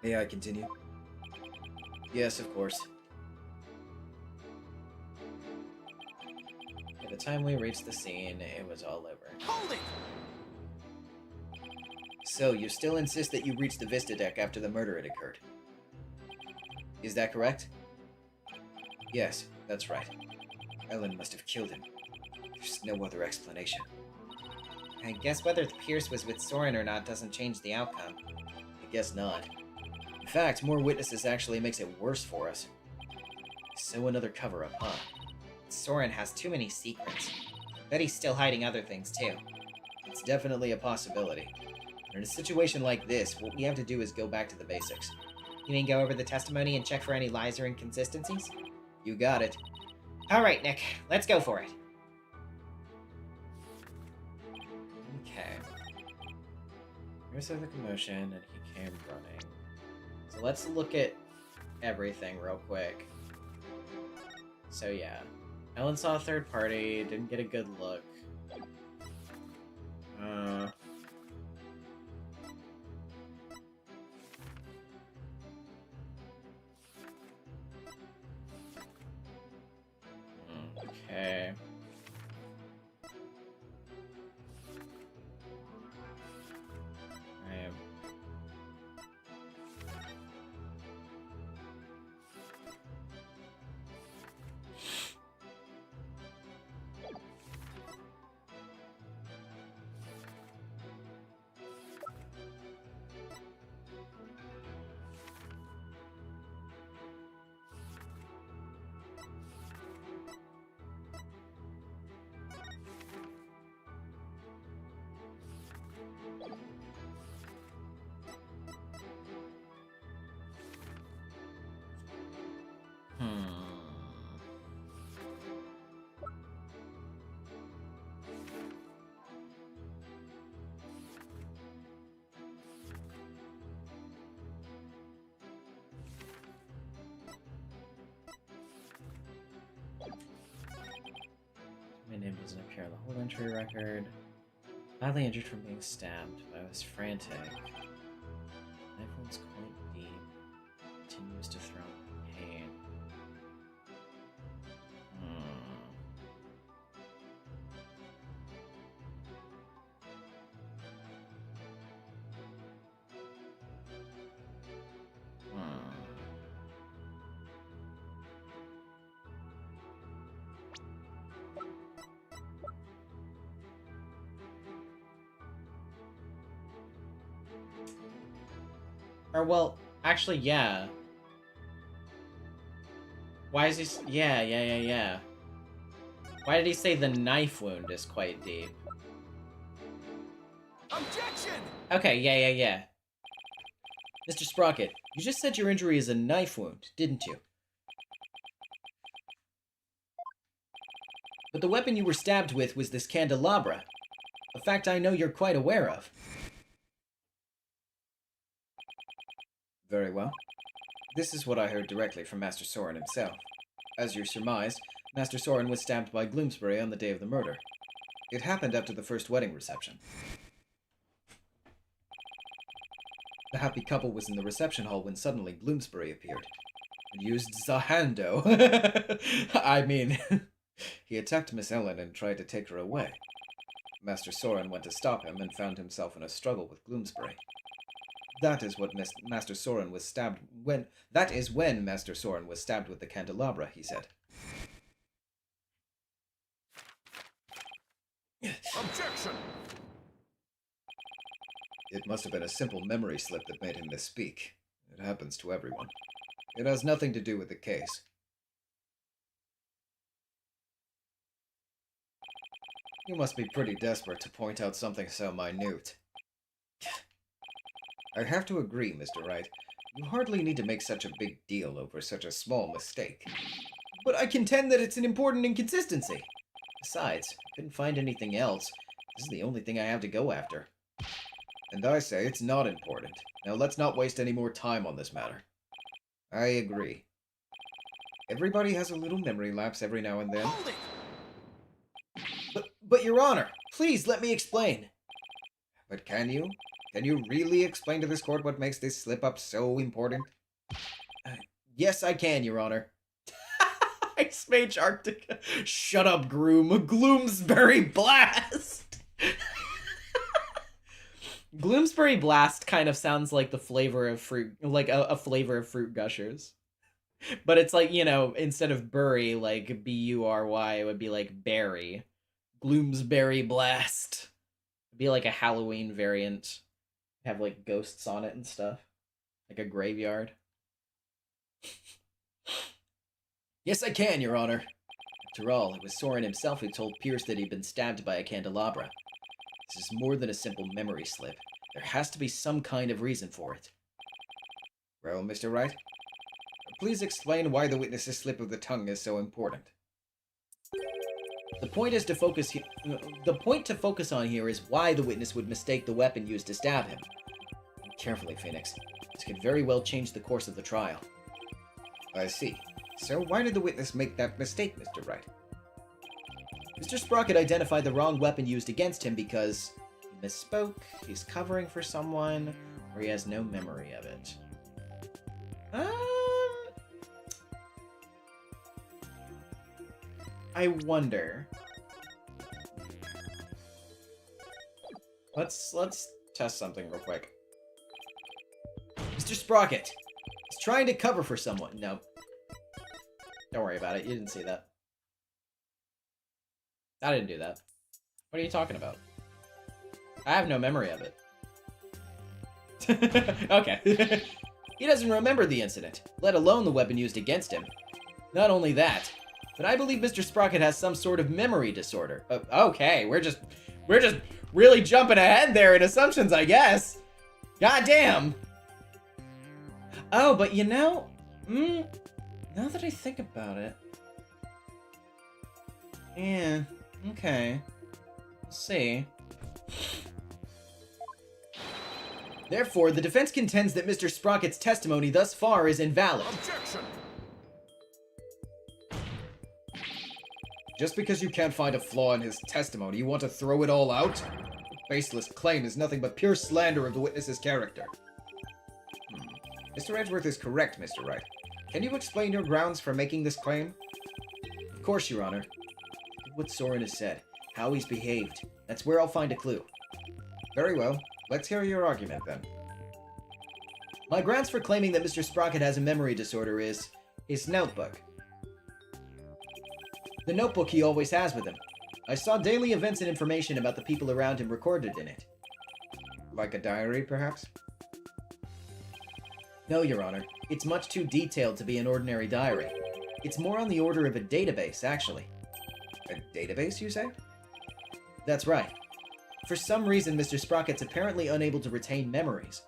May I continue? Yes, of course. By the time we reached the scene, it was all over. Hold it! So, you still insist that you reached the Vista deck after the murder had occurred? Is that correct? Yes, that's right. Ellen must have killed him. There's no other explanation. I guess whether Pierce was with Soren or not doesn't change the outcome. I guess not. In fact, more witnesses actually makes it worse for us. So another cover-up, huh? Soren has too many secrets. Bet he's still hiding other things, too. It's definitely a possibility. In a situation like this, what we have to do is go back to the basics. You mean go over the testimony and check for any lies or inconsistencies? You got it. Alright, Nick. Let's go for it. Okay. Here's the commotion, and he came running. So let's look at everything real quick. So yeah. Ellen saw a third party, didn't get a good look. Okay. My name doesn't appear on the whole entry record. Badly injured from being stabbed, but I was frantic. Knife wound's quite deep. Continues to throw pain. Or, well, actually, yeah. Why is he... Yeah. Why did he say the knife wound is quite deep? Objection! Okay, yeah. Mr. Sprocket, you just said your injury is a knife wound, didn't you? But the weapon you were stabbed with was this candelabra. A fact I know you're quite aware of. Very well. This is what I heard directly from Master Soren himself. As you surmised, Master Soren was stabbed by Gloomsbury on the day of the murder. It happened after the first wedding reception. The happy couple was in the reception hall when suddenly Bloomsbury appeared and used Zahando. I mean, he attacked Miss Ellen and tried to take her away. Master Soren went to stop him and found himself in a struggle with Bloomsbury. That is when Master Soren was stabbed with the candelabra, he said. Objection! It must have been a simple memory slip that made him misspeak. It happens to everyone. It has nothing to do with the case. You must be pretty desperate to point out something so minute. I have to agree, Mr. Wright. You hardly need to make such a big deal over such a small mistake. But I contend that it's an important inconsistency. Besides, I couldn't find anything else. This is the only thing I have to go after. And I say it's not important. Now let's not waste any more time on this matter. I agree. Everybody has a little memory lapse every now and then. Hold it! But Your Honor, please let me explain. But can you? Can you really explain to this court what makes this slip-up so important? Yes, I can, Your Honor. Ice Mage Arctica. Shut up, Groom. Gloomsbury Blast. Gloomsbury Blast kind of sounds like the flavor of fruit, like a flavor of Fruit Gushers. But it's like, you know, instead of Bury, like B-U-R-Y, it would be like berry. Gloomsbury Blast. It'd be like a Halloween variant. Have like ghosts on it and stuff. Like a graveyard. Yes, I can, Your Honor. After all, it was Soren himself who told Pierce that he'd been stabbed by a candelabra. This is more than a simple memory slip. There has to be some kind of reason for it. Well, Mr. Wright, please explain why the witness's slip of the tongue is so important. The point to focus on here is why the witness would mistake the weapon used to stab him. Carefully, Phoenix. This could very well change the course of the trial. I see. So why did the witness make that mistake, Mr. Wright? Mr. Sprocket identified the wrong weapon used against him because he misspoke, he's covering for someone, or he has no memory of it. I wonder. Let's test something real quick. Mr. Sprocket! He's trying to cover for someone. No. Don't worry about it. You didn't see that. I didn't do that. What are you talking about? I have no memory of it. Okay. He doesn't remember the incident, let alone the weapon used against him. Not only that, but I believe Mr. Sprocket has some sort of memory disorder. Okay, we're just really jumping ahead there in assumptions, I guess. God damn. Oh, but you know, now that I think about it, yeah, okay, let's see. Therefore, the defense contends that Mr. Sprocket's testimony thus far is invalid. Objection! Just because you can't find a flaw in his testimony, you want to throw it all out? The baseless claim is nothing but pure slander of the witness's character. Mr. Edgeworth is correct, Mr. Wright. Can you explain your grounds for making this claim? Of course, Your Honor. What Soren has said, how he's behaved. That's where I'll find a clue. Very well. Let's hear your argument, then. My grounds for claiming that Mr. Sprocket has a memory disorder is his notebook. The notebook he always has with him. I saw daily events and information about the people around him recorded in it. Like a diary, perhaps? No, Your Honor. It's much too detailed to be an ordinary diary. It's more on the order of a database, actually. A database, you say? That's right. For some reason, Mr. Sprocket's apparently unable to retain memories.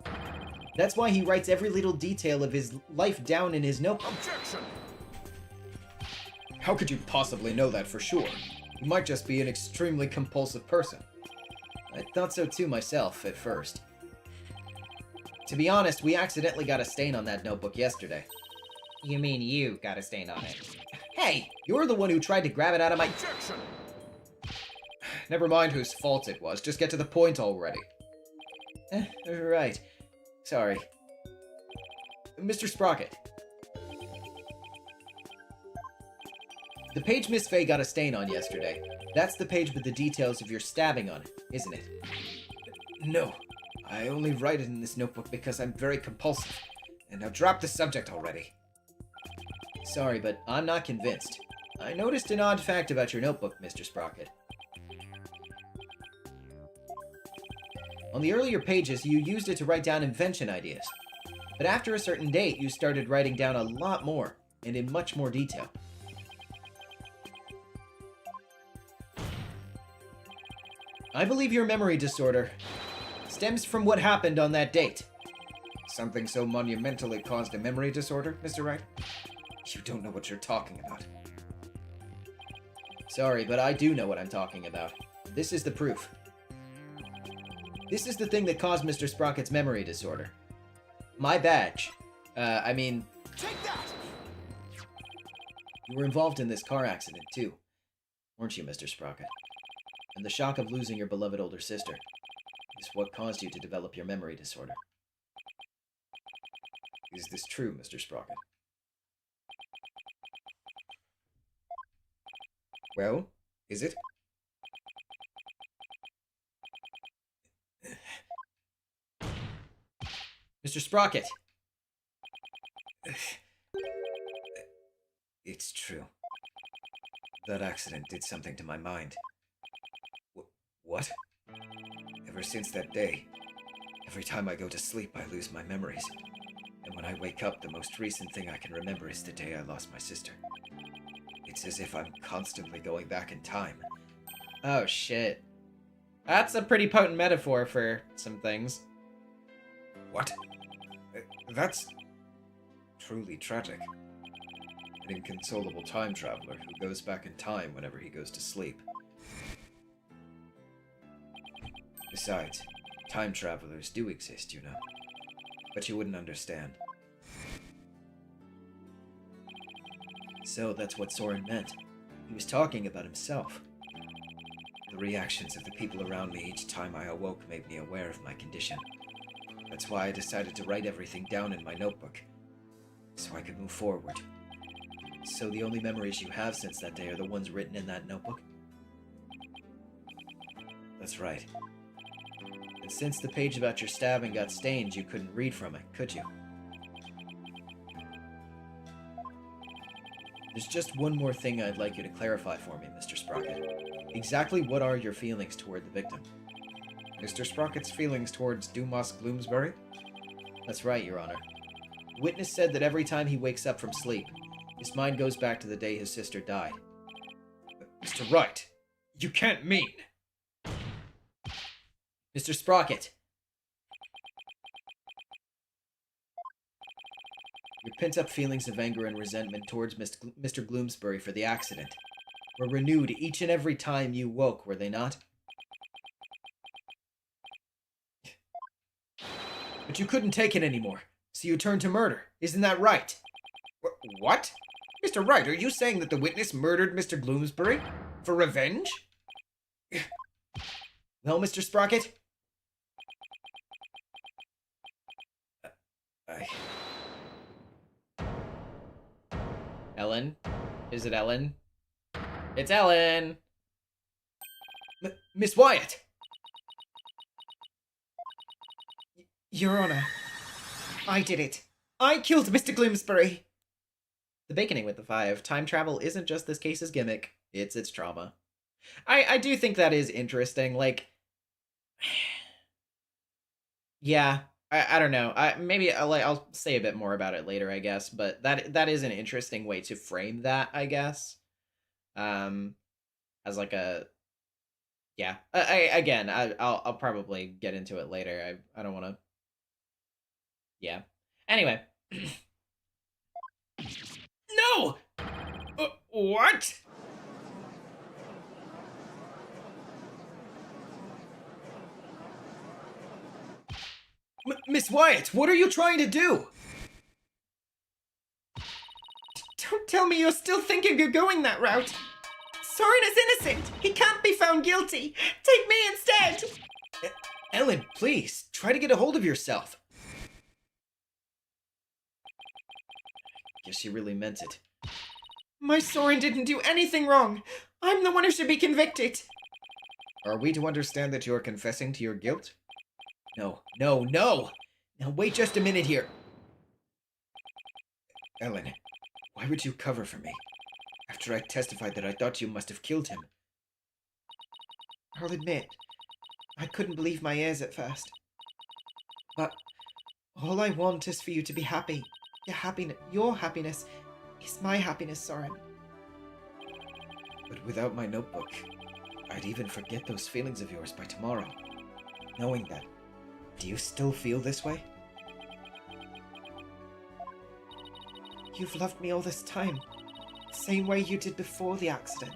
That's why he writes every little detail of his life down in his notebook. Objection! How could you possibly know that for sure? You might just be an extremely compulsive person. I thought so too myself, at first. To be honest, we accidentally got a stain on that notebook yesterday. You mean you got a stain on it? Hey! You're the one who tried to grab it out of my... Objection! Never mind whose fault it was, just get to the point already. Right. Sorry. Mr. Sprocket. The page Miss Faye got a stain on yesterday. That's the page with the details of your stabbing on it, isn't it? No. I only write it in this notebook because I'm very compulsive. And now drop the subject already. Sorry, but I'm not convinced. I noticed an odd fact about your notebook, Mr. Sprocket. On the earlier pages, you used it to write down invention ideas. But after a certain date, you started writing down a lot more, and in much more detail. I believe your memory disorder stems from what happened on that date. Something so monumentally caused a memory disorder, Mr. Wright? You don't know what you're talking about. Sorry, but I do know what I'm talking about. This is the proof. This is the thing that caused Mr. Sprocket's memory disorder. My badge. Take that! You were involved in this car accident, too. Weren't you, Mr. Sprocket? And the shock of losing your beloved older sister is what caused you to develop your memory disorder. Is this true, Mr. Sprocket? Well, is it? Mr. Sprocket! It's true. That accident did something to my mind. What? Ever since that day, every time I go to sleep, I lose my memories. And when I wake up, the most recent thing I can remember is the day I lost my sister. It's as if I'm constantly going back in time. Oh, shit. That's a pretty potent metaphor for some things. What? That's truly tragic. An inconsolable time traveler who goes back in time whenever he goes to sleep. Besides, time travelers do exist, you know. But you wouldn't understand. So that's what Soren meant. He was talking about himself. The reactions of the people around me each time I awoke made me aware of my condition. That's why I decided to write everything down in my notebook, so I could move forward. So the only memories you have since that day are the ones written in that notebook? That's right. And since the page about your stabbing got stained, you couldn't read from it, could you? There's just one more thing I'd like you to clarify for me, Mr. Sprocket. Exactly what are your feelings toward the victim? Mr. Sprocket's feelings towards Dumas Gloomsbury? That's right, Your Honor. The witness said that every time he wakes up from sleep, his mind goes back to the day his sister died. Mr. Wright, you can't mean... Mr. Sprocket! Your pent-up feelings of anger and resentment towards Mr. Gloomsbury for the accident were renewed each and every time you woke, were they not? But you couldn't take it anymore, so you turned to murder. Isn't that right? What? Mr. Wright, are you saying that the witness murdered Mr. Gloomsbury? For revenge? Well, Mr. Sprocket? Ellen? Is it Ellen? It's Ellen! Miss Wyatt! Your Honor, I did it. I killed Mr. Gloomsbury. The baconing with the 5. Time travel isn't just this case's gimmick, it's its trauma. I do think that is interesting, like... yeah, I don't know. Maybe I'll say a bit more about it later, I guess, but that is an interesting way to frame that, I guess. As like a... yeah. I'll probably get into it later. I don't want to... yeah. Anyway. No! What? Miss Wyatt, what are you trying to do? Don't tell me you're still thinking of going that route. Soren is innocent. He can't be found guilty. Take me instead. Ellen, please, try to get a hold of yourself. Guess she really meant it. My Soren didn't do anything wrong. I'm the one who should be convicted. Are we to understand that you're confessing to your guilt? No, no, no! Now wait just a minute here. Ellen, why would you cover for me? After I testified that I thought you must have killed him. I'll admit, I couldn't believe my ears at first. But all I want is for you to be happy. Your happiness is my happiness, Soren. But without my notebook, I'd even forget those feelings of yours by tomorrow. Knowing that, do you still feel this way? You've loved me all this time, the same way you did before the accident.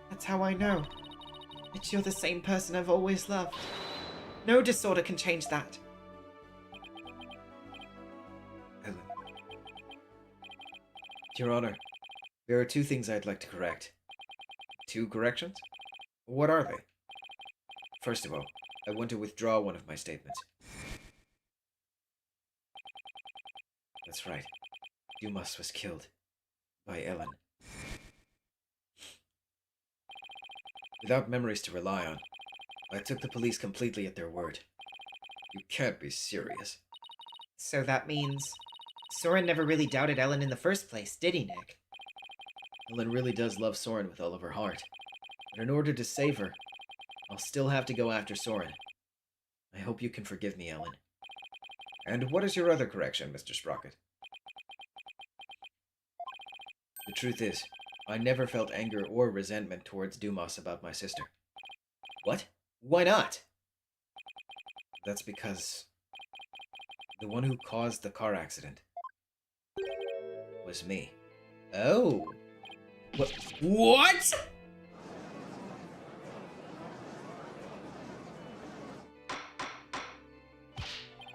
That's how I know that you're the same person I've always loved. No disorder can change that. Ellen. Your Honor, there are 2 things I'd like to correct. 2 corrections? What are they? First of all, I want to withdraw one of my statements. That's right. Dumas was killed by Ellen. Without memories to rely on, I took the police completely at their word. You can't be serious. So that means Soren never really doubted Ellen in the first place, did he, Nick? Ellen really does love Soren with all of her heart. But in order to save her, I'll still have to go after Soren. I hope you can forgive me, Ellen. And what is your other correction, Mr. Sprocket? The truth is, I never felt anger or resentment towards Dumas about my sister. What? Why not? That's because the one who caused the car accident was me. Oh. What?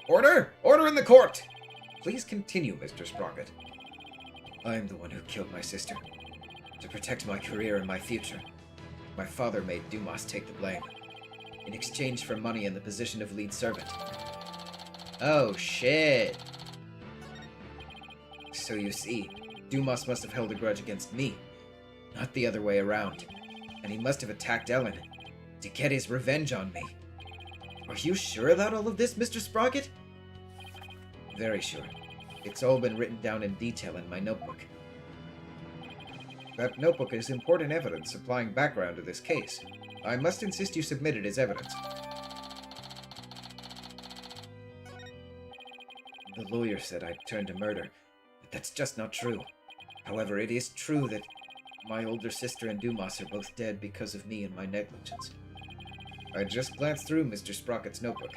Order! Order in the court! Please continue, Mr. Sprocket. I'm the one who killed my sister. To protect my career and my future, my father made Dumas take the blame, in exchange for money and the position of lead servant. Oh, shit. So you see, Dumas must have held a grudge against me, not the other way around. And he must have attacked Ellen to get his revenge on me. Are you sure about all of this, Mr. Sprocket? Very sure. It's all been written down in detail in my notebook. That notebook is important evidence supplying background to this case. I must insist you submit it as evidence. The lawyer said I'd turned to murder, but that's just not true. However, it is true that my older sister and Dumas are both dead because of me and my negligence. I just glanced through Mr. Sprocket's notebook.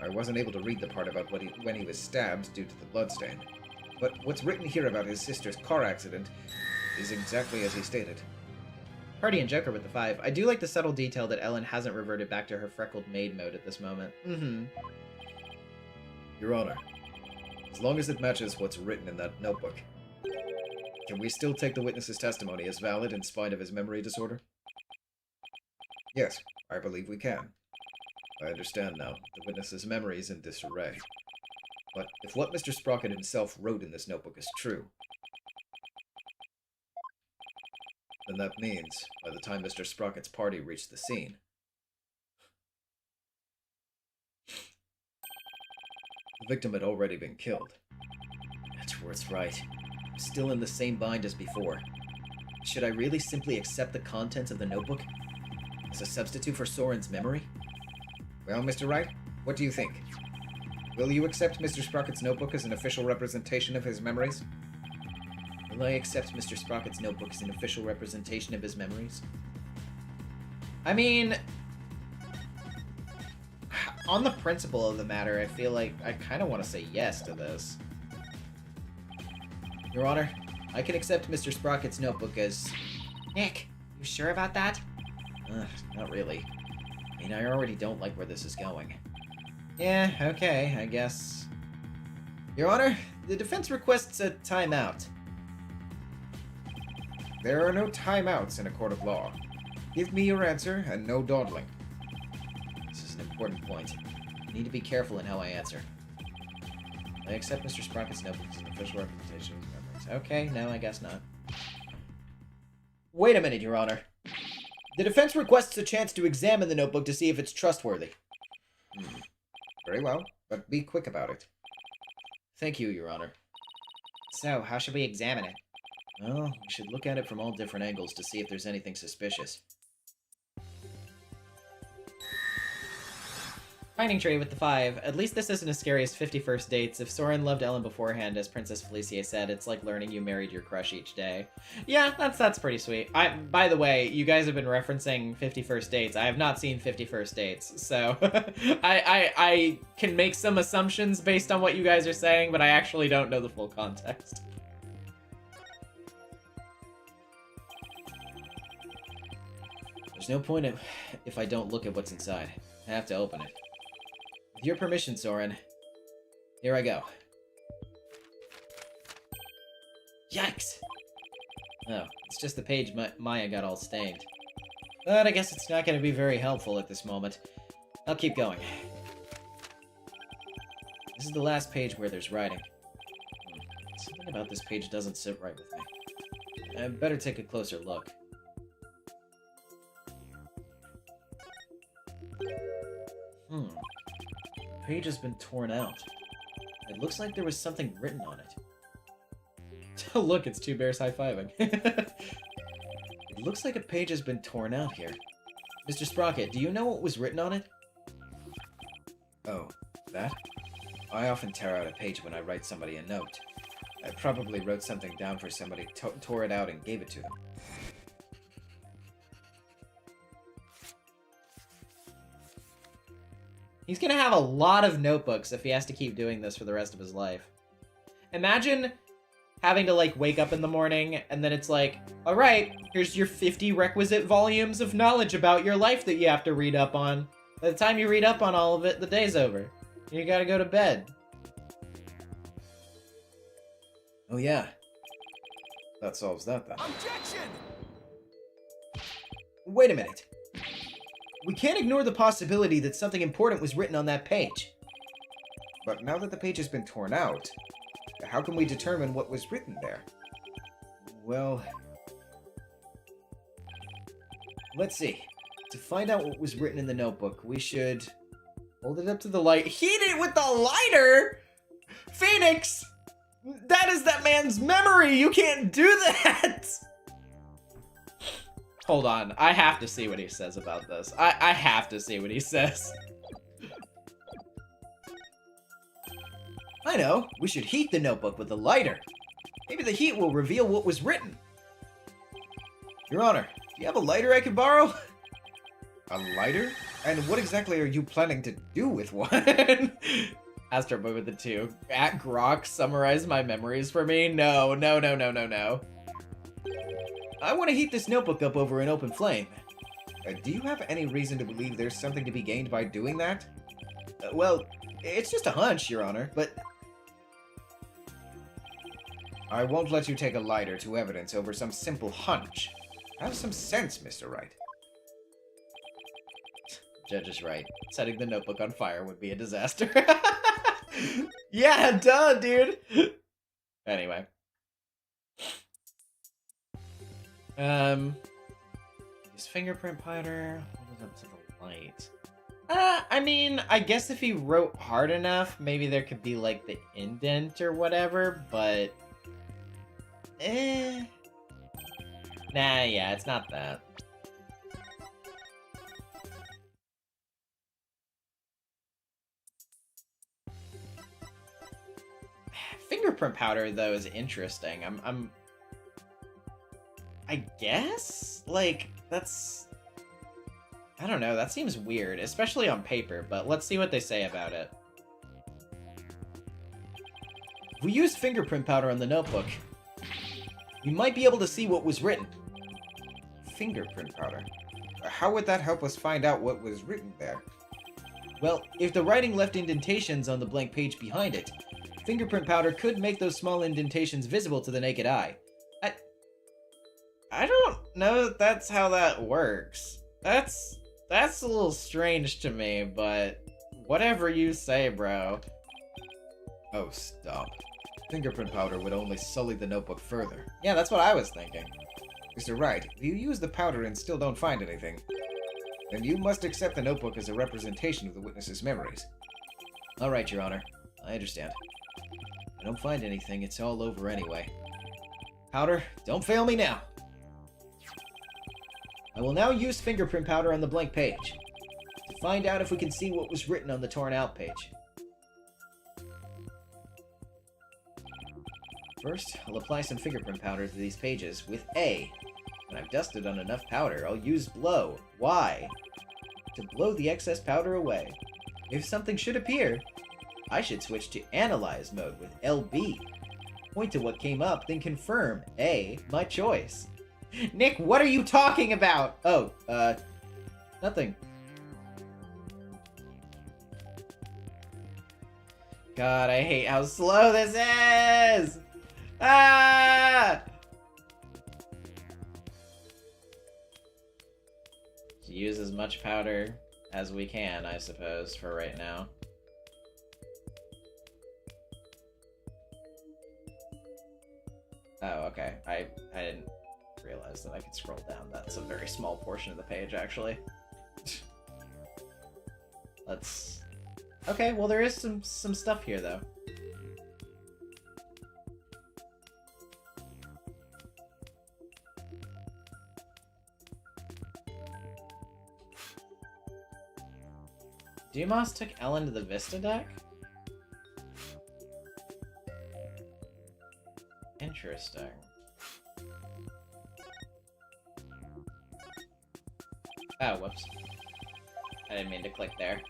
I wasn't able to read the part about when he was stabbed due to the bloodstain. But what's written here about his sister's car accident is exactly as he stated. Party and Joker with the 5. I do like the subtle detail that Ellen hasn't reverted back to her freckled maid mode at this moment. Your Honor, as long as it matches what's written in that notebook, can we still take the witness's testimony as valid in spite of his memory disorder? Yes, I believe we can. I understand now. The witness's memory is in disarray. But if what Mr. Sprocket himself wrote in this notebook is true, then that means, by the time Mr. Sprocket's party reached the scene, the victim had already been killed. Edgeworth's right. I'm still in the same bind as before. Should I really simply accept the contents of the notebook as a substitute for Soren's memory? Well, Mr. Wright, what do you think? Will you accept Mr. Sprocket's notebook as an official representation of his memories? Will I accept Mr. Sprocket's notebook as an official representation of his memories? I mean, on the principle of the matter, I feel like I kind of want to say yes to this. Your Honor, I can accept Mr. Sprocket's notebook as... Nick, you sure about that? Not really. I mean, I already don't like where this is going. Yeah, okay, I guess. Your Honor, the defense requests a timeout. There are no timeouts in a court of law. Give me your answer and no dawdling. This is an important point. I need to be careful in how I answer. I accept Mr. Sprocket's notebook as an official representation of his memories. Okay, no, I guess not. Wait a minute, Your Honor. The defense requests a chance to examine the notebook to see if it's trustworthy. Very well, but be quick about it. Thank you, Your Honor. So, how should we examine it? Well, we should look at it from all different angles to see if there's anything suspicious. Finding tree with the 5. At least this isn't as scary as 51st Dates. If Soren loved Ellen beforehand, as Princess Felicia said, it's like learning you married your crush each day. Yeah, that's pretty sweet. By the way, you guys have been referencing 51st Dates. I have not seen 51st Dates, so I can make some assumptions based on what you guys are saying, but I actually don't know the full context. There's no point if I don't look at what's inside. I have to open it. With your permission, Soren, here I go. Yikes! Oh, it's just the page Maya got all stained. But I guess it's not going to be very helpful at this moment. I'll keep going. This is the last page where there's writing. Something about this page doesn't sit right with me. I better take a closer look. The page has been torn out. It looks like there was something written on it. Oh, look, it's two bears high-fiving. It looks like a page has been torn out here. Mr. Sprocket, do you know what was written on it? Oh, that? I often tear out a page when I write somebody a note. I probably wrote something down for somebody, tore it out, and gave it to them. He's gonna have a lot of notebooks if he has to keep doing this for the rest of his life. Imagine having to, like, wake up in the morning, and then it's like, alright, here's your 50 requisite volumes of knowledge about your life that you have to read up on. By the time you read up on all of it, the day's over. You gotta go to bed. Oh yeah. That solves that then. Objection! Wait a minute. We can't ignore the possibility that something important was written on that page. But now that the page has been torn out, how can we determine what was written there? Well, let's see. To find out what was written in the notebook, we should hold it up to the light. Heat it with the lighter? Phoenix! That is that man's memory! You can't do that! Hold on, I have to see what he says about this. I have to see what he says. I know. We should heat the notebook with a lighter. Maybe the heat will reveal what was written. Your Honor, do you have a lighter I could borrow? A lighter? And what exactly are you planning to do with one? Astro Boy with the 2. At Grok, summarize my memories for me? No. I want to heat this notebook up over an open flame. Do you have any reason to believe there's something to be gained by doing that? Well, it's just a hunch, Your Honor, but... I won't let you take a lighter to evidence over some simple hunch. Have some sense, Mr. Wright. Judge is right. Setting the notebook on fire would be a disaster. Yeah, duh, dude! Anyway. His fingerprint powder. Hold it up to the light. I mean, I guess if he wrote hard enough, maybe there could be, like, the indent or whatever, but... Nah, yeah, it's not that. Fingerprint powder, though, is interesting. I guess? Like, that's... I don't know, that seems weird, especially on paper, but let's see what they say about it. If we use fingerprint powder on the notebook, we might be able to see what was written. Fingerprint powder? How would that help us find out what was written there? Well, if the writing left indentations on the blank page behind it, fingerprint powder could make those small indentations visible to the naked eye. I don't know that that's how that works. That's a little strange to me, but whatever you say, bro. Oh, stop. Fingerprint powder would only sully the notebook further. Yeah, that's what I was thinking. Mr. Wright, if you use the powder and still don't find anything, then you must accept the notebook as a representation of the witness's memories. All right, Your Honor. I understand. If I don't find anything, it's all over anyway. Powder, don't fail me now. I will now use fingerprint powder on the blank page to find out if we can see what was written on the torn out page. First, I'll apply some fingerprint powder to these pages with A. When I've dusted on enough powder, I'll use blow, Y, to blow the excess powder away. If something should appear, I should switch to analyze mode with LB. Point to what came up, then confirm A, my choice. Nick, what are you talking about? Oh, nothing. God, I hate how slow this is! Ah! Use as much powder as we can, I suppose, for right now. Oh, okay. I didn't realize that I could scroll down. That's a very small portion of the page, actually. Let's... Okay, well there is some stuff here, though. Dumas took Ellen to the Vista deck? Interesting. Oh, whoops. I didn't mean to click there.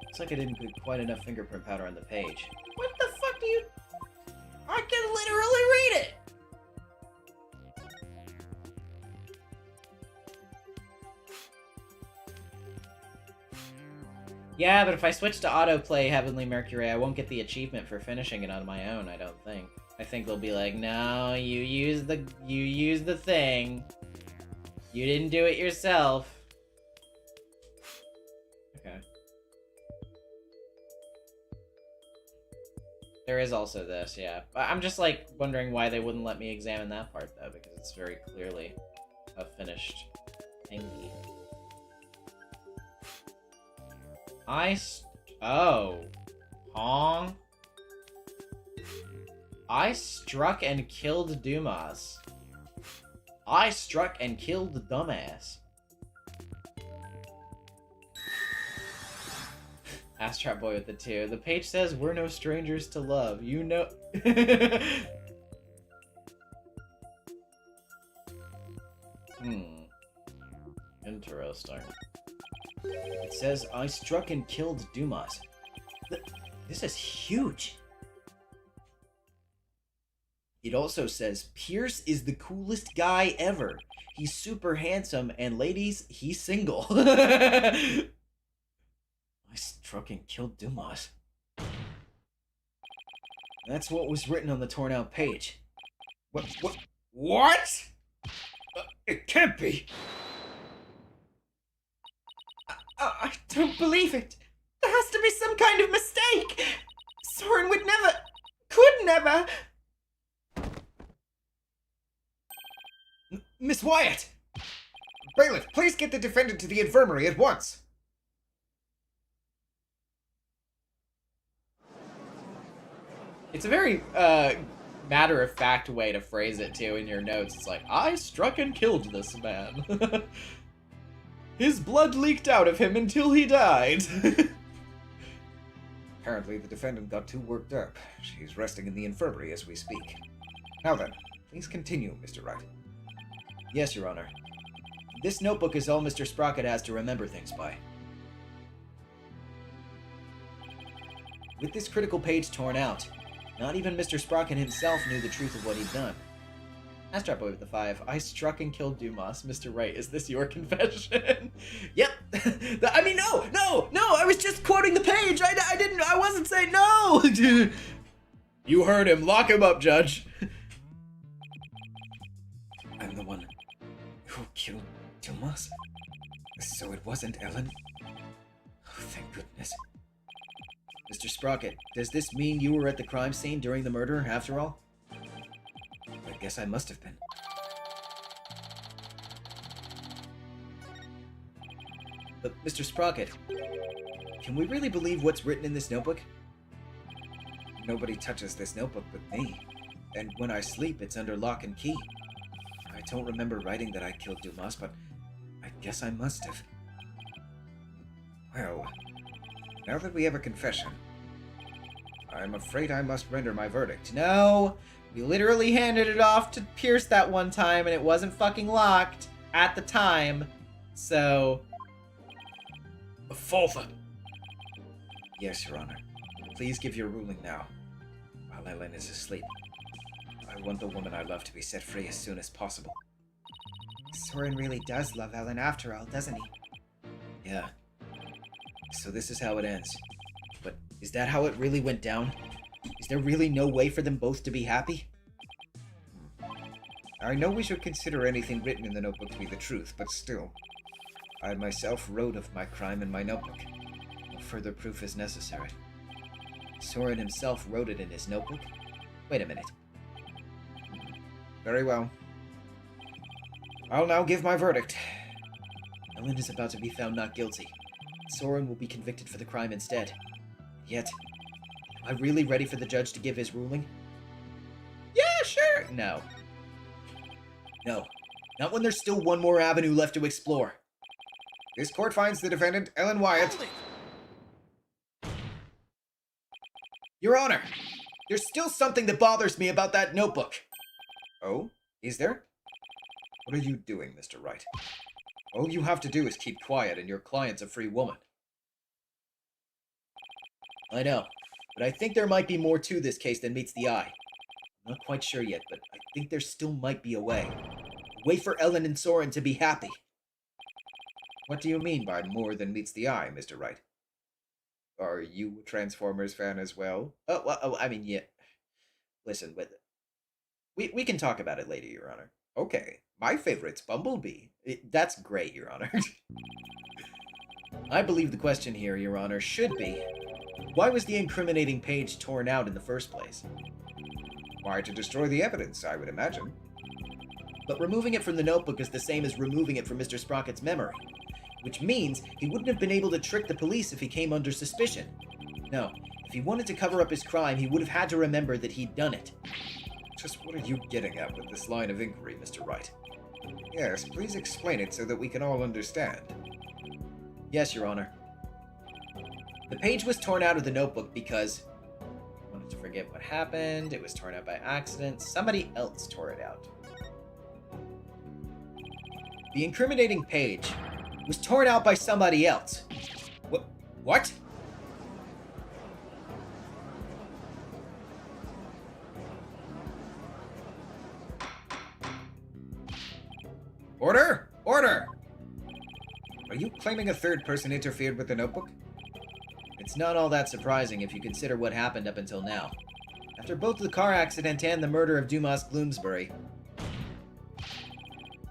Looks like I didn't put quite enough fingerprint powder on the page. What the fuck do you... I can literally read it! Yeah, but if I switch to autoplay Heavenly Mercury, I won't get the achievement for finishing it on my own, I don't think. I think they'll be like, no, you used the thing. You didn't do it yourself. Okay. There is also this, yeah. I'm just, like, wondering why they wouldn't let me examine that part, though, because it's very clearly a finished thingy. Oh. Pong? I struck and killed Dumas. I struck and killed the dumbass. Astrap Boy with the 2. The page says, we're no strangers to love. You know... Interesting. It says, I struck and killed Dumas. This is huge. It also says, Pierce is the coolest guy ever. He's super handsome, and ladies, he's single. I struck and killed Dumas. That's what was written on the torn out page. What? It can't be. I don't believe it. There has to be some kind of mistake. Soren would never, could never. Miss Wyatt! Bailiff, please get the defendant to the infirmary at once. It's a very, matter-of-fact way to phrase it, too, in your notes. It's like, I struck and killed this man. His blood leaked out of him until he died. Apparently, the defendant got too worked up. She's resting in the infirmary as we speak. Now then, please continue, Mr. Wright. Yes, Your Honor. This notebook is all Mr. Sprocket has to remember things by. With this critical page torn out, not even Mr. Sprocket himself knew the truth of what he'd done. Astrap Boy with the 5. I struck and killed Dumas. Mr. Wright, is this your confession? Yep. I mean, no! I was just quoting the page. I wasn't saying no. You heard him. Lock him up, Judge. I'm the one who killed Dumas? So it wasn't Ellen? Oh, thank goodness. Mr. Sprocket, does this mean you were at the crime scene during the murder, after all? I guess I must have been. But, Mr. Sprocket, can we really believe what's written in this notebook? Nobody touches this notebook but me, and when I sleep, it's under lock and key. I don't remember writing that I killed Dumas, but I guess I must have. Well, now that we have a confession, I'm afraid I must render my verdict. No, we literally handed it off to Pierce that one time, and it wasn't fucking locked at the time, so... A false. Yes, Your Honor. Please give your ruling now, while Ellen is asleep. I want the woman I love to be set free as soon as possible. Soren really does love Ellen after all, doesn't he? Yeah. So this is how it ends. But is that how it really went down? Is there really no way for them both to be happy? I know we should consider anything written in the notebook to be the truth, but still. I myself wrote of my crime in my notebook. No further proof is necessary. Soren himself wrote it in his notebook? Wait a minute. Very well. I'll now give my verdict. Ellen is about to be found not guilty. Soren will be convicted for the crime instead. Yet, am I really ready for the judge to give his ruling? Yeah, sure! No. No. Not when there's still one more avenue left to explore. This court finds the defendant, Ellen Wyatt. Your Honor, there's still something that bothers me about that notebook. Oh? Is there? What are you doing, Mr. Wright? All you have to do is keep quiet and your client's a free woman. I know, but I think there might be more to this case than meets the eye. I'm not quite sure yet, but I think there still might be a way. A way for Ellen and Soren to be happy. What do you mean by more than meets the eye, Mr. Wright? Are you a Transformers fan as well? I mean, yeah. Listen, we can talk about it later, Your Honor. Okay, my favorite's Bumblebee. That's great, Your Honor. I believe the question here, Your Honor, should be, why was the incriminating page torn out in the first place? Why, to destroy the evidence, I would imagine. But removing it from the notebook is the same as removing it from Mr. Sprocket's memory. Which means he wouldn't have been able to trick the police if he came under suspicion. No, if he wanted to cover up his crime, he would have had to remember that he'd done it. Just what are you getting at with this line of inquiry, Mr. Wright? Yes, please explain it so that we can all understand. Yes, Your Honor. The page was torn out of the notebook because... I wanted to forget what happened. It was torn out by accident. Somebody else tore it out. The incriminating page was torn out by somebody else. What? Order! Order! Are you claiming a third person interfered with the notebook? It's not all that surprising if you consider what happened up until now. After both the car accident and the murder of Dumas Gloomsbury,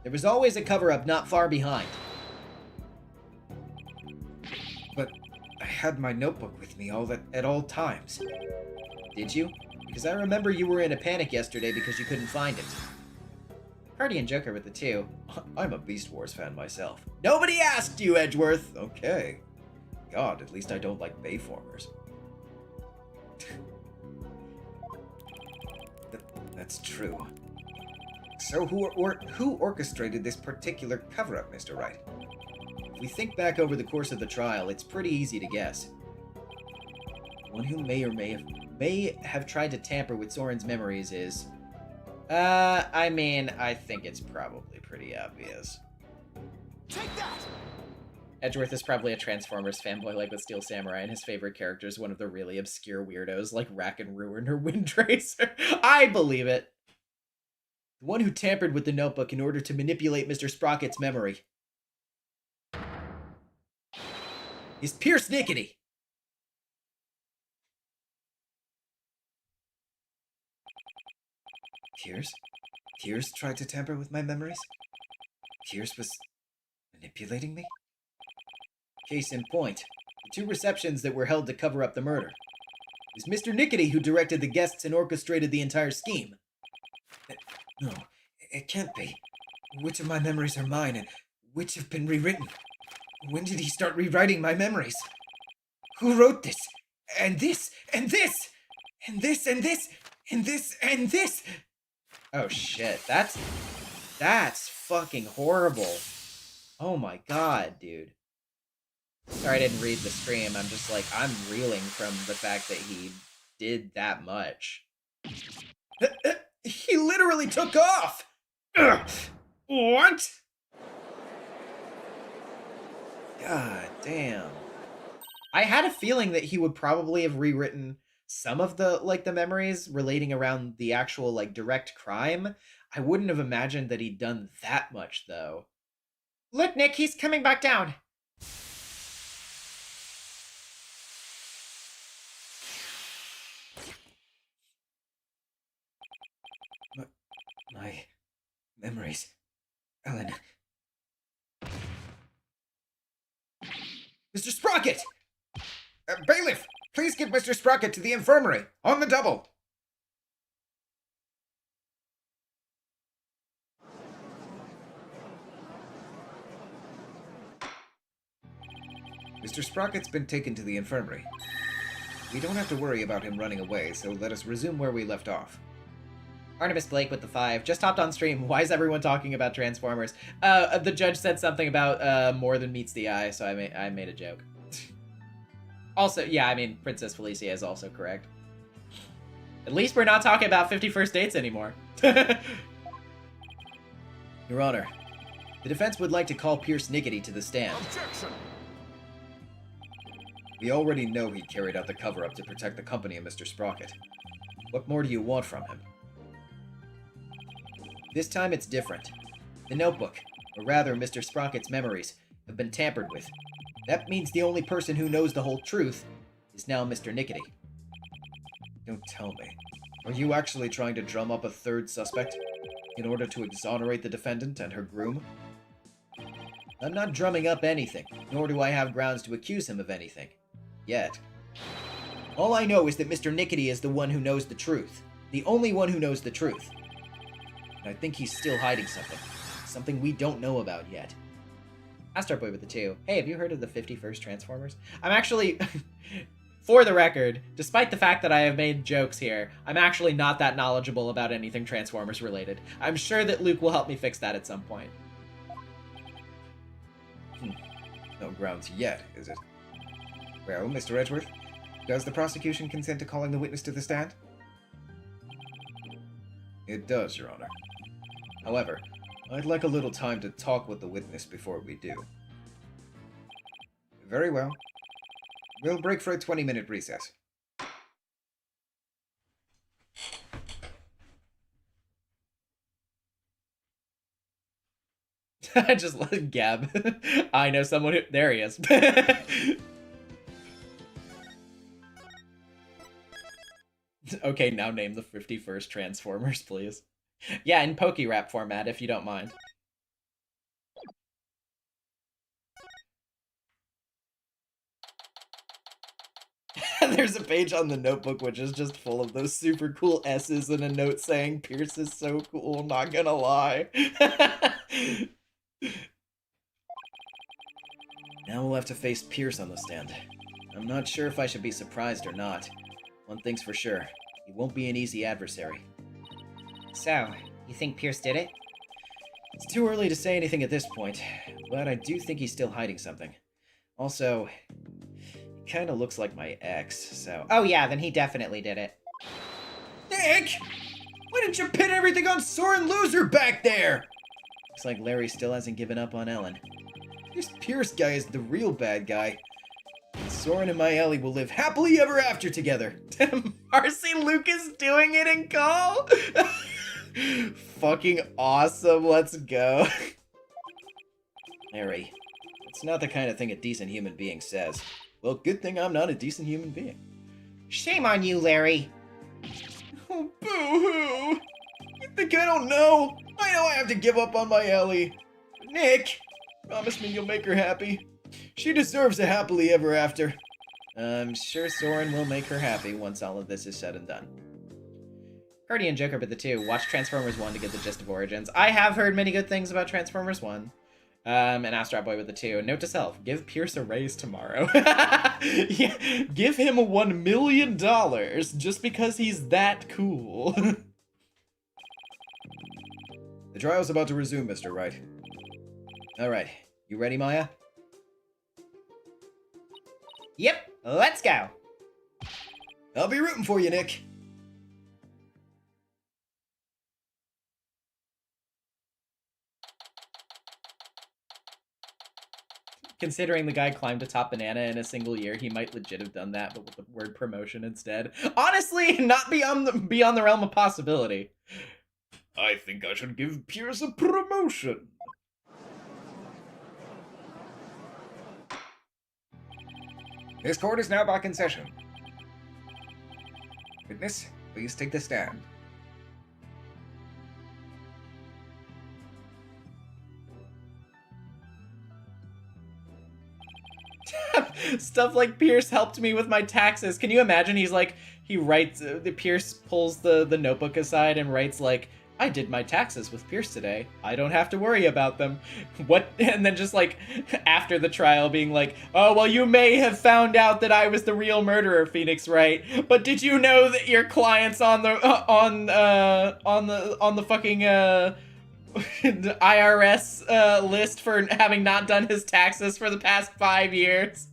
there was always a cover-up not far behind. But I had my notebook with me at all times. Did you? Because I remember you were in a panic yesterday because you couldn't find it. Hardy and Joker with the two. I'm a Beast Wars fan myself. Nobody asked you, Edgeworth! Okay. God, at least I don't like Bayformers. That's true. So who orchestrated this particular cover-up, Mr. Wright? If we think back over the course of the trial, it's pretty easy to guess. One who may have tried to tamper with Soren's memories is... I mean, I think it's probably pretty obvious. Take that! Edgeworth is probably a Transformers fanboy like the Steel Samurai, and his favorite character is one of the really obscure weirdos like Rack and Ruin or Wind Tracer. I believe it! The one who tampered with the notebook in order to manipulate Mr. Sprocket's memory is Pierce Nickety! Tears tried to tamper with my memories? Tears was manipulating me? Case in point, the two receptions that were held to cover up the murder. It was Mr. Nickety who directed the guests and orchestrated the entire scheme. No, it can't be. Which of my memories are mine and which have been rewritten? When did he start rewriting my memories? Who wrote this? And this? And this? And this? And this? And this? And this? Oh shit, that's fucking horrible. Oh my god, dude. Sorry I didn't read the stream. I'm just like, I'm reeling from the fact that he did that much. He literally took off! Ugh. What? God damn. I had a feeling that he would probably have rewritten some of the memories relating around the actual direct crime. I wouldn't have imagined that he'd done that much though. Look, Nick, he's coming back down. My memories. Ellen. Mr. Sprocket! Bailiff, please get Mr. Sprocket to the infirmary. On the double. Mr. Sprocket's been taken to the infirmary. We don't have to worry about him running away, so let us resume where we left off. Artemis Blake with the 5. Just hopped on stream. Why is everyone talking about Transformers? The judge said something about more than meets the eye, so I made a joke. Also, yeah, I mean, Princess Felicia is also correct. At least we're not talking about 51st dates anymore. Your Honor, the defense would like to call Pierce Nickety to the stand. Objection! We already know he carried out the cover-up to protect the company and Mr. Sprocket. What more do you want from him? This time it's different. The notebook, or rather Mr. Sprocket's memories, have been tampered with. That means the only person who knows the whole truth is now Mr. Nickety. Don't tell me. Are you actually trying to drum up a third suspect in order to exonerate the defendant and her groom? I'm not drumming up anything, nor do I have grounds to accuse him of anything. Yet. All I know is that Mr. Nickety is the one who knows the truth. The only one who knows the truth. And I think he's still hiding something. Something we don't know about yet. Astro Boy with the 2. Hey, have you heard of the 51st Transformers? I'm actually, for the record, despite the fact that I have made jokes here, I'm actually not that knowledgeable about anything Transformers related. I'm sure that Luke will help me fix that at some point. No grounds yet, is it? Well, Mr. Edgeworth, does the prosecution consent to calling the witness to the stand? It does, Your Honor. However, I'd like a little time to talk with the witness before we do. Very well. We'll break for a 20-minute recess. I just let Gab. I know someone who... There he is. Okay, now name the 51st Transformers, please. Yeah, in Poke-Rap format, if you don't mind. There's a page on the notebook which is just full of those super cool S's and a note saying, Pierce is so cool, not gonna lie. Now we'll have to face Pierce on the stand. I'm not sure if I should be surprised or not. One thing's for sure, he won't be an easy adversary. So, you think Pierce did it? It's too early to say anything at this point, but I do think he's still hiding something. Also, he kinda looks like my ex, so... Oh yeah, then he definitely did it. Nick! Why didn't you pin everything on Soren Loser back there? Looks like Larry still hasn't given up on Ellen. This Pierce guy is the real bad guy. And Soren and my Ellie will live happily ever after together. Marcy Luke is doing it in call? Fucking awesome, let's go. Larry, it's not the kind of thing a decent human being says. Well, good thing I'm not a decent human being. Shame on you, Larry. Oh, boo-hoo! You think I don't know? I know I have to give up on my Ellie. Nick, promise me you'll make her happy. She deserves a happily ever after. I'm sure Soren will make her happy once all of this is said and done. Cardi and Joker Bit the 2. Watch Transformers 1 to get the gist of Origins. I have heard many good things about Transformers 1. And Astro Boy with the 2. Note to self, give Pierce a raise tomorrow. Yeah, give him $1 million just because he's that cool. The trial's about to resume, Mr. Wright. Alright, you ready, Maya? Yep, let's go. I'll be rooting for you, Nick. Considering the guy climbed a top banana in a single year, he might legit have done that, but with the word promotion instead. Honestly, not beyond the realm of possibility. I think I should give Pierce a promotion. This court is now back in session. Witness, please take the stand. Stuff like Pierce helped me with my taxes. Can you imagine? He writes, Pierce pulls the notebook aside and writes like, I did my taxes with Pierce today. I don't have to worry about them. What? And then just like after the trial being like, oh, well, you may have found out that I was the real murderer, Phoenix Wright. But did you know that your client's on the fucking the IRS list for having not done his taxes for the past 5 years?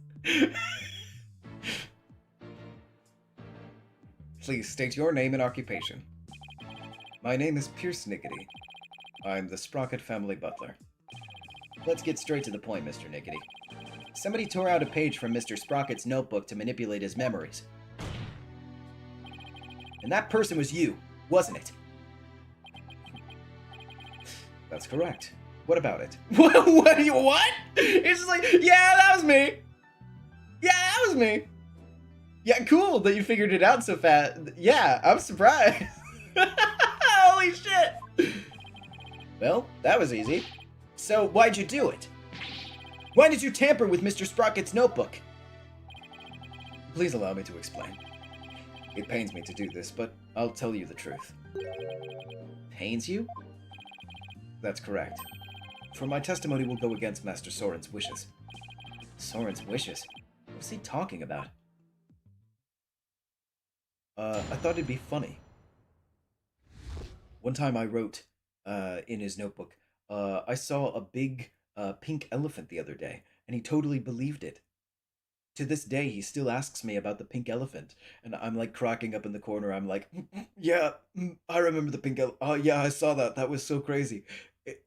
Please state your name and occupation. My name is Pierce Nickety. I'm the Sprocket family butler. Let's get straight to the point, Mr. Nickety. Somebody tore out a page from Mr. Sprocket's notebook to manipulate his memories. And that person was you, wasn't it? That's correct. What about it? What? It's just like, yeah, that was me. Yeah, that was me. Yeah, cool that you figured it out so fast. Yeah, I'm surprised. Holy shit. Well, that was easy. So, why'd you do it? Why did you tamper with Mr. Sprocket's notebook? Please allow me to explain. It pains me to do this, but I'll tell you the truth. Pains you? That's correct. For my testimony will go against Master Soren's wishes. Soren's wishes? What's he talking about? I thought it'd be funny. One time I wrote, in his notebook, I saw a big, pink elephant the other day, and he totally believed it. To this day, he still asks me about the pink elephant, and I'm like cracking up in the corner. I'm like, yeah, I remember the pink elephant. Oh yeah, I saw that. That was so crazy.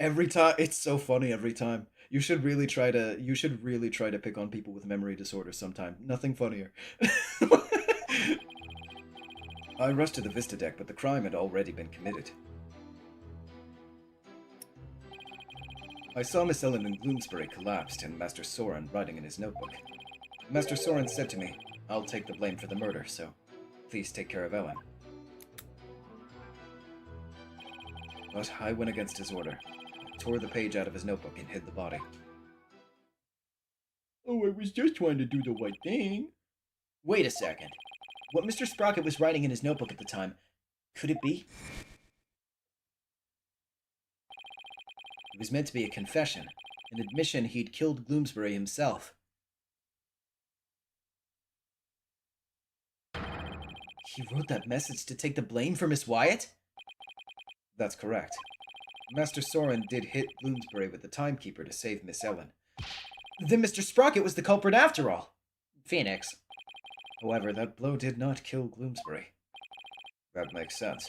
Every time, it's so funny every time. You should really try to pick on people with memory disorders sometime. Nothing funnier. I rushed to the Vista deck, but the crime had already been committed. I saw Miss Ellen in Bloomsbury collapsed and Master Soren writing in his notebook. Master Soren said to me, I'll take the blame for the murder, so please take care of Ellen. But I went against his order, tore the page out of his notebook and hid the body. Oh, I was just trying to do the right thing. Wait a second. What Mr. Sprocket was writing in his notebook at the time, could it be? It was meant to be a confession, an admission he'd killed Gloomsbury himself. He wrote that message to take the blame for Miss Wyatt? That's correct. Master Soren did hit Bloomsbury with the timekeeper to save Miss Ellen. Then Mr. Sprocket was the culprit after all. Phoenix. However, that blow did not kill Gloomsbury. That makes sense.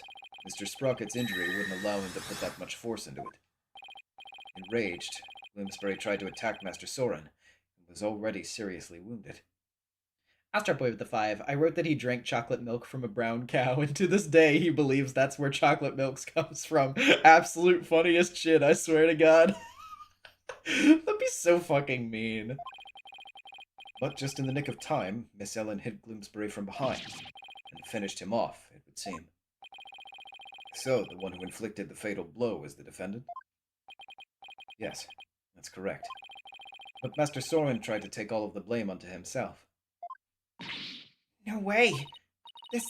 Mr. Sprocket's injury wouldn't allow him to put that much force into it. Enraged, Bloomsbury tried to attack Master Soren, and was already seriously wounded. Astro Boy with the 5. I wrote that he drank chocolate milk from a brown cow, and to this day he believes that's where chocolate milk comes from. Absolute funniest shit, I swear to God. That'd be so fucking mean. But just in the nick of time, Miss Ellen hit Gloomsbury from behind, and finished him off, it would seem. So, the one who inflicted the fatal blow is the defendant? Yes, that's correct. But Master Soren tried to take all of the blame onto himself. No way. This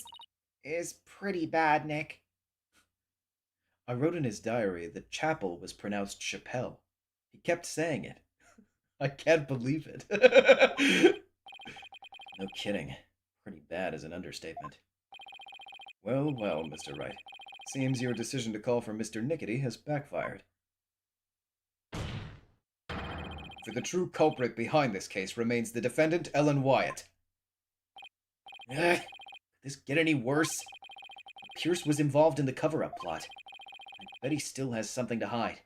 is pretty bad, Nick. I wrote in his diary that chapel was pronounced chapelle. He kept saying it. I can't believe it. No kidding. Pretty bad is an understatement. Well, well, Mr. Wright. Seems your decision to call for Mr. Nickety has backfired. For the true culprit behind this case remains the defendant, Ellen Wyatt. Could this get any worse? Pierce was involved in the cover-up plot. I bet he still has something to hide.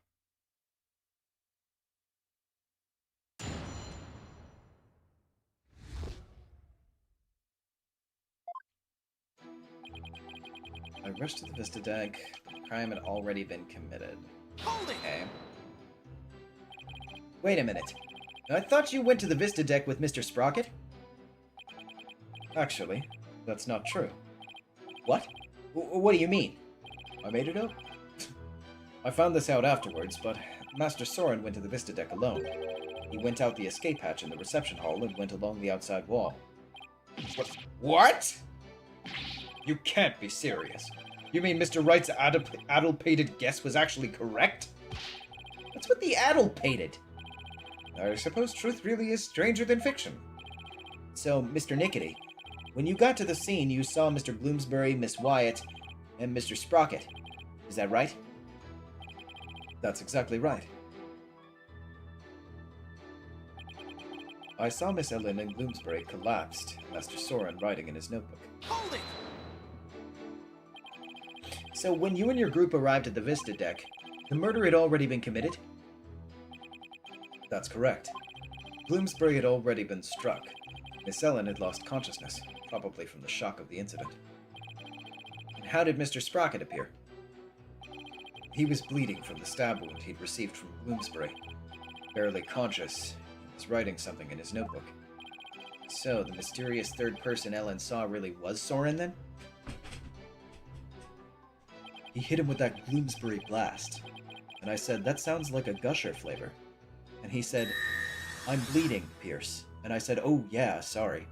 I rushed to the Vista deck, but the crime had already been committed. Hold it! Okay. Wait a minute. I thought you went to the Vista deck with Mr. Sprocket? Actually, that's not true. What? What do you mean? I made it up. I found this out afterwards, but Master Soren went to the Vista deck alone. He went out the escape hatch in the reception hall and went along the outside wall. What? You can't be serious. You mean Mr. Wright's addlepated guess was actually correct? What's with the addlepated? I suppose truth really is stranger than fiction. So, Mr. Nickety, when you got to the scene, you saw Mr. Bloomsbury, Miss Wyatt, and Mr. Sprocket. Is that right? That's exactly right. I saw Miss Ellen and Bloomsbury collapsed, Master Soren writing in his notebook. Hold it! So when you and your group arrived at the Vista deck, the murder had already been committed? That's correct. Bloomsbury had already been struck. Miss Ellen had lost consciousness, probably from the shock of the incident. And how did Mr. Sprocket appear? He was bleeding from the stab wound he'd received from Bloomsbury. Barely conscious, he was writing something in his notebook. So, the mysterious third person Ellen saw really was Soren, then? He hit him with that Bloomsbury blast. And I said, that sounds like a gusher flavor. And he said, I'm bleeding, Pierce. And I said, oh yeah, sorry.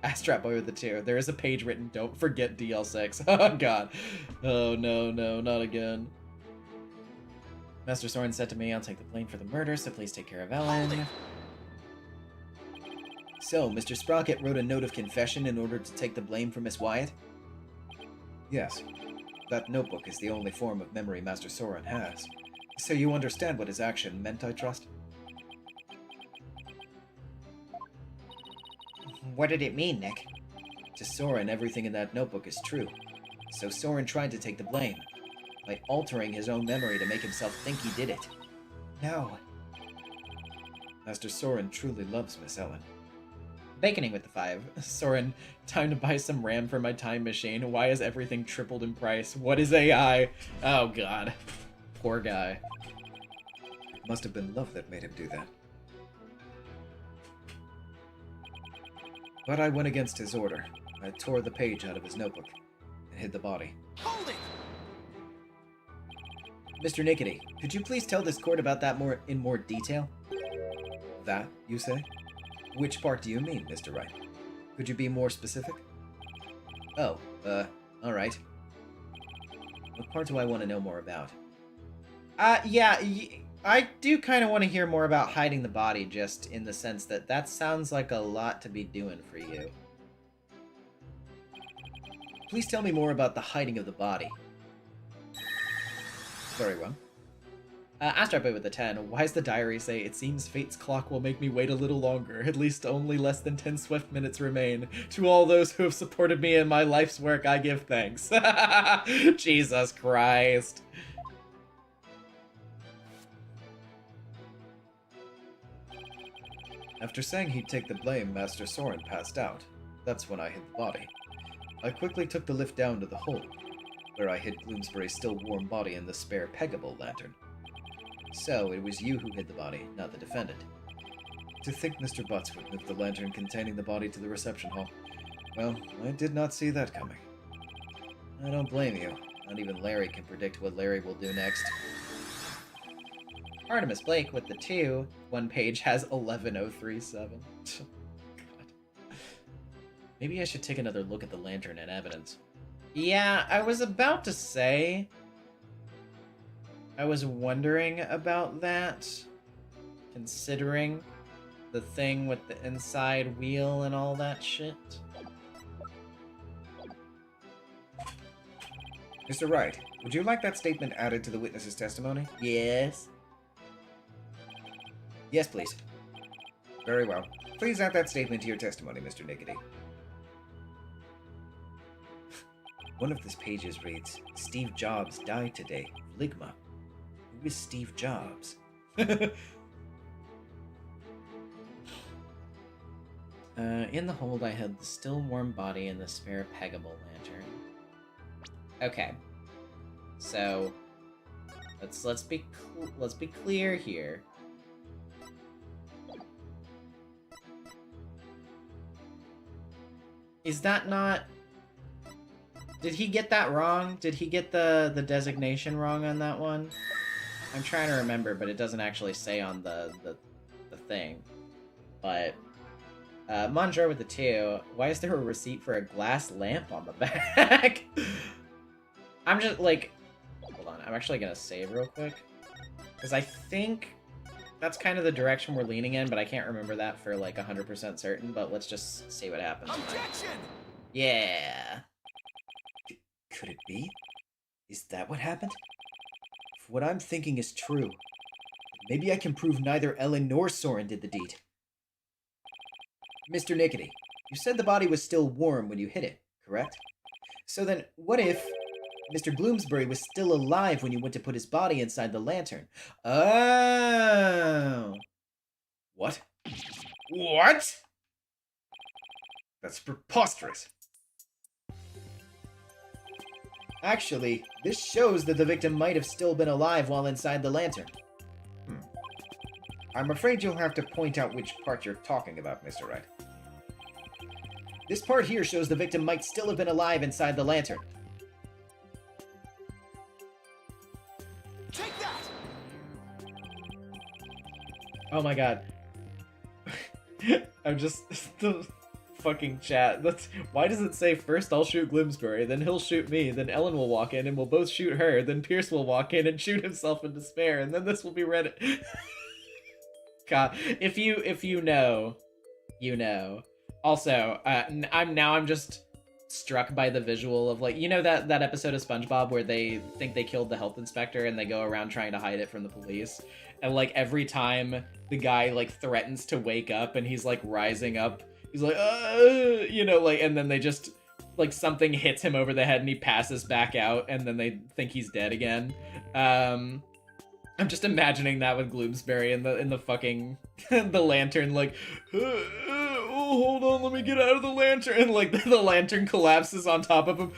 Astrat Boy with the 2. There is a page written, don't forget DL6. Oh god. Oh no, not again. Master Soren said to me, I'll take the blame for the murder, so please take care of Ellen. So, Mr. Sprocket wrote a note of confession in order to take the blame for Miss Wyatt? Yes. That notebook is the only form of memory Master Soren has. So you understand what his action meant, I trust? What did it mean, Nick? To Soren, everything in that notebook is true. So Soren tried to take the blame, by altering his own memory to make himself think he did it. No. Master Soren truly loves Miss Ellen. Baconing with the 5. Soren, time to buy some RAM for my time machine. Why has everything tripled in price? What is AI? Oh god. Poor guy. It must have been love that made him do that. But I went against his order. I tore the page out of his notebook and hid the body. Hold it! Mr. Nickety, could you please tell this court about that in more detail? That, you say? Which part do you mean, Mr. Wright? Could you be more specific? Oh, alright. What part do I want to know more about? Yeah, I do kind of want to hear more about hiding the body, just in the sense that that sounds like a lot to be doing for you. Please tell me more about the hiding of the body. Very well. Astrat Boy with the 10. Why does the diary say, it seems fate's clock will make me wait a little longer. At least only less than 10 swift minutes remain. To all those who have supported me in my life's work, I give thanks. Jesus Christ. After saying he'd take the blame, Master Soren passed out. That's when I hid the body. I quickly took the lift down to the hold, where I hid Bloomsbury's still warm body in the spare peggable lantern. So, it was you who hid the body, not the defendant. To think Mr. Butts would move the lantern containing the body to the reception hall. Well, I did not see that coming. I don't blame you. Not even Larry can predict what Larry will do next. Artemis Blake with the 2. One page has 11037. God. Maybe I should take another look at the lantern and evidence. Yeah, I was about to say. I was wondering about that, considering the thing with the inside wheel and all that shit. Mr. Wright, would you like that statement added to the witness's testimony? Yes. Yes, please. Very well. Please add that statement to your testimony, Mr. Nickety. One of these pages reads, Steve Jobs died today. Ligma. Who is Steve Jobs? In the hold, I had the still warm body and the spare peggable lantern. Okay, so let's be clear here. Is that not? Did he get that wrong? Did he get the designation wrong on that one? I'm trying to remember, but it doesn't actually say on the thing. But Monjor with the 2. Why is there a receipt for a glass lamp on the back? I'm just like, hold on. I'm actually gonna save real quick because I think that's kind of the direction we're leaning in, but I can't remember that for like 100% certain. But let's just see what happens. Objection! Yeah. Could it be? Is that what happened? If what I'm thinking is true, maybe I can prove neither Ellen nor Soren did the deed. Mr. Nickety, you said the body was still warm when you hit it, correct? So then, what if Mr. Bloomsbury was still alive when you went to put his body inside the lantern? Oh! What? What? That's preposterous. Actually, this shows that the victim might have still been alive while inside the lantern. I'm afraid you'll have to point out which part you're talking about, Mr. Wright. This part here shows the victim might still have been alive inside the lantern. Take that! Oh my god. I'm just the fucking chat. Why does it say first I'll shoot Gloomsbury, then he'll shoot me, then Ellen will walk in and we'll both shoot her, then Pierce will walk in and shoot himself in despair, and then this will be read. God, if you know, you know. Also, I'm just struck by the visual of, like, you know that episode of SpongeBob where they think they killed the health inspector and they go around trying to hide it from the police, and like every time the guy like threatens to wake up and he's like rising up, he's like you know, like, and then they just like something hits him over the head and he passes back out and then they think he's dead again. I'm just imagining that with Gloomsbury in the fucking the lantern, like, oh, hold on, let me get out of the lantern, and like the lantern collapses on top of him.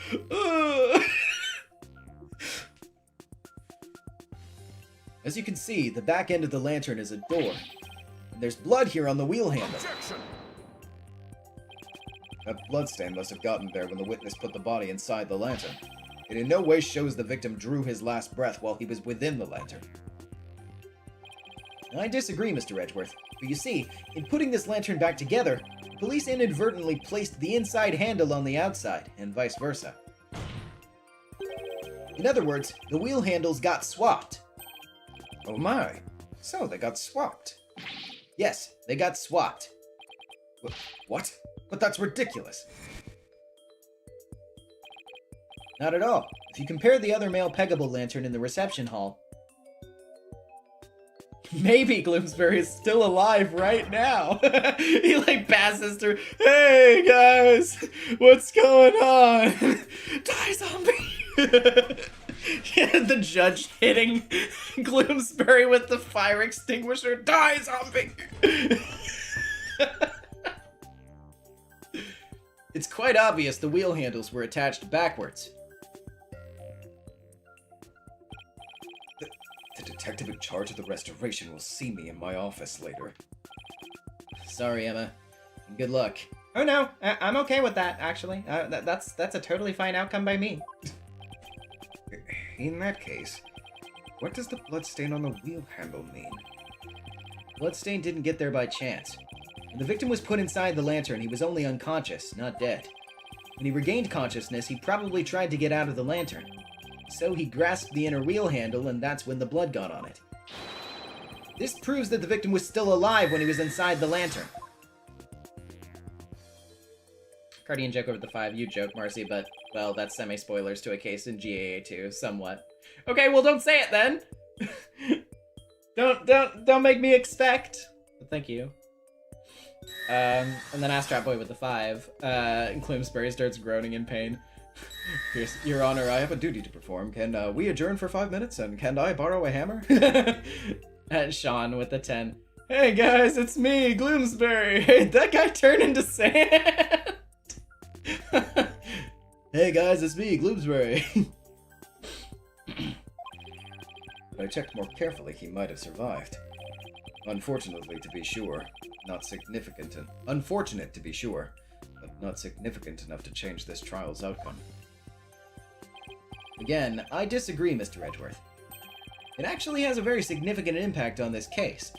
As you can see, the back end of the lantern is a door. And there's blood here on the wheel handle. Objection! That bloodstain must have gotten there when the witness put the body inside the lantern. It in no way shows the victim drew his last breath while he was within the lantern. I disagree, Mr. Edgeworth, but you see, in putting this lantern back together, the police inadvertently placed the inside handle on the outside, and vice versa. In other words, the wheel handles got swapped. Oh my, so they got swapped. Yes, they got swapped. What? But that's ridiculous. Not at all. If you compare the other male peggable lantern in the reception hall, Maybe Gloomsbury is still alive right now. He like passes through. Hey guys, what's going on? Die zombie. Yeah, the judge hitting Gloomsbury with the fire extinguisher. Die zombie. it's quite obvious the wheel handles were attached backwards. The detective in charge of the restoration will see me in my office later. Sorry, Emma. And good luck. Oh no, I'm okay with that, actually. That's a totally fine outcome by me. In that case, what does the bloodstain on the wheel handle mean? Bloodstain didn't get there by chance. When the victim was put inside the lantern, he was only unconscious, not dead. When he regained consciousness, he probably tried to get out of the lantern. So he grasped the inner wheel handle, and that's when the blood got on it. This proves that the victim was still alive when he was inside the lantern. Cardian joke over the 5, you joke, Marcy, but, well, that's semi-spoilers to a case in GAA 2, somewhat. Okay, well, don't say it then! Don't make me expect! But thank you. And then Astrat Boy with the 5, and Gloomsbury starts groaning in pain. Yes, Your Honor, I have a duty to perform. Can we adjourn for 5 minutes, and can I borrow a hammer? And Sean with the 10. Hey guys, it's me, Gloomsbury! Hey, that guy turned into sand! Hey guys, it's me, Gloomsbury. If I checked more carefully, he might have survived. Unfortunately, to be sure, not significant. Unfortunate, to be sure, but not significant enough to change this trial's outcome. Again, I disagree, Mr. Edgeworth. It actually has a very significant impact on this case.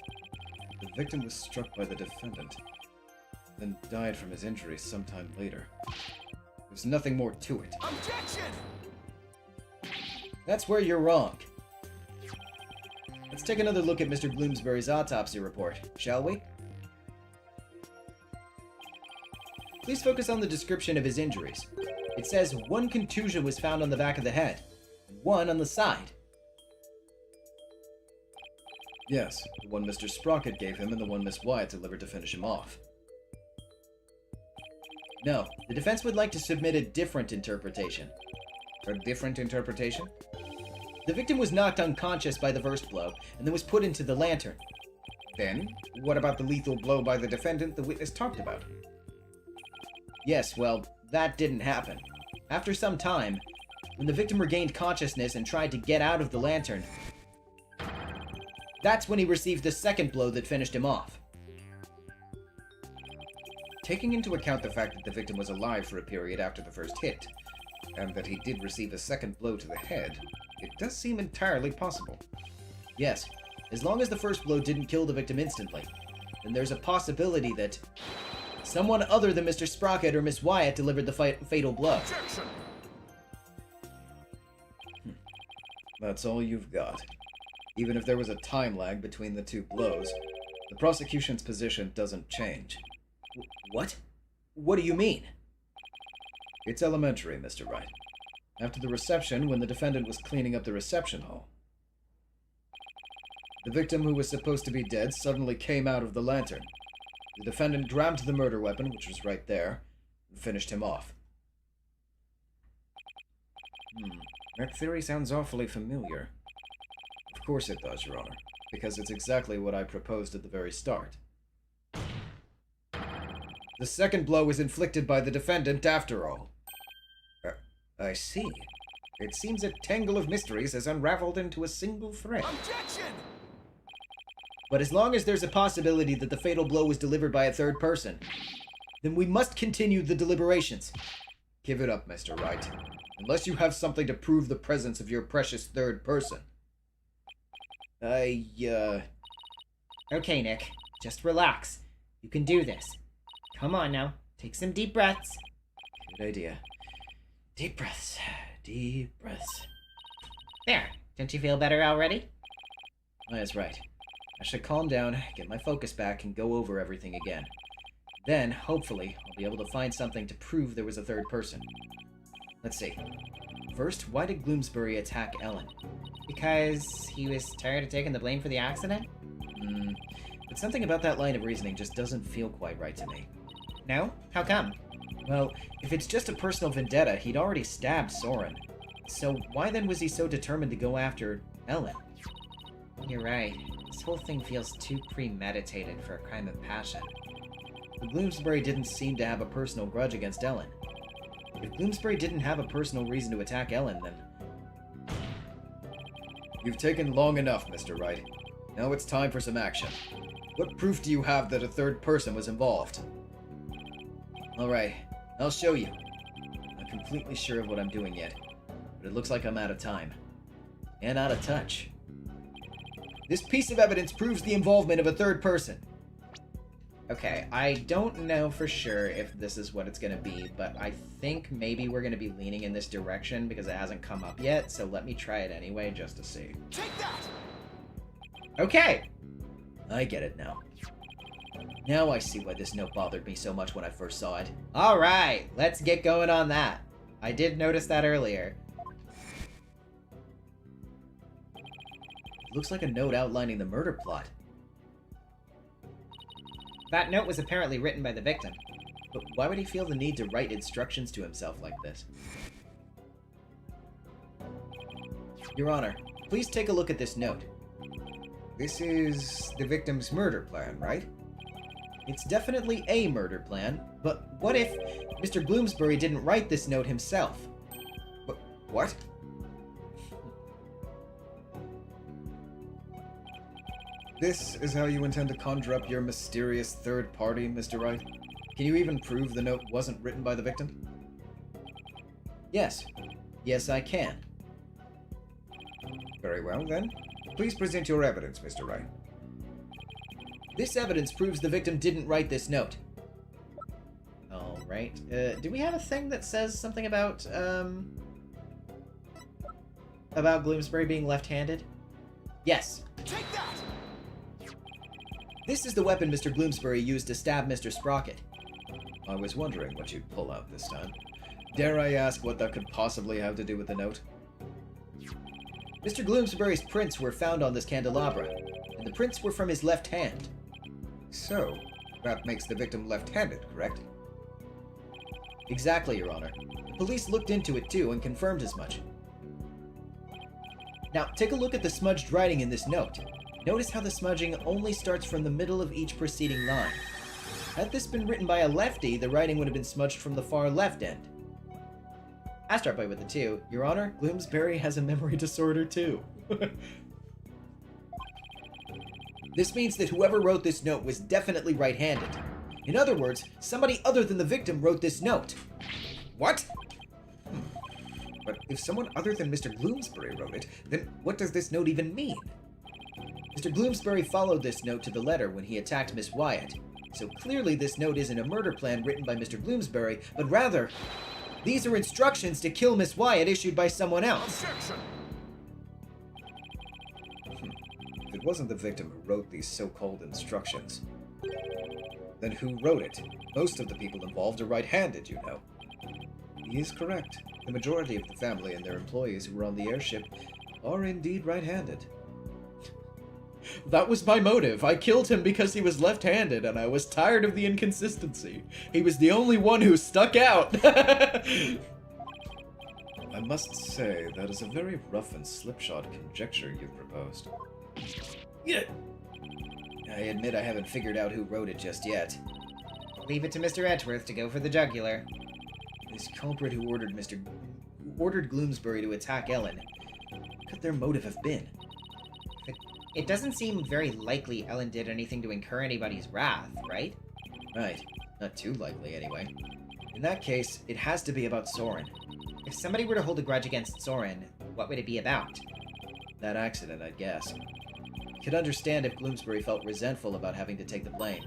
The victim was struck by the defendant, then died from his injuries sometime later. There's nothing more to it. Objection! That's where you're wrong. Let's take another look at Mr. Bloomsbury's autopsy report, shall we? Please focus on the description of his injuries. It says 1 contusion was found on the back of the head, and 1 on the side. Yes, the one Mr. Sprocket gave him and the one Miss Wyatt delivered to finish him off. No, the defense would like to submit a different interpretation. A different interpretation? The victim was knocked unconscious by the first blow, and then was put into the lantern. Then, what about the lethal blow by the defendant the witness talked about? Yes, well, that didn't happen. After some time, when the victim regained consciousness and tried to get out of the lantern, that's when he received the second blow that finished him off. Taking into account the fact that the victim was alive for a period after the first hit, and that he did receive a second blow to the head, it does seem entirely possible. Yes, as long as the first blow didn't kill the victim instantly, then there's a possibility that someone other than Mr. Sprocket or Miss Wyatt delivered the fatal blow. Objection! That's all you've got. Even if there was a time lag between the 2 blows, the prosecution's position doesn't change. What? What do you mean? It's elementary, Mr. Wright. After the reception, when the defendant was cleaning up the reception hall, the victim who was supposed to be dead suddenly came out of the lantern. The defendant grabbed the murder weapon, which was right there, and finished him off. That theory sounds awfully familiar. Of course it does, Your Honor, because it's exactly what I proposed at the very start. The second blow was inflicted by the defendant after all. I see. It seems a tangle of mysteries has unraveled into a single thread. Objection! But as long as there's a possibility that the fatal blow was delivered by a third person, then we must continue the deliberations. Give it up, Mr. Wright. Unless you have something to prove the presence of your precious third person. Okay, Nick. Just relax. You can do this. Come on now. Take some deep breaths. Good idea. Deep breaths. Deep breaths. There. Don't you feel better already? That's right. I should calm down, get my focus back, and go over everything again. Then, hopefully, I'll be able to find something to prove there was a third person. Let's see. First, why did Gloomsbury attack Ellen? Because he was tired of taking the blame for the accident? But something about that line of reasoning just doesn't feel quite right to me. No? How come? Well, if it's just a personal vendetta, he'd already stabbed Soren. So why then was he so determined to go after Ellen? You're right. This whole thing feels too premeditated for a crime of passion. But Gloomsbury didn't seem to have a personal grudge against Ellen. If Gloomsbury didn't have a personal reason to attack Ellen, then... You've taken long enough, Mr. Wright. Now it's time for some action. What proof do you have that a third person was involved? Alright, I'll show you. I'm not completely sure of what I'm doing yet, but it looks like I'm out of time. And out of touch. This piece of evidence proves the involvement of a third person. Okay, I don't know for sure if this is what it's gonna be, but I think maybe we're gonna be leaning in this direction because it hasn't come up yet, so let me try it anyway just to see. Take that! Okay! I get it now. Now I see why this note bothered me so much when I first saw it. Alright, let's get going on that. I did notice that earlier. It looks like a note outlining the murder plot. That note was apparently written by the victim. But why would he feel the need to write instructions to himself like this? Your Honor, please take a look at this note. This is the victim's murder plan, right? It's definitely a murder plan, but what if Mr. Bloomsbury didn't write this note himself? What? This is how you intend to conjure up your mysterious third party, Mr. Wright? Can you even prove the note wasn't written by the victim? Yes. Yes, I can. Very well, then. Please present your evidence, Mr. Wright. This evidence proves the victim didn't write this note. Alright. Do we have a thing that says something about Gloomsbury being left-handed? Yes. Take that! This is the weapon Mr. Bloomsbury used to stab Mr. Sprocket. I was wondering what you'd pull out this time. Dare I ask what that could possibly have to do with the note? Mr. Bloomsbury's prints were found on this candelabra, and the prints were from his left hand. So, that makes the victim left-handed, correct? Exactly, Your Honor. The police looked into it too and confirmed as much. Now, take a look at the smudged writing in this note. Notice how the smudging only starts from the middle of each preceding line. Had this been written by a lefty, the writing would have been smudged from the far left end. Astro Boy with the 2. Your Honor, Gloomsbury has a memory disorder too. This means that whoever wrote this note was definitely right-handed. In other words, somebody other than the victim wrote this note. What? But if someone other than Mr. Bloomsbury wrote it, then what does this note even mean? Mr. Bloomsbury followed this note to the letter when he attacked Miss Wyatt. So clearly this note isn't a murder plan written by Mr. Bloomsbury, but rather, these are instructions to kill Miss Wyatt issued by someone else. Objection! If it wasn't the victim who wrote these so-called instructions, then who wrote it? Most of the people involved are right-handed, you know. He is correct. The majority of the family and their employees who were on the airship are indeed right-handed. That was my motive. I killed him because he was left-handed, and I was tired of the inconsistency. He was the only one who stuck out. I must say, that is a very rough and slipshod conjecture you've proposed. Yeah. I admit I haven't figured out who wrote it just yet. Leave it to Mr. Edgeworth to go for the jugular. This culprit who ordered Gloomsbury to attack Ellen. What could their motive have been? It doesn't seem very likely Ellen did anything to incur anybody's wrath, right? Right. Not too likely, anyway. In that case, it has to be about Soren. If somebody were to hold a grudge against Soren, what would it be about? That accident, I'd guess. Could understand if Gloomsbury felt resentful about having to take the blame.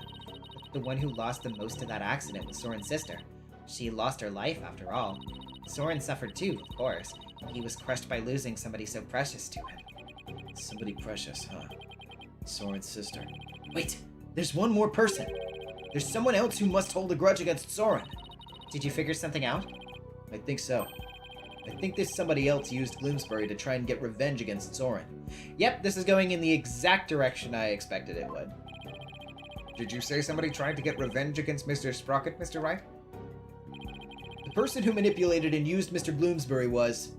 The one who lost the most to that accident was Soren's sister. She lost her life, after all. Soren suffered too, of course. He was crushed by losing somebody so precious to him. Somebody precious, huh? Soren's sister. Wait! There's one more person! There's someone else who must hold a grudge against Soren! Did you figure something out? I think so. I think this somebody else used Gloomsbury to try and get revenge against Soren. Yep, this is going in the exact direction I expected it would. Did you say somebody tried to get revenge against Mr. Sprocket, Mr. Wright? The person who manipulated and used Mr. Bloomsbury was...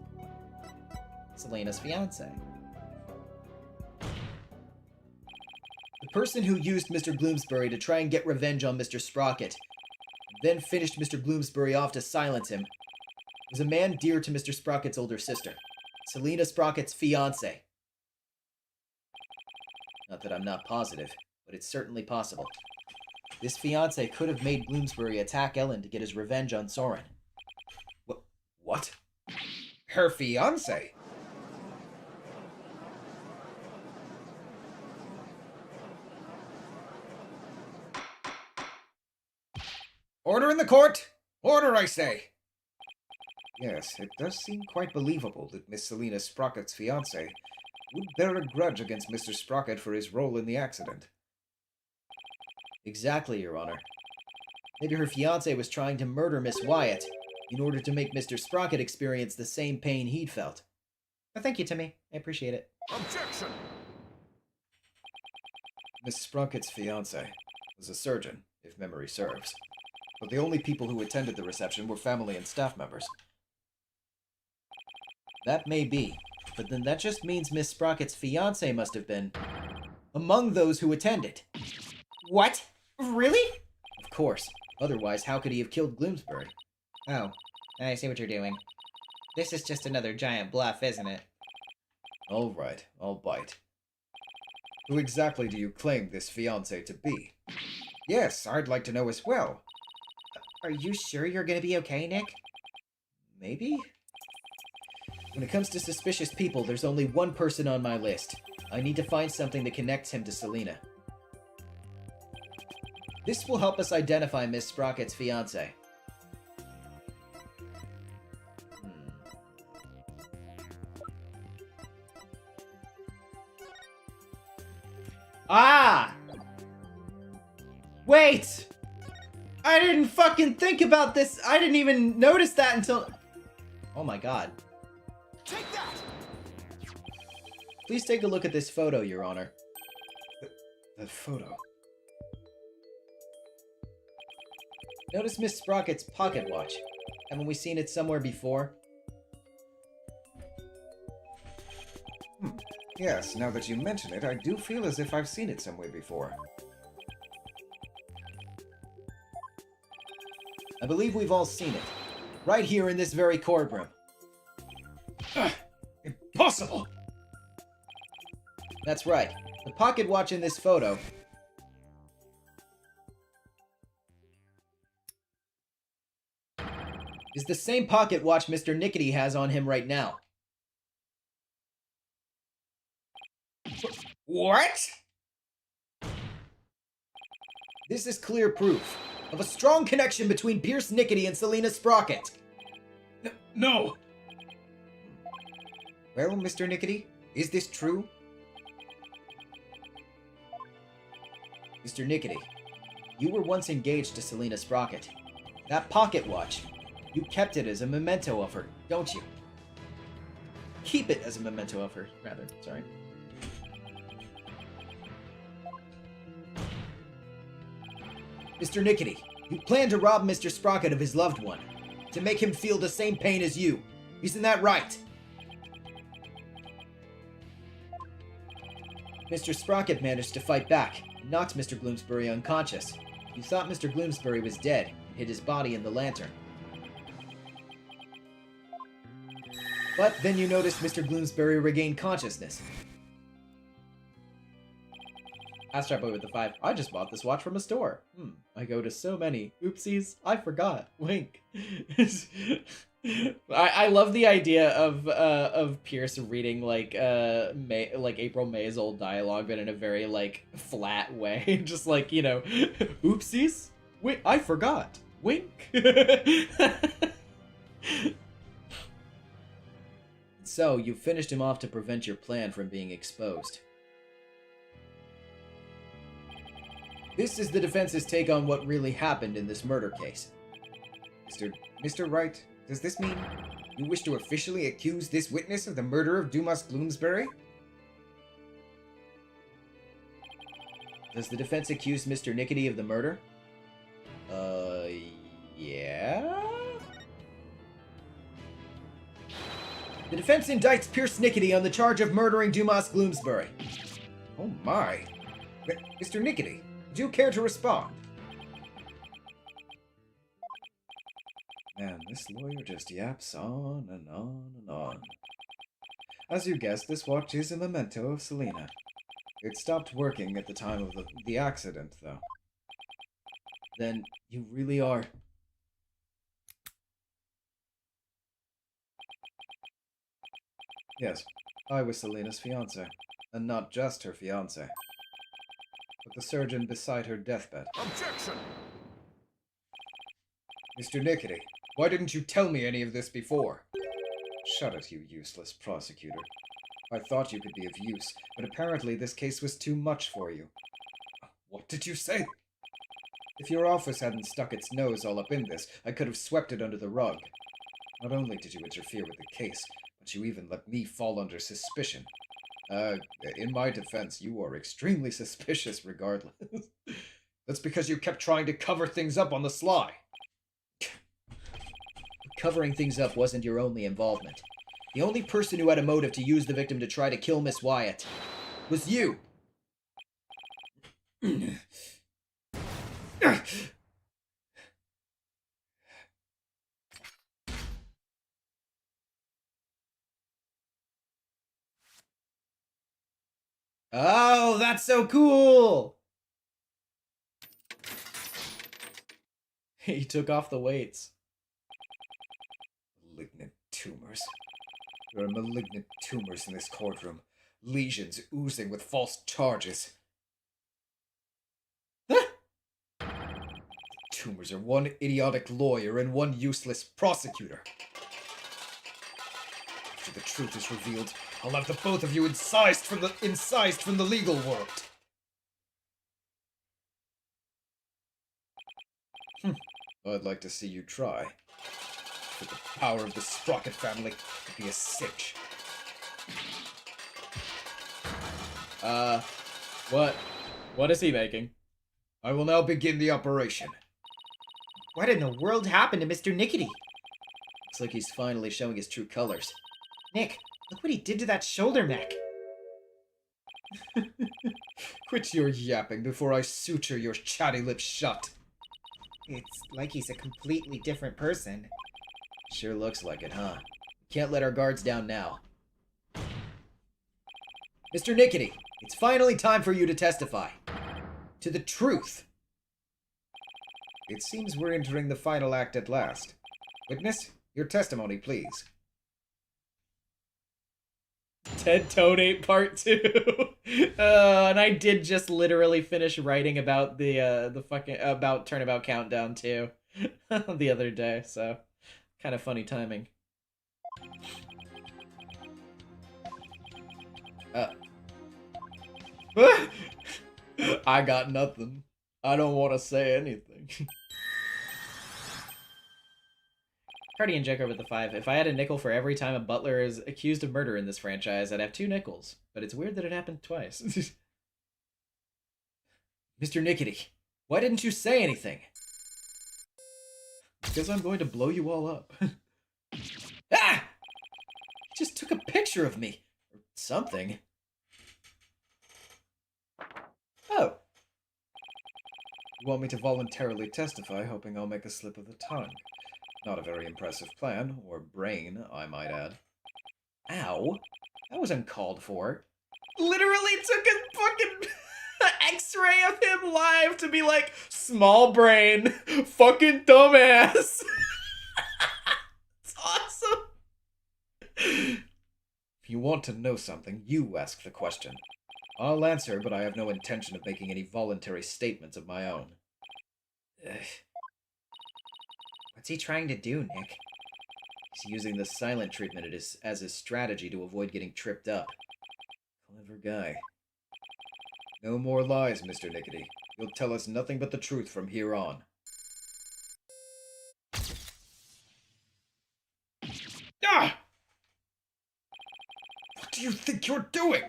Selena's fiance. The person who used Mr. Bloomsbury to try and get revenge on Mr. Sprocket, then finished Mr. Bloomsbury off to silence him, was a man dear to Mr. Sprocket's older sister, Selena Sprocket's fiance. Not that I'm not positive, but it's certainly possible. This fiance could have made Bloomsbury attack Ellen to get his revenge on Soren. What? Her fiance? Order in the court! Order, I say! Yes, it does seem quite believable that Miss Selina Sprocket's fiancé would bear a grudge against Mr. Sprocket for his role in the accident. Exactly, Your Honor. Maybe her fiancé was trying to murder Miss Wyatt in order to make Mr. Sprocket experience the same pain he'd felt. But thank you, Timmy. I appreciate it. Objection! Miss Sprocket's fiancé was a surgeon, if memory serves. But the only people who attended the reception were family and staff members. That may be, but then that just means Miss Sprocket's fiancé must have been among those who attended. What? Really? Of course. Otherwise, how could he have killed Gloomsbury? Oh, I see what you're doing. This is just another giant bluff, isn't it? All right, I'll bite. Who exactly do you claim this fiancé to be? Yes, I'd like to know as well. Are you sure you're gonna be okay, Nick? Maybe? When it comes to suspicious people, there's only one person on my list. I need to find something that connects him to Selina. This will help us identify Miss Sprocket's fiancé. Ah! Wait! I didn't fucking think about this. I didn't even notice that until... Oh my god. Take that! Please take a look at this photo, Your Honor. That photo. Notice Miss Sprocket's pocket watch. Haven't we seen it somewhere before? Yes, now that you mention it, I do feel as if I've seen it somewhere before. I believe we've all seen it. Right here in this very courtroom. Impossible! That's right. The pocket watch in this photo is the same pocket watch Mr. Nickety has on him right now. What? This is clear proof of a strong connection between Pierce Nickety and Selina Sprocket. No! Well, Mr. Nickety, is this true? Mr. Nickety, you were once engaged to Selina Sprocket. That pocket watch, you kept it as a memento of her, don't you? Keep it as a memento of her, rather, sorry. Mr. Nickety, you plan to rob Mr. Sprocket of his loved one, to make him feel the same pain as you. Isn't that right? Mr. Sprocket managed to fight back, and knocked Mr. Gloomsbury unconscious. You thought Mr. Gloomsbury was dead, and hid his body in the lantern. But then you noticed Mr. Gloomsbury regain consciousness. Astro Boy with the 5. I just bought this watch from a store. I go to so many. Oopsies, I forgot. Wink. I love the idea of Pierce reading like April May's old dialogue, but in a very like flat way, just like, you know, oopsies. Wait, I forgot. Wink. So you finished him off to prevent your plan from being exposed. This is the defense's take on what really happened in this murder case. Mr. Wright, does this mean you wish to officially accuse this witness of the murder of Dumas Gloomsbury? Does the defense accuse Mr. Nickety of the murder? Yeah? The defense indicts Pierce Nickety on the charge of murdering Dumas Gloomsbury. Oh my. Mr. Nickety, would you care to respond? Man, this lawyer just yaps on and on and on. As you guessed, this watch is a memento of Selina. It stopped working at the time of the accident, though. Then you really are... Yes, I was Selina's fiancé, and not just her fiancé, but the surgeon beside her deathbed. Objection! Mr. Nickety, why didn't you tell me any of this before? Shut it, you useless prosecutor. I thought you could be of use, but apparently this case was too much for you. What did you say? If your office hadn't stuck its nose all up in this, I could have swept it under the rug. Not only did you interfere with the case, but you even let me fall under suspicion. In my defense, you are extremely suspicious regardless. That's because you kept trying to cover things up on the sly. Covering things up wasn't your only involvement. The only person who had a motive to use the victim to try to kill Miss Wyatt was you. Oh, that's so cool! He took off the weights. Malignant tumors. There are malignant tumors in this courtroom. Lesions oozing with false charges. Tumors are one idiotic lawyer and one useless prosecutor. After the truth is revealed, I'll have the both of you incised from the legal world. I'd like to see you try. For the power of the Sprocket family to be a cinch. What is he making? I will now begin the operation. What in the world happened to Mr. Nickety? Looks like he's finally showing his true colors. Nick, look what he did to that shoulder neck. Quit your yapping before I suture your chatty lips shut. It's like he's a completely different person. Sure looks like it, huh? Can't let our guards down now. Mr. Nickety, it's finally time for you to testify. To the truth. It seems we're entering the final act at last. Witness, your testimony, please. Ted Toadate Part 2. And I did just literally finish writing about the fucking about Turnabout Countdown 2 the other day, so kind of funny timing. I got nothing. I don't want to say anything. Cardi and Jacob with the 5. If I had a nickel for every time a butler is accused of murder in this franchise, I'd have 2 nickels. But it's weird that it happened twice. Mr. Nickety, why didn't you say anything? Because I'm going to blow you all up. Ah! He just took a picture of me. Or something. Oh. You want me to voluntarily testify, hoping I'll make a slip of the tongue. Not a very impressive plan, or brain, I might add. Ow. That was uncalled for. Literally took a fucking x-ray of him live to be like, small brain, fucking dumbass. It's awesome. If you want to know something, you ask the question. I'll answer, but I have no intention of making any voluntary statements of my own. Ugh. What's he trying to do, Nick? He's using the silent treatment as his strategy to avoid getting tripped up. Clever guy. No more lies, Mr. Nickety. You'll tell us nothing but the truth from here on. Ah! What do you think you're doing?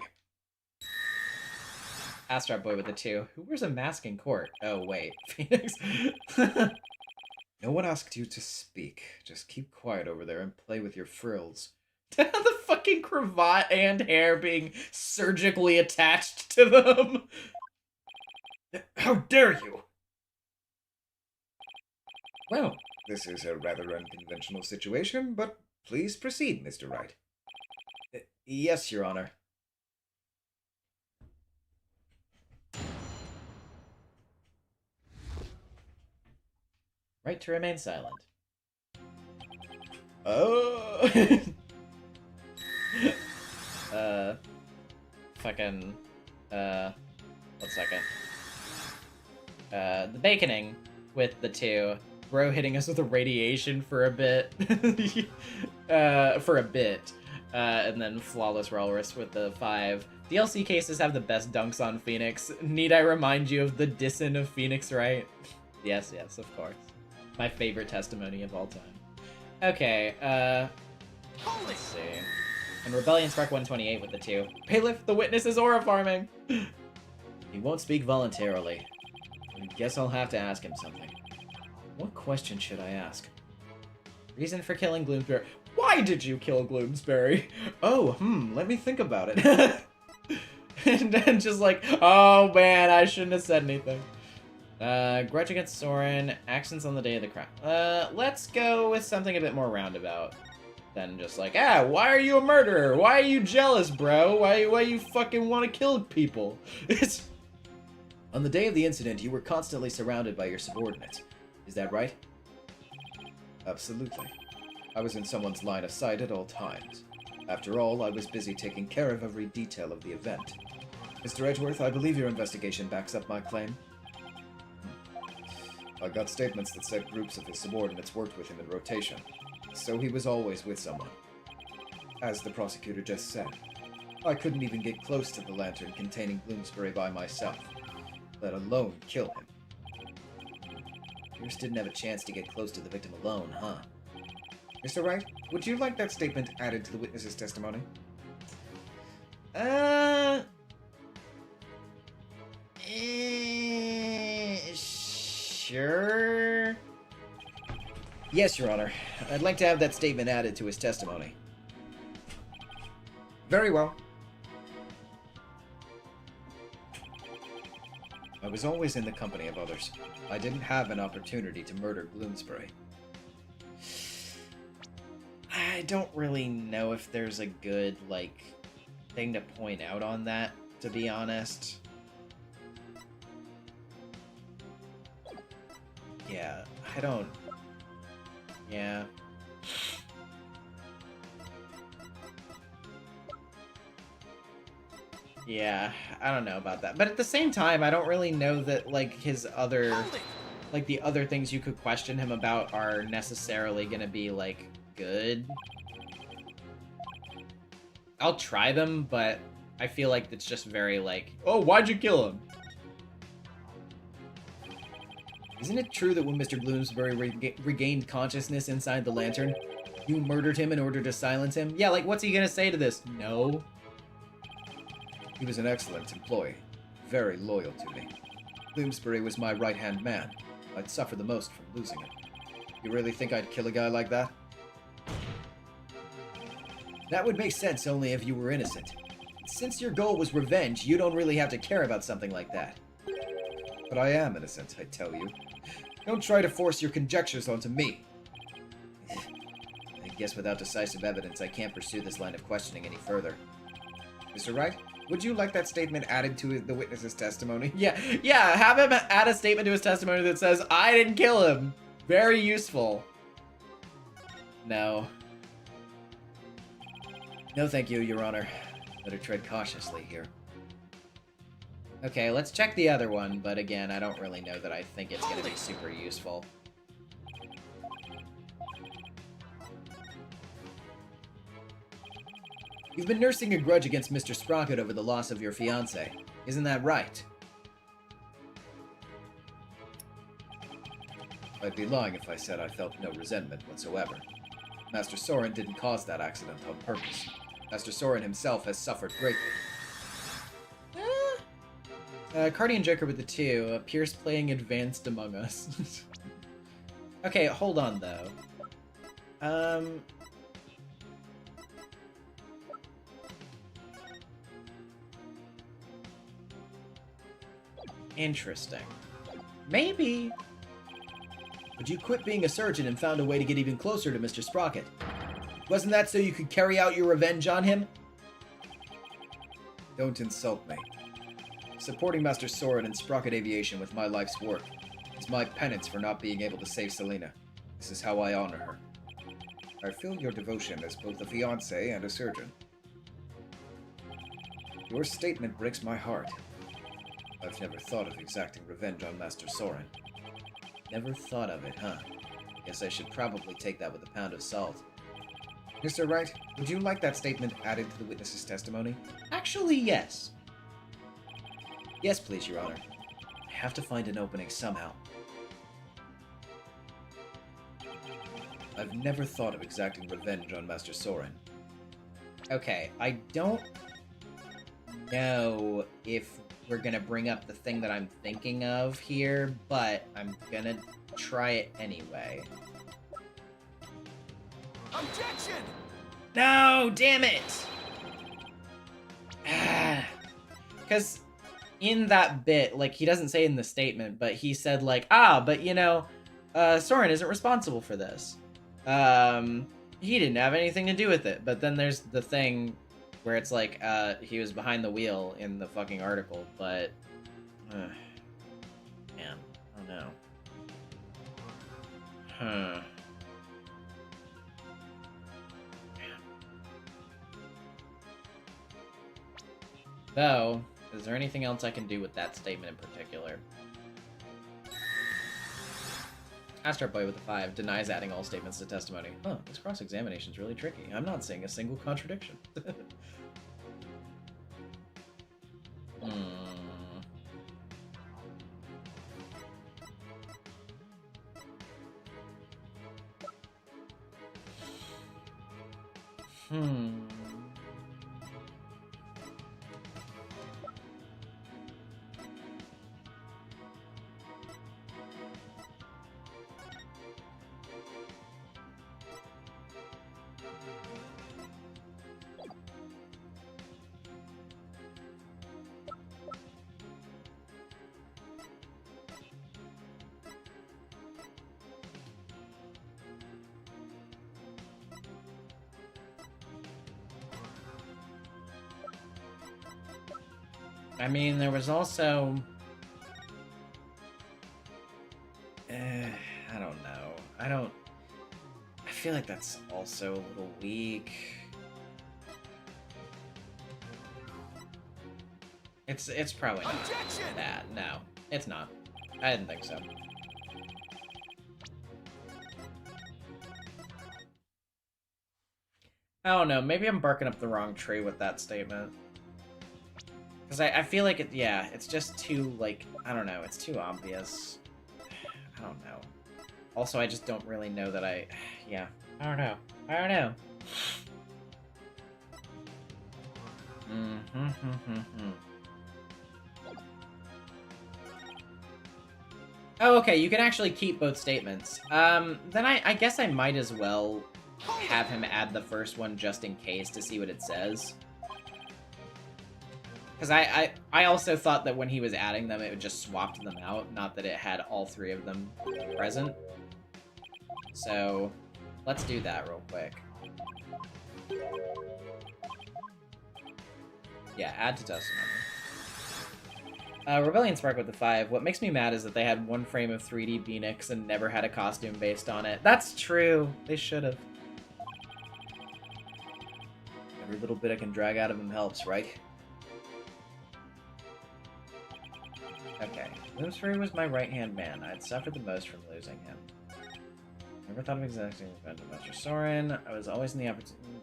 Astrap Boy with the 2. Who wears a mask in court? Oh, wait. Phoenix. No one asked you to speak. Just keep quiet over there and play with your frills. The fucking cravat and hair being surgically attached to them. How dare you! Well, This is a rather unconventional situation, but please proceed, Mr. Wright. Yes, Your Honor. right to remain silent. Oh. Fucking, 1 second. The baconing with the 2 Bro hitting us with a radiation for a bit. And then Flawless Walrus with the 5. DLC cases have the best dunks on Phoenix. Need I remind you of the dissin of Phoenix, right? Yes, of course. My favorite testimony of all time. Okay, let's see. And Rebellion Spark 128 with the 2. Bailiff, the witness is aura farming! He won't speak voluntarily. I guess I'll have to ask him something. What question should I ask? Reason for killing Gloomsbury. Why did you kill Gloomsbury? Oh, let me think about it. And then just like, oh man, I shouldn't have said anything. Grudge against Soren, actions on the day of the crime. Let's go with something a bit more roundabout than just like, why are you a murderer? Why are you jealous, bro? Why you fucking want to kill people? It's... On the day of the incident, you were constantly surrounded by your subordinates. Is that right? Absolutely. I was in someone's line of sight at all times. After all, I was busy taking care of every detail of the event. Mr. Edgeworth, I believe your investigation backs up my claim. I got statements that said groups of his subordinates worked with him in rotation, so he was always with someone. As the prosecutor just said, I couldn't even get close to the lantern containing Bloomsbury by myself, let alone kill him. Pierce didn't have a chance to get close to the victim alone, huh? Mr. Wright, would you like that statement added to the witness's testimony? Sure. Yes, Your Honor. I'd like to have that statement added to his testimony. Very well. I was always in the company of others. I didn't have an opportunity to murder Bloomsbury. I don't really know if there's a good, like, thing to point out on that, to be honest. Yeah, I don't... Yeah. Yeah, I don't know about that. But at the same time, I don't really know that, like, his other... Like, the other things you could question him about are necessarily gonna be, like, good. I'll try them, but I feel like it's just very, like, oh, why'd you kill him? Isn't it true that when Mr. Bloomsbury regained consciousness inside the lantern, you murdered him in order to silence him? Yeah, like, what's he gonna say to this? No. He was an excellent employee, very loyal to me. Bloomsbury was my right-hand man. I'd suffer the most from losing him. You really think I'd kill a guy like that? That would make sense only if you were innocent. Since your goal was revenge, you don't really have to care about something like that. But I am innocent, I tell you. Don't try to force your conjectures onto me. I guess without decisive evidence, I can't pursue this line of questioning any further. Mr. Wright, would you like that statement added to the witness's testimony? Yeah, have him add a statement to his testimony that says, I didn't kill him. Very useful. No. No thank you, Your Honor. Better tread cautiously here. Okay, let's check the other one, but again, I don't really know that I think it's going to be super useful. You've been nursing a grudge against Mr. Sprocket over the loss of your fiancé. Isn't that right? I'd be lying if I said I felt no resentment whatsoever. Master Soren didn't cause that accident on purpose. Master Soren himself has suffered greatly. Cardian Joker with the 2. Pierce playing Advanced Among Us. Okay, hold on, though. Interesting. Maybe. But you quit being a surgeon and found a way to get even closer to Mr. Sprocket. Wasn't that so you could carry out your revenge on him? Don't insult me. Supporting Master Soren and Sprocket Aviation with my life's work is my penance for not being able to save Selena. This is how I honor her. I feel your devotion as both a fiancé and a surgeon. Your statement breaks my heart. I've never thought of exacting revenge on Master Soren. Never thought of it, huh? Guess I should probably take that with a pound of salt. Mr. Wright, would you like that statement added to the witness's testimony? Actually, yes. Yes, please, Your Honor. I have to find an opening somehow. I've never thought of exacting revenge on Master Soren. Okay, I don't know if we're gonna bring up the thing that I'm thinking of here, but I'm gonna try it anyway. Objection! No, damn it! Because in that bit, like, he doesn't say in the statement, but he said, like, but you know, Soren isn't responsible for this. He didn't have anything to do with it. But then there's the thing where it's like, he was behind the wheel in the fucking article, but, man, I don't know. Huh. Though, is there anything else I can do with that statement in particular? Astro Boy with a 5 denies adding all statements to testimony. Huh, this cross-examination's really tricky. I'm not seeing a single contradiction. I mean, there was also... I don't know. I feel like that's also a little weak. It's probably not Objection! that. No, it's not. I didn't think so. I don't know. Maybe I'm barking up the wrong tree with that statement. Because I feel like it's just too, like, I don't know, it's too obvious. I don't know. Also, I just don't really know that I don't know. Oh, okay, you can actually keep both statements. Then I guess I might as well have him add the first one just in case to see what it says. Because I also thought that when he was adding them, it would just swap them out, not that it had all three of them present. So, let's do that real quick. Yeah, add to testimony. Rebellion Spark with the 5. What makes me mad is that they had one frame of 3D Phoenix and never had a costume based on it. That's true. They should have. Every little bit I can drag out of him helps, right? Okay. Bloomsbury was my right-hand man. I'd suffered the most from losing him. Never thought of exacting revenge on Master Soren. I was always in the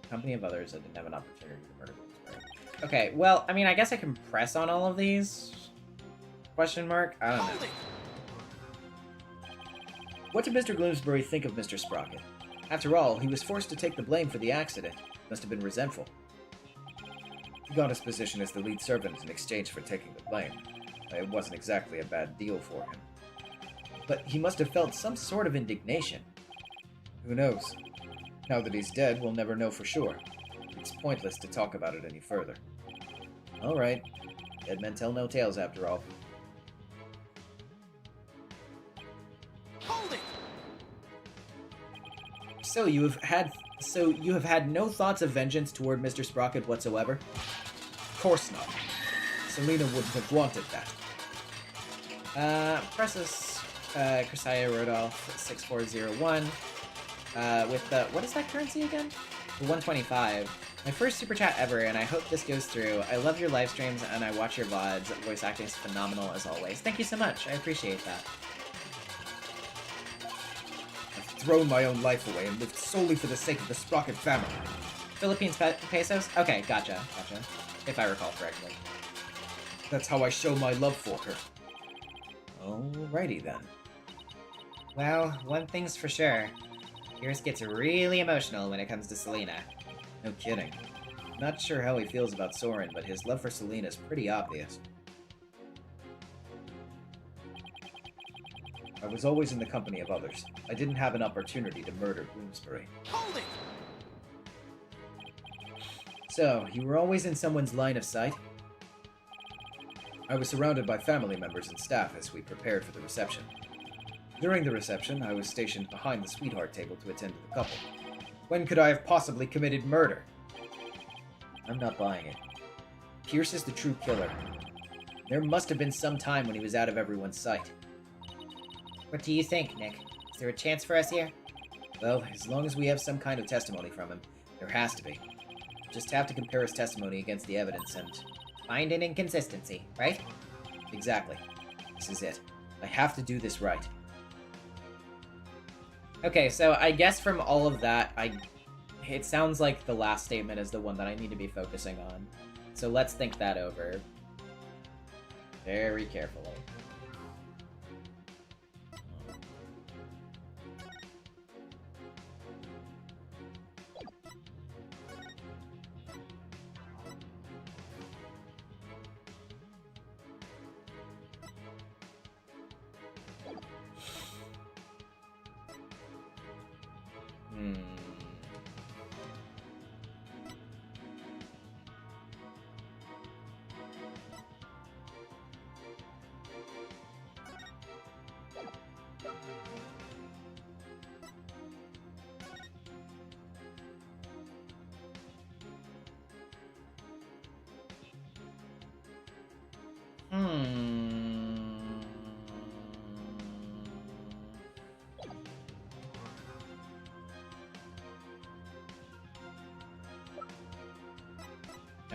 company of others. I didn't have an opportunity to murder Bloomsbury. Okay, well, I mean, I guess I can press on all of these? Question mark? I don't know. What did Mr. Gloomsbury think of Mr. Sprocket? After all, he was forced to take the blame for the accident. Must have been resentful. He got his position as the lead servant in exchange for taking the blame. It wasn't exactly a bad deal for him. But he must have felt some sort of indignation. Who knows? Now that he's dead, we'll never know for sure. It's pointless to talk about it any further. Alright. Dead men tell no tales after all. Hold it! So you have had no thoughts of vengeance toward Mr. Sprocket whatsoever? Of course not. Selena wouldn't have wanted that. Presses, Chrysaya Rodolph 6401. With the, what is that currency again? The 125. My first super chat ever, and I hope this goes through. I love your live streams, and I watch your VODs. Voice acting is phenomenal as always. Thank you so much. I appreciate that. thrown my own life away and lived solely for the sake of the Sprocket family. Philippines pesos? Okay, gotcha. If I recall correctly. That's how I show my love for her. Alrighty then. Well, one thing's for sure. Pierce gets really emotional when it comes to Selena. No kidding. Not sure how he feels about Soren, but his love for Selena's pretty obvious. I was always in the company of others. I didn't have an opportunity to murder Bloomsbury. Hold it! So, you were always in someone's line of sight? I was surrounded by family members and staff as we prepared for the reception. During the reception, I was stationed behind the sweetheart table to attend to the couple. When could I have possibly committed murder? I'm not buying it. Pierce is the true killer. There must have been some time when he was out of everyone's sight. What do you think, Nick? Is there a chance for us here? Well, as long as we have some kind of testimony from him, there has to be. Just have to compare his testimony against the evidence and... Find an inconsistency, right? Exactly. This is it. I have to do this right. Okay, so I guess from all of that, it sounds like the last statement is the one that I need to be focusing on. So let's think that over very carefully.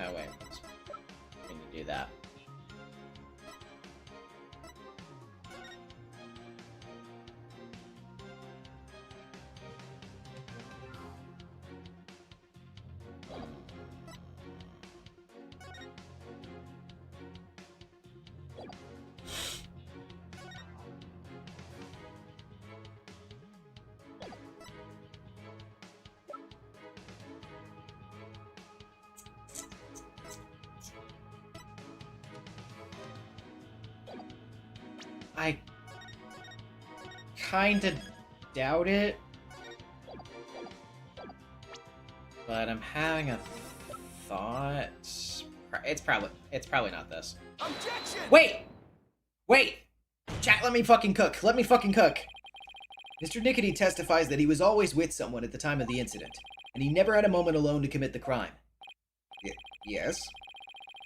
Oh, wait. Can you do that? I kinda doubt it, but I'm having a thought. It's probably not this. Objection! Wait! Chat, let me fucking cook. Mr. Nickety testifies that he was always with someone at the time of the incident, and he never had a moment alone to commit the crime. Yes?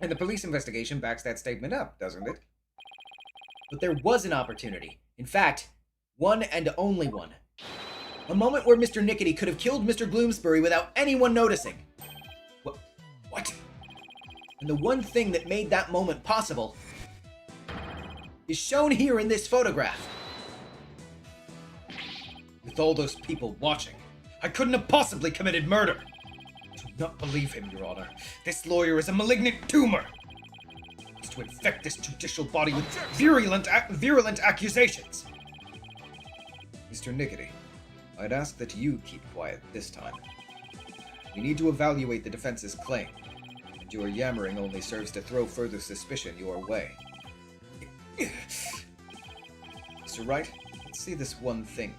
And the police investigation backs that statement up, doesn't it? But there was an opportunity. In fact, one and only one. A moment where Mr. Nickety could have killed Mr. Gloomsbury without anyone noticing. What? And the one thing that made that moment possible is shown here in this photograph. With all those people watching, I couldn't have possibly committed murder. I do not believe him, Your Honor. This lawyer is a malignant tumor. It's to infect this judicial body with virulent accusations. Mr. Nickety, I'd ask that you keep quiet this time. We need to evaluate the defense's claim, and your yammering only serves to throw further suspicion your way. Mr. Wright, let's see this one thing.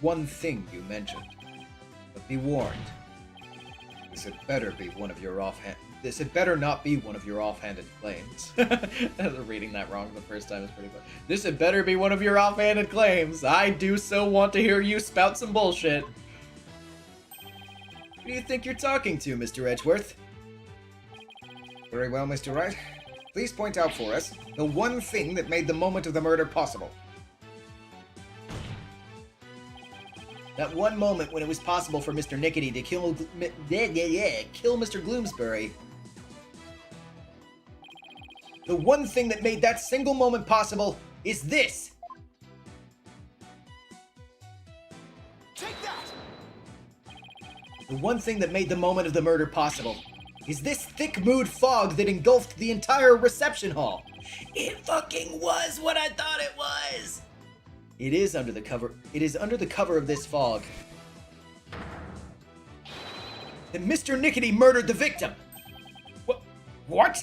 One thing you mentioned. But be warned. This had better not be one of your offhanded claims. Reading that wrong the first time is pretty fun. This had better be one of your offhanded claims. I do so want to hear you spout some bullshit. Who do you think you're talking to, Mr. Edgeworth? Very well, Mr. Wright. Please point out for us the one thing that made the moment of the murder possible. That one moment when it was possible for Mr. Nickety to kill Mr. Gloomsbury. The one thing that made that single moment possible is this. The one thing that made the moment of the murder possible is this thick mood fog that engulfed the entire reception hall. It fucking was what I thought it was! It is under the cover of this fog that Mr. Nickety murdered the victim. What?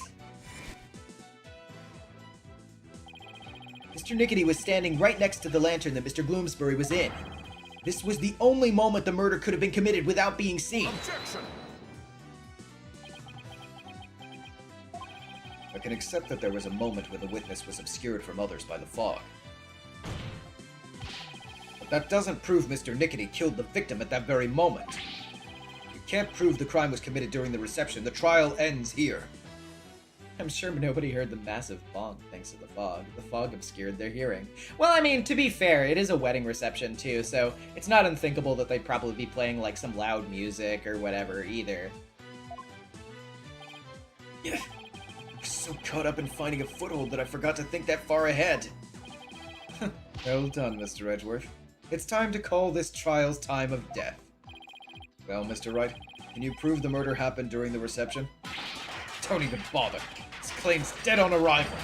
Mr. Nickety was standing right next to the lantern that Mr. Bloomsbury was in. This was the only moment the murder could have been committed without being seen. Objection! I can accept that there was a moment when the witness was obscured from others by the fog. But that doesn't prove Mr. Nickety killed the victim at that very moment. If you can't prove the crime was committed during the reception, the trial ends here. I'm sure nobody heard the massive bonk thanks to the fog. The fog obscured their hearing. Well, I mean, to be fair, it is a wedding reception too, so it's not unthinkable that they'd probably be playing like some loud music or whatever either. Yeah. I was so caught up in finding a foothold that I forgot to think that far ahead. Well done, Mr. Edgeworth. It's time to call this trial's time of death. Well, Mr. Wright, can you prove the murder happened during the reception? Don't even bother. This claim's dead on arrival.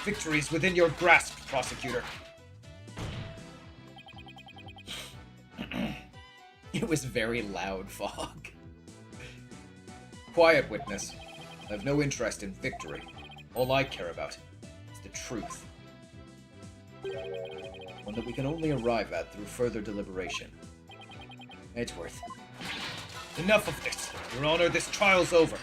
Victory is within your grasp, prosecutor. It was very loud fog. Quiet, witness. I have no interest in victory. All I care about is the truth. One that we can only arrive at through further deliberation. Edgeworth. Enough of this. Your Honor, this trial's over.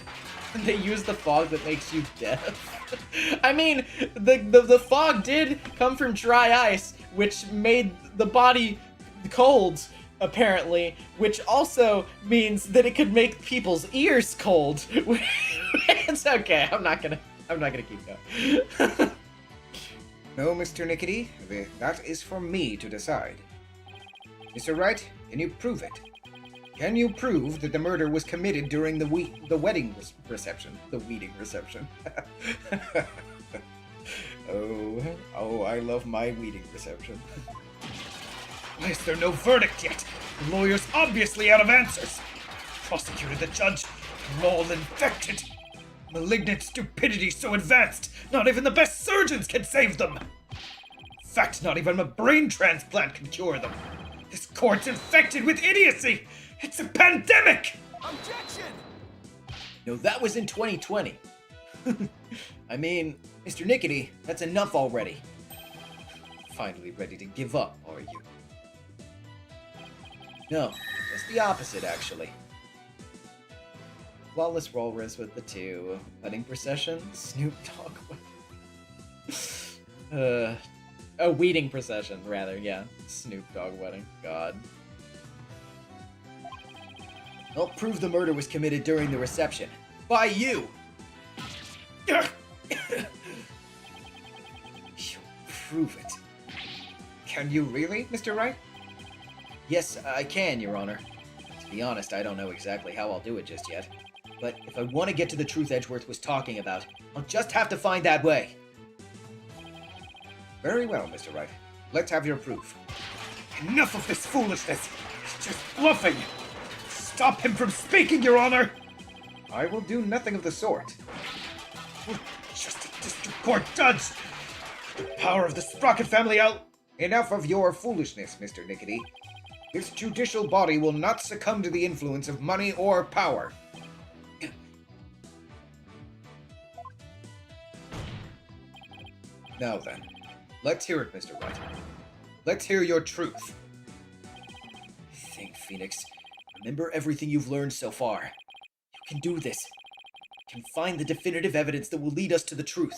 They use the fog that makes you deaf. I mean, the fog did come from dry ice, which made the body cold, apparently, which also means that it could make people's ears cold. It's okay. I'm not gonna keep going. No, Mr. Nickety. That is for me to decide. Mr. Wright, can you prove it? Can you prove that the murder was committed during the wedding reception? The wedding reception. oh, I love my wedding reception. Why is there no verdict yet? The lawyer's obviously out of answers. Prosecutor, the judge, they're all infected. Malignant stupidity so advanced, not even the best surgeons can save them. In fact, not even a brain transplant can cure them. This court's infected with idiocy. It's a pandemic! Objection! No, that was in 2020. I mean, Mr. Nickety, that's enough already. Finally ready to give up, are you? No, just the opposite, actually. Flawless Walrus with the 2. Wedding procession. Snoop Dogg. A wedding procession, rather, yeah. Snoop Dogg wedding. God. I'll prove the murder was committed during the reception. By you! You'll prove it. Can you really, Mr. Wright? Yes, I can, Your Honor. To be honest, I don't know exactly how I'll do it just yet. But if I want to get to the truth Edgeworth was talking about, I'll just have to find that way. Very well, Mr. Wright. Let's have your proof. Enough of this foolishness! He's just bluffing! Stop him from speaking, Your Honor! I will do nothing of the sort. We're just a district court judge! The power of the Sprocket family out! Enough of your foolishness, Mr. Nickety. This judicial body will not succumb to the influence of money or power. Now then, let's hear it, Mr. Wright. Let's hear your truth. Think, Phoenix. Remember everything you've learned so far. You can do this. You can find the definitive evidence that will lead us to the truth.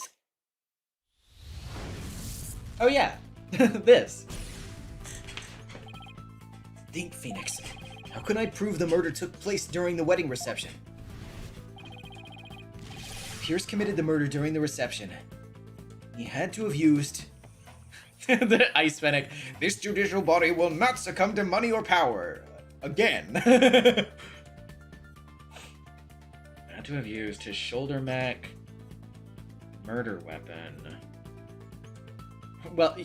Oh yeah, this. Think, Phoenix. How can I prove the murder took place during the wedding reception? Pierce committed the murder during the reception. He had to have used... The Ice Fennec. This judicial body will not succumb to money or power. Again. Had to have used his shoulder mech murder weapon. Well,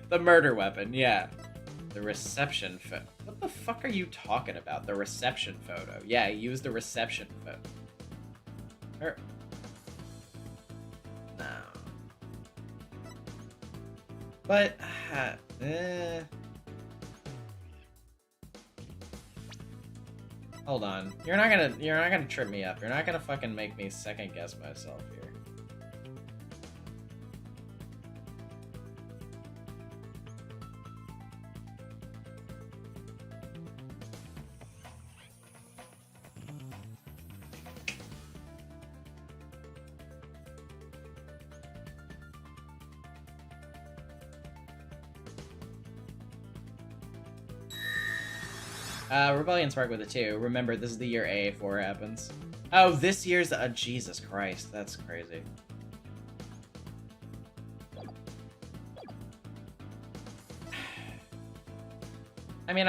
the murder weapon, yeah. The reception photo. What the fuck are you talking about? The reception photo. Yeah, use the reception photo. No. But, hold on. You're not gonna trip me up. You're not gonna fucking make me second guess myself here. Rebellion Spark with a 2. Remember, this is the year AA4 happens. Oh, this year's... Jesus Christ, that's crazy. I mean,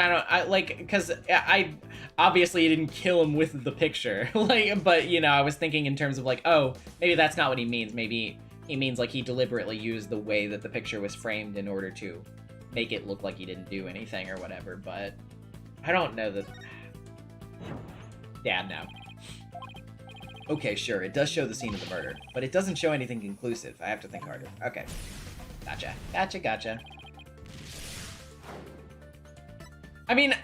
because I obviously didn't kill him with the picture. But, you know, I was thinking in terms of, like, oh, maybe that's not what he means. Maybe he means, like, he deliberately used the way that the picture was framed in order to make it look like he didn't do anything or whatever, but... I don't know that... Yeah, no. Okay, sure, it does show the scene of the murder, but it doesn't show anything conclusive. I have to think harder. Okay. Gotcha. I mean,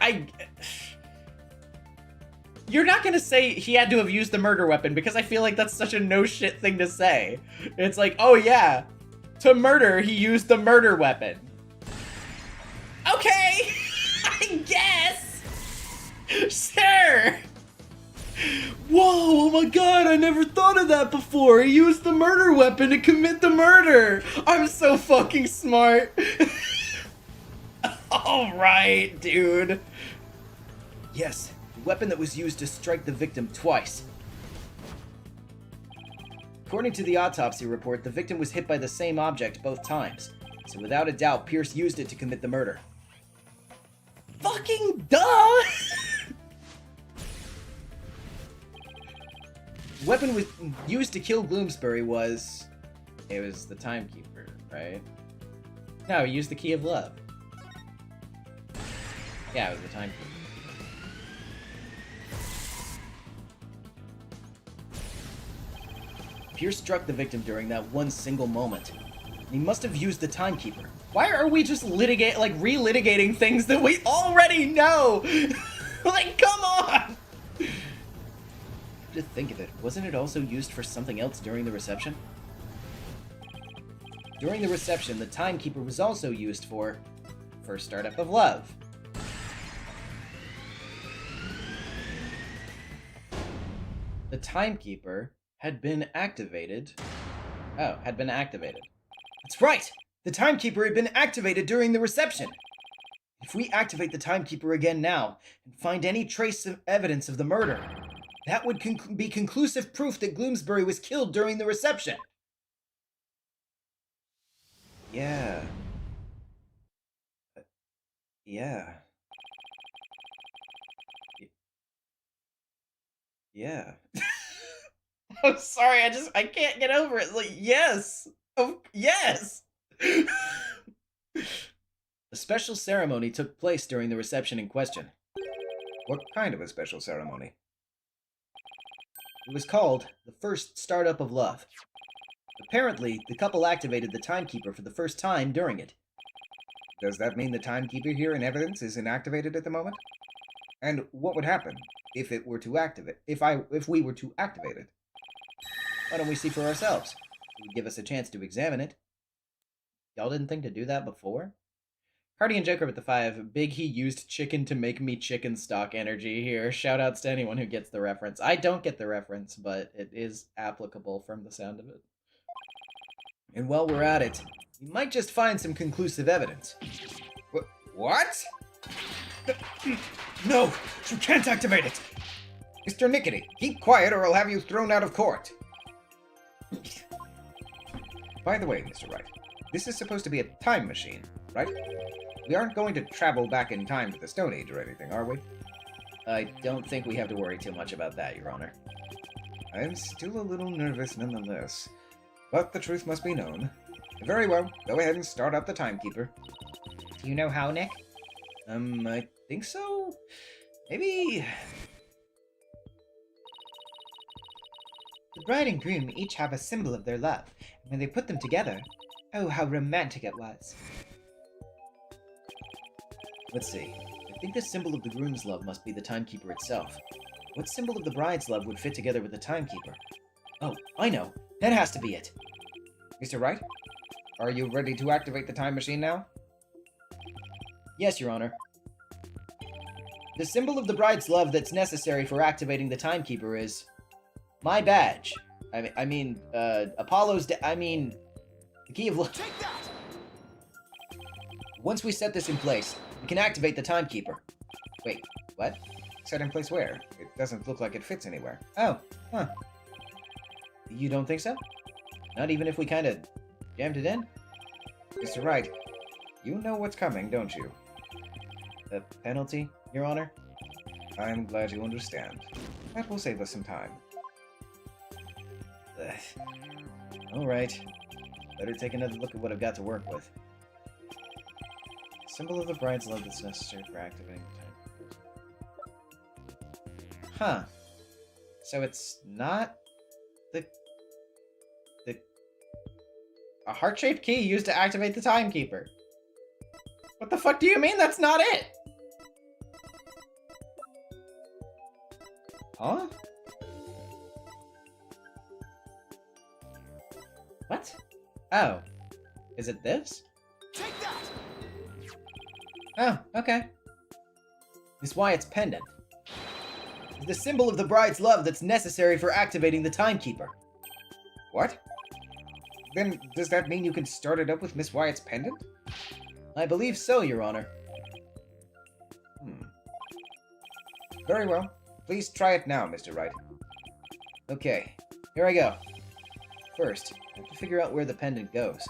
You're not gonna say he had to have used the murder weapon, because I feel like that's such a no-shit thing to say. It's like, oh yeah, to murder, he used the murder weapon. Okay! I guess! Sure! Whoa, oh my god, I never thought of that before! He used the murder weapon to commit the murder! I'm so fucking smart! Alright, dude. Yes, the weapon that was used to strike the victim twice. According to the autopsy report, the victim was hit by the same object both times, so without a doubt, Pierce used it to commit the murder. Fucking duh! The weapon was used to kill Bloomsbury was... It was the timekeeper, right? No, he used the key of love. Yeah, it was the timekeeper. Pierce struck the victim during that one single moment. He must have used the timekeeper. Why are we just relitigating things that we already know? Like, come on! To think of it, wasn't it also used for something else during the reception? During the reception, the timekeeper was also used for startup of love. The timekeeper had been activated. Oh, had been activated. That's right! The timekeeper had been activated during the reception! If we activate the timekeeper again now, and find any trace of evidence of the murder, that would be conclusive proof that Bloomsbury was killed during the reception! Yeah. Yeah. Yeah. I'm sorry, I can't get over it. Like, yes! Oh, yes! A special ceremony took place during the reception in question. What kind of a special ceremony? It was called the first startup of love. Apparently, the couple activated the timekeeper for the first time during it. Does that mean the timekeeper here in evidence is inactivated at the moment? And what would happen if it were to activate? If we were to activate it? Why don't we see for ourselves? It would give us a chance to examine it. Y'all didn't think to do that before? Cardi and Joker with the 5. Big he used chicken to make me chicken stock energy here. Shoutouts to anyone who gets the reference. I don't get the reference, but it is applicable from the sound of it. And while we're at it, we might just find some conclusive evidence. What? No! You can't activate it! Mr. Nickety, keep quiet or I'll have you thrown out of court. By the way, Mr. Wright, this is supposed to be a time machine, right? We aren't going to travel back in time to the Stone Age or anything, are we? I don't think we have to worry too much about that, Your Honor. I'm still a little nervous nonetheless. But the truth must be known. Very well, go ahead and start up the timekeeper. Do you know how, Nick? I think so. Maybe... The bride and groom each have a symbol of their love, and when they put them together, oh, how romantic it was. Let's see. I think the symbol of the groom's love must be the timekeeper itself. What symbol of the bride's love would fit together with the timekeeper? Oh, I know. That has to be it. Mr. Wright, are you ready to activate the time machine now? Yes, Your Honor. The symbol of the bride's love that's necessary for activating the timekeeper is... my badge. Apollo's... the key of love. Take that! Once we set this in place, we can activate the timekeeper. Wait, what? Set in place where? It doesn't look like it fits anywhere. Oh, huh. You don't think so? Not even if we kind of jammed it in? Mr. Wright, you know what's coming, don't you? The penalty, Your Honor? I'm glad you understand. That will save us some time. All right. Better take another look at what I've got to work with. Symbol of the bride's love that's necessary for activating the timekeeper. Huh. So it's not A heart-shaped key used to activate the timekeeper. What the fuck do you mean that's not it? Huh? What? Oh. Is it this? Take that! Oh, okay. Miss Wyatt's pendant. The symbol of the bride's love that's necessary for activating the timekeeper. What? Then does that mean you can start it up with Miss Wyatt's pendant? I believe so, Your Honor. Very well. Please try it now, Mr. Wright. Okay, here I go. First, I have to figure out where the pendant goes.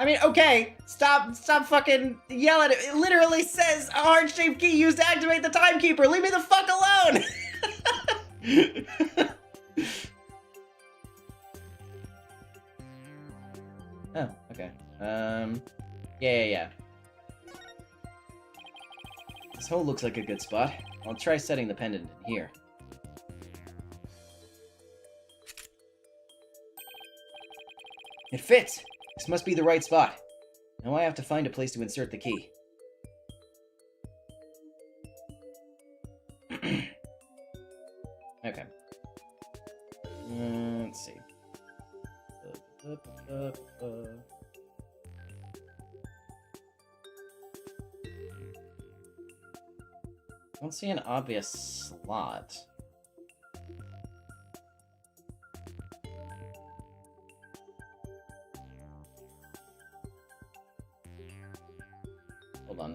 I mean, okay, stop fucking yelling. It literally says a heart-shaped key used to activate the timekeeper. Leave me the fuck alone! Oh, okay. Yeah. This hole looks like a good spot. I'll try setting the pendant in here. It fits! This must be the right spot. Now I have to find a place to insert the key. Okay. Let's see. I don't see an obvious slot. Hold on,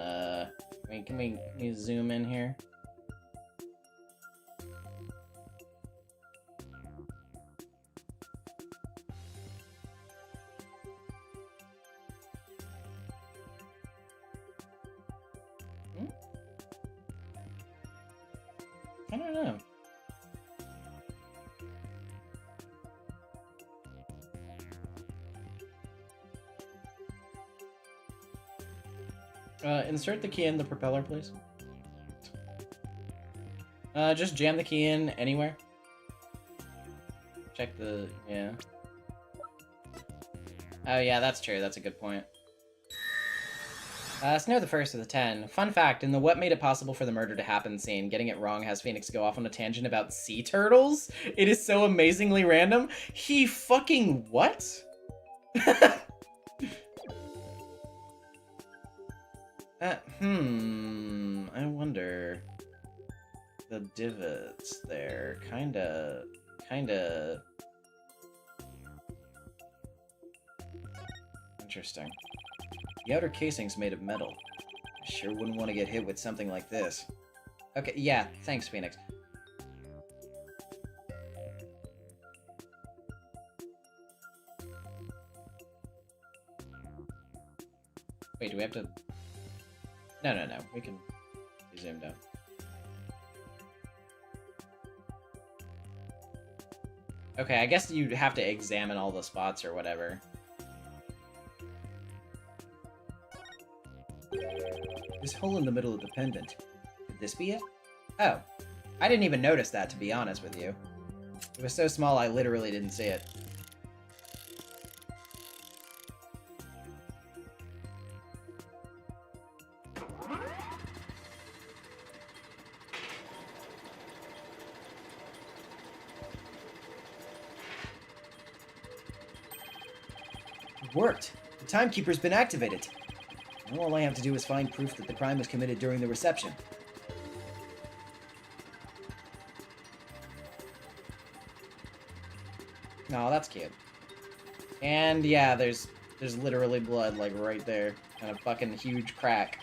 can we zoom in here? I don't know. Insert the key in the propeller, please. Just jam the key in anywhere. Check the... yeah. Oh yeah, that's true. That's a good point. Snare the first of the 10. Fun fact, in the what made it possible for the murder to happen scene, getting it wrong has Phoenix go off on a tangent about sea turtles. It is so amazingly random. He fucking what? I wonder. The divots there, kinda... Interesting. The outer casing's made of metal. I sure wouldn't want to get hit with something like this. Okay, yeah, thanks, Phoenix. Wait, do we have to... No. We can be zoomed out. Okay, I guess you'd have to examine all the spots or whatever. hole in the middle of the pendant. Could this be it? Oh, I didn't even notice that, to be honest with you. It was so small I literally didn't see it. It worked. The timekeeper's been activated. Now all I have to do is find proof that the crime was committed during the reception. Oh, that's cute. And yeah, there's literally blood, like, right there. And a fucking huge crack.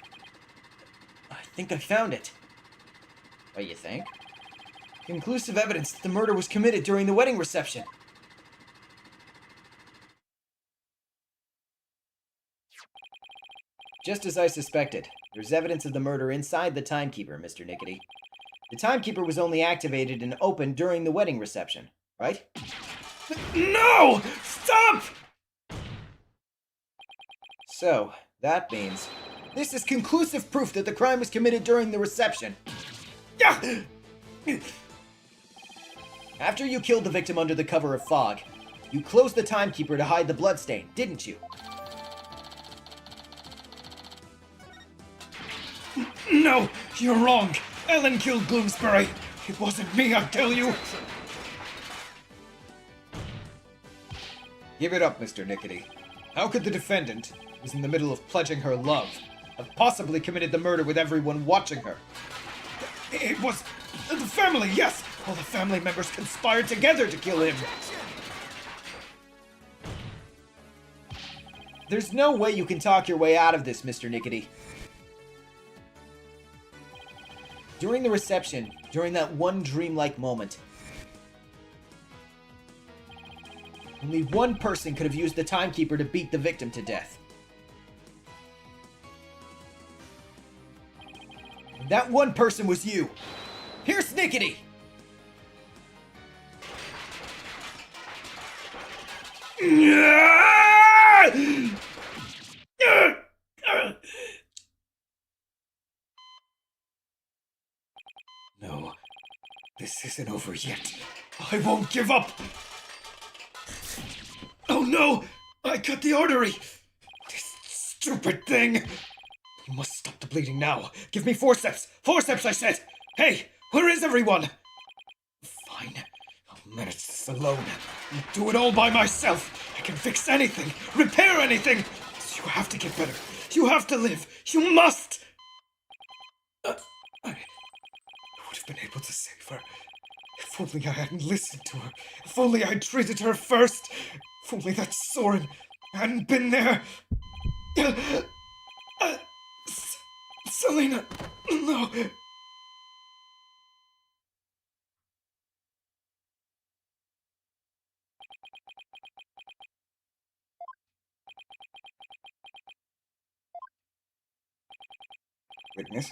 I think I found it. What, you think? Conclusive evidence that the murder was committed during the wedding reception. Just as I suspected, there's evidence of the murder inside the timekeeper, Mr. Nickety. The timekeeper was only activated and opened during the wedding reception, right? No! Stop! So, that means this is conclusive proof that the crime was committed during the reception. After you killed the victim under the cover of fog, you closed the timekeeper to hide the bloodstain, didn't you? No, you're wrong. Ellen killed Bloomsbury. It wasn't me, I tell you. Give it up, Mr. Nickety. How could the defendant, who was in the middle of pledging her love, have possibly committed the murder with everyone watching her? It was the family, yes! All the family members conspired together to kill him. There's no way you can talk your way out of this, Mr. Nickety. During the reception, during that one dreamlike moment, only one person could have used the timekeeper to beat the victim to death. And that one person was you. Here's Nickety! No, this isn't over yet. I won't give up. Oh no! I cut the artery! This stupid thing! You must stop the bleeding now. Give me forceps! Forceps, I said! Hey, where is everyone? Fine. I'll manage this alone. I'll do it all by myself. I can fix anything, repair anything. You have to get better. You have to live. You must! I would have been able to save her. If only I hadn't listened to her. If only I'd treated her first. If only that Soren hadn't been there. Selena, no. Witness,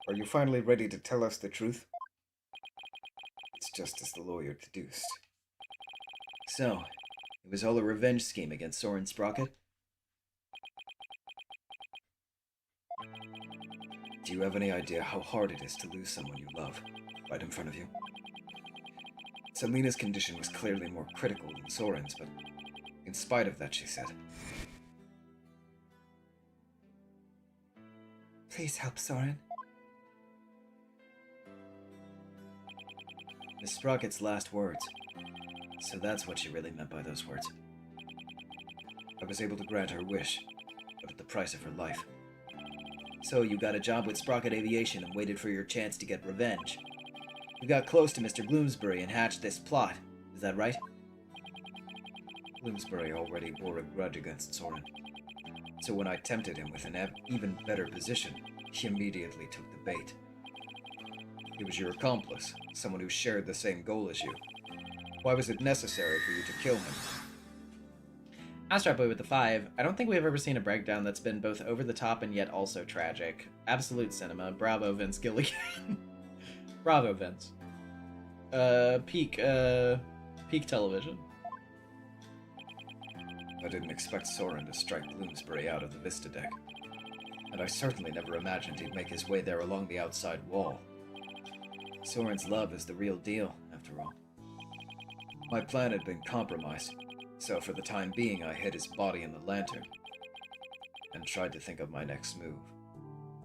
are you finally ready to tell us the truth? It's just as the lawyer deduced. So, it was all a revenge scheme against Soren Sprocket? Do you have any idea how hard it is to lose someone you love, right in front of you? Selena's condition was clearly more critical than Soren's, but in spite of that, she said, Please help Soren. Miss Sprocket's last words. So that's what she really meant by those words. I was able to grant her wish, but at the price of her life. So you got a job with Sprocket Aviation and waited for your chance to get revenge. You got close to Mr. Bloomsbury and hatched this plot. Is that right? Bloomsbury already bore a grudge against Soren. So when I tempted him with an even better position, he immediately took the bait. He was your accomplice, someone who shared the same goal as you. Why was it necessary for you to kill him? Astro Boy with the 5. I don't think we've ever seen a breakdown that's been both over the top and yet also tragic. Absolute cinema. Bravo, Vince Gilligan. Bravo, Vince. Peak television. I didn't expect Soren to strike Bloomsbury out of the Vista deck. and I certainly never imagined he'd make his way there along the outside wall. Soren's love is the real deal, after all. My plan had been compromised, so for the time being I hid his body in the lantern and tried to think of my next move.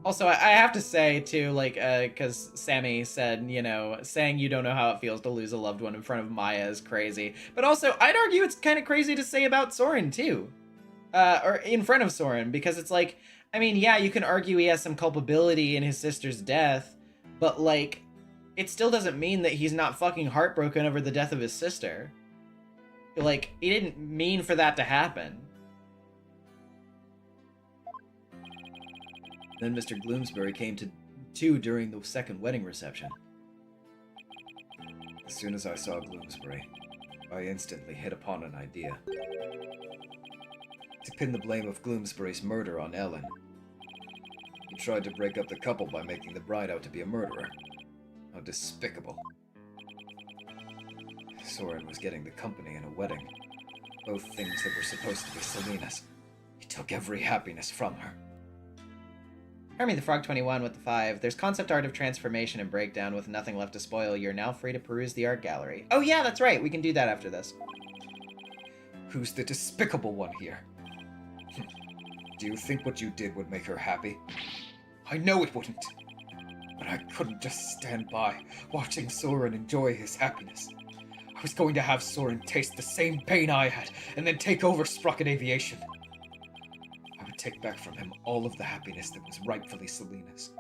Also, I have to say, too, like, because Sammy said, you know, saying you don't know how it feels to lose a loved one in front of Maya is crazy. But also, I'd argue it's kind of crazy to say about Soren, too. Or in front of Soren, because it's like, I mean, yeah, you can argue he has some culpability in his sister's death, but, like, it still doesn't mean that he's not fucking heartbroken over the death of his sister. Like, he didn't mean for that to happen. Then Mr. Gloomsbury came to during the second wedding reception. As soon as I saw Gloomsbury, I instantly hit upon an idea. To pin the blame of Gloomsbury's murder on Ellen. He tried to break up the couple by making the bride out to be a murderer. How despicable. Soren was getting the company in a wedding. Both things that were supposed to be Selena's. He took every happiness from her. Hermie the Frog 21 with the 5. There's concept art of transformation and breakdown with nothing left to spoil. You're now free to peruse the art gallery. Oh yeah, that's right. We can do that after this. Who's the despicable one here? Do you think what you did would make her happy? I know it wouldn't. But I couldn't just stand by, watching Soren enjoy his happiness. I was going to have Soren taste the same pain I had, and then take over Sprocket Aviation. I would take back from him all of the happiness that was rightfully Selena's.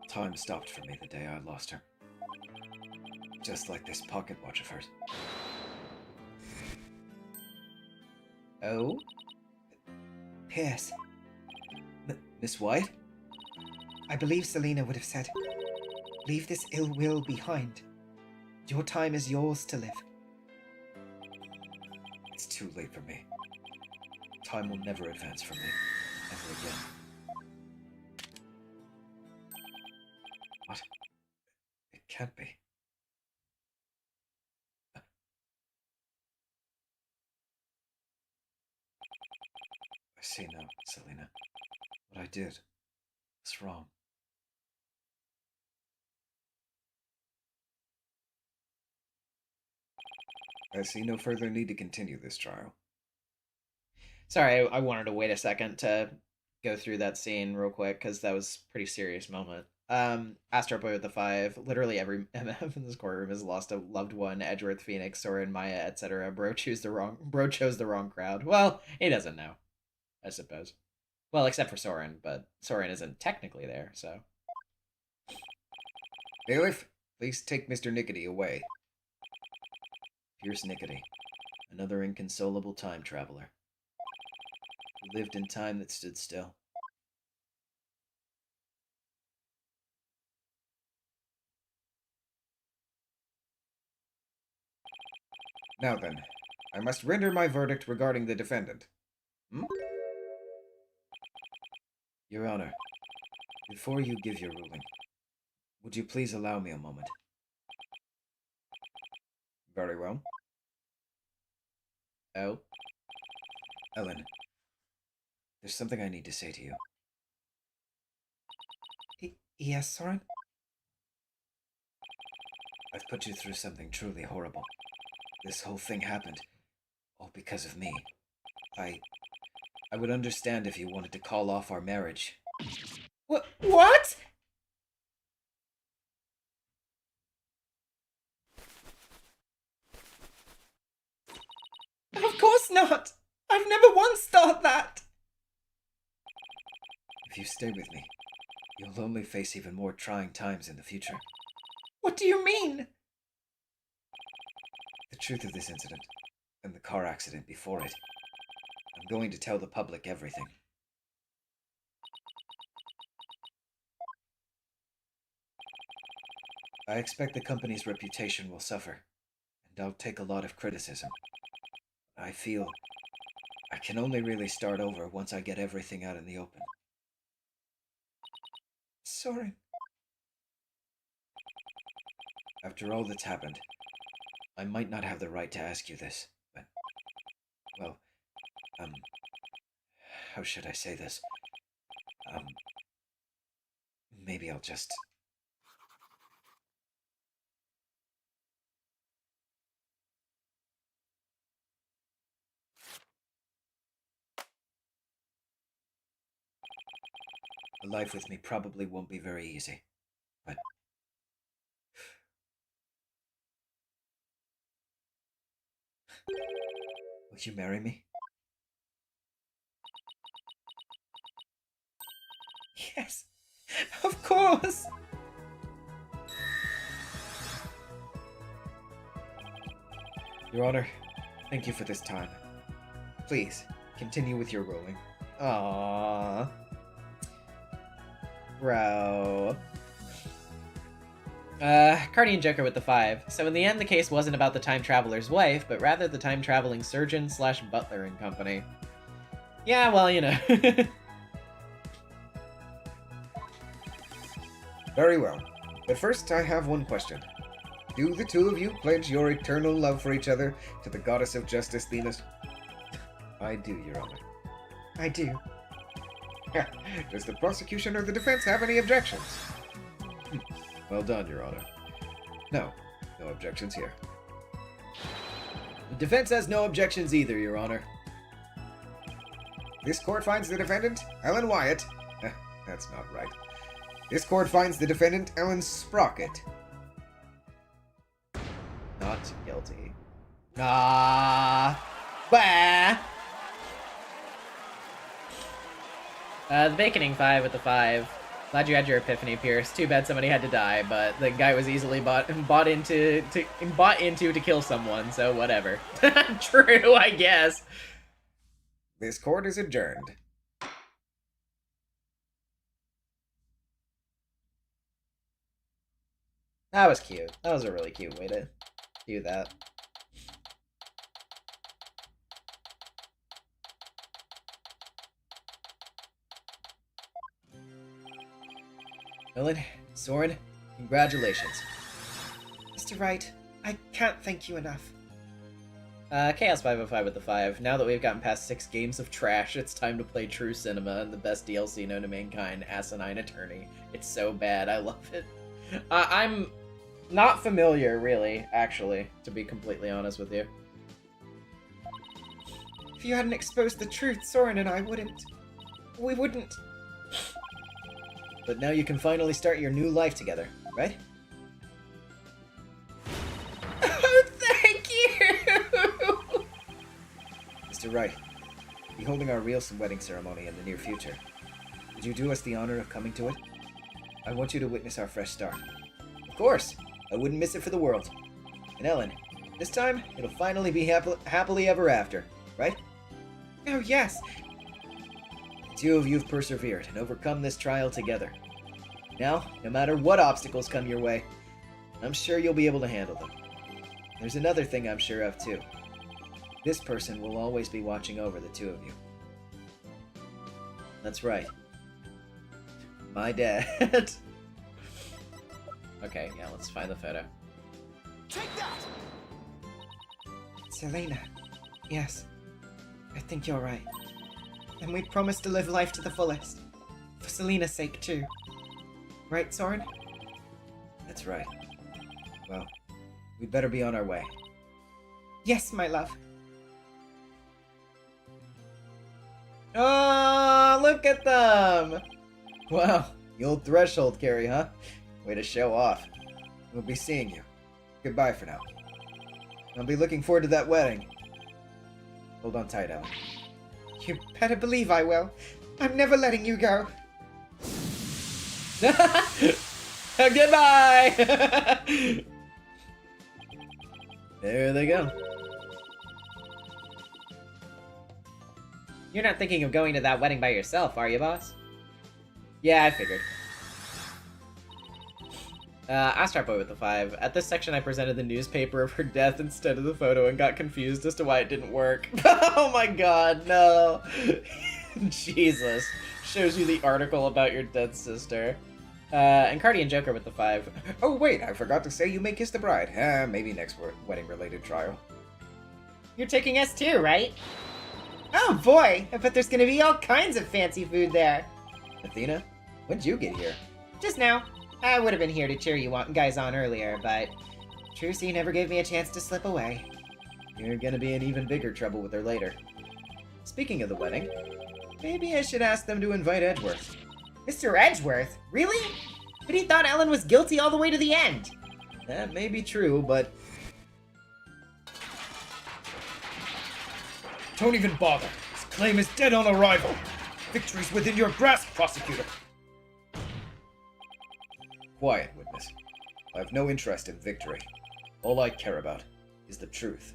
Time stopped for me the day I lost her. Just like this pocket watch of hers. Oh? Pierce, Miss White? I believe Selena would have said, "Leave this ill will behind. Your time is yours to live." It's too late for me. Time will never advance for me. Ever again. What? It can't be. I see now, Selena. What I did was wrong. I see no further need to continue this trial. Sorry, I wanted to wait a second to go through that scene real quick because that was a pretty serious moment. Astro Boy with the 5. Literally every MF in this courtroom has lost a loved one. Edgeworth, Phoenix, Soren, Maya, etc. Bro chose the wrong crowd. Well, he doesn't know, I suppose. Well, except for Soren, but Soren isn't technically there, so. Bailiff, please take Mr. Nickety away. Pierce Nickety, another inconsolable time traveler. He lived in time that stood still. Now then, I must render my verdict regarding the defendant. Your Honor, before you give your ruling, would you please allow me a moment? Very well. Oh? Ellen, there's something I need to say to you. Yes, Soren? I've put you through something truly horrible. This whole thing happened all because of me. I would understand if you wanted to call off our marriage. What? Of course not! I've never once thought that! If you stay with me, you'll only face even more trying times in the future. What do you mean? The truth of this incident, and the car accident before it. I'm going to tell the public everything. I expect the company's reputation will suffer, and I'll take a lot of criticism. I feel I can only really start over once I get everything out in the open. Soren. After all that's happened, I might not have the right to ask you this, but, well, how should I say this? Maybe I'll just... A life with me probably won't be very easy, but... Will you marry me? Yes, of course. Your Honor, thank you for this time. Please, continue with your ruling. Aww. Bro. Cardi and Joker with the 5. So in the end, the case wasn't about the time traveler's wife, but rather the time traveling surgeon slash butler and company. Yeah, well, you know. Very well. But first, I have one question. Do the two of you pledge your eternal love for each other to the goddess of justice, Themis? I do, Your Honor. I do. Does the prosecution or the defense have any objections? Well done, Your Honor. No objections here. The defense has no objections either, Your Honor. This court finds the defendant, Ellen Wyatt. That's not right. This court finds the defendant, Ellen Sprocket. Not guilty. Ah. Bah. The Baconing 5 with the 5. Glad you had your epiphany, Pierce. Too bad somebody had to die, but the guy was easily bought into to kill someone, so whatever. True, I guess. This court is adjourned. That was cute. That was a really cute way to do that. Ellen, Soren, congratulations. Mr. Wright, I can't thank you enough. Chaos 505 with the 5. Now that we've gotten past 6 games of trash, it's time to play true cinema and the best DLC known to mankind, Asinine Attorney. It's so bad, I love it. I'm not familiar, really, actually, to be completely honest with you. If you hadn't exposed the truth, Soren and I wouldn't. We wouldn't. But now you can finally start your new life together, right? Oh, thank you! Mr. Wright, we'll be holding our real wedding ceremony in the near future. Would you do us the honor of coming to it? I want you to witness our fresh start. Of course. I wouldn't miss it for the world. And Ellen, this time, it'll finally be happily ever after, right? Oh, yes. The two of you have persevered and overcome this trial together. Now, no matter what obstacles come your way, I'm sure you'll be able to handle them. There's another thing I'm sure of, too. This person will always be watching over the two of you. That's right. My dad. Okay, yeah, let's find the photo. Take that! Selena. Yes. I think you're right. And we promise to live life to the fullest. For Selena's sake, too. Right, Soren? That's right. Well, we'd better be on our way. Yes, my love. Oh, look at them! Wow, the old threshold carry, huh? Way to show off. We'll be seeing you. Goodbye for now. I'll be looking forward to that wedding. Hold on tight, Ellen. You better believe I will. I'm never letting you go. Goodbye! There they go. You're not thinking of going to that wedding by yourself, are you, boss? Yeah, I figured. Astro Boy with the 5. At this section, I presented the newspaper of her death instead of the photo and got confused as to why it didn't work. Oh my god, no. Jesus. Shows you the article about your dead sister. And Cardi and Joker with the 5. Oh, wait, I forgot to say you may kiss the bride. Maybe next wedding-related trial. You're taking S2, right? Oh boy, I bet there's gonna be all kinds of fancy food there. Athena, when'd you get here? Just now. I would have been here to cheer you guys on earlier, but Trucy never gave me a chance to slip away. You're gonna be in even bigger trouble with her later. Speaking of the wedding, maybe I should ask them to invite Edgeworth. Mr. Edgeworth? Really? But he thought Ellen was guilty all the way to the end. That may be true, but Don't even bother. His claim is dead on arrival. Victory's within your grasp, prosecutor. Quiet, witness. I have no interest in victory. All I care about is the truth.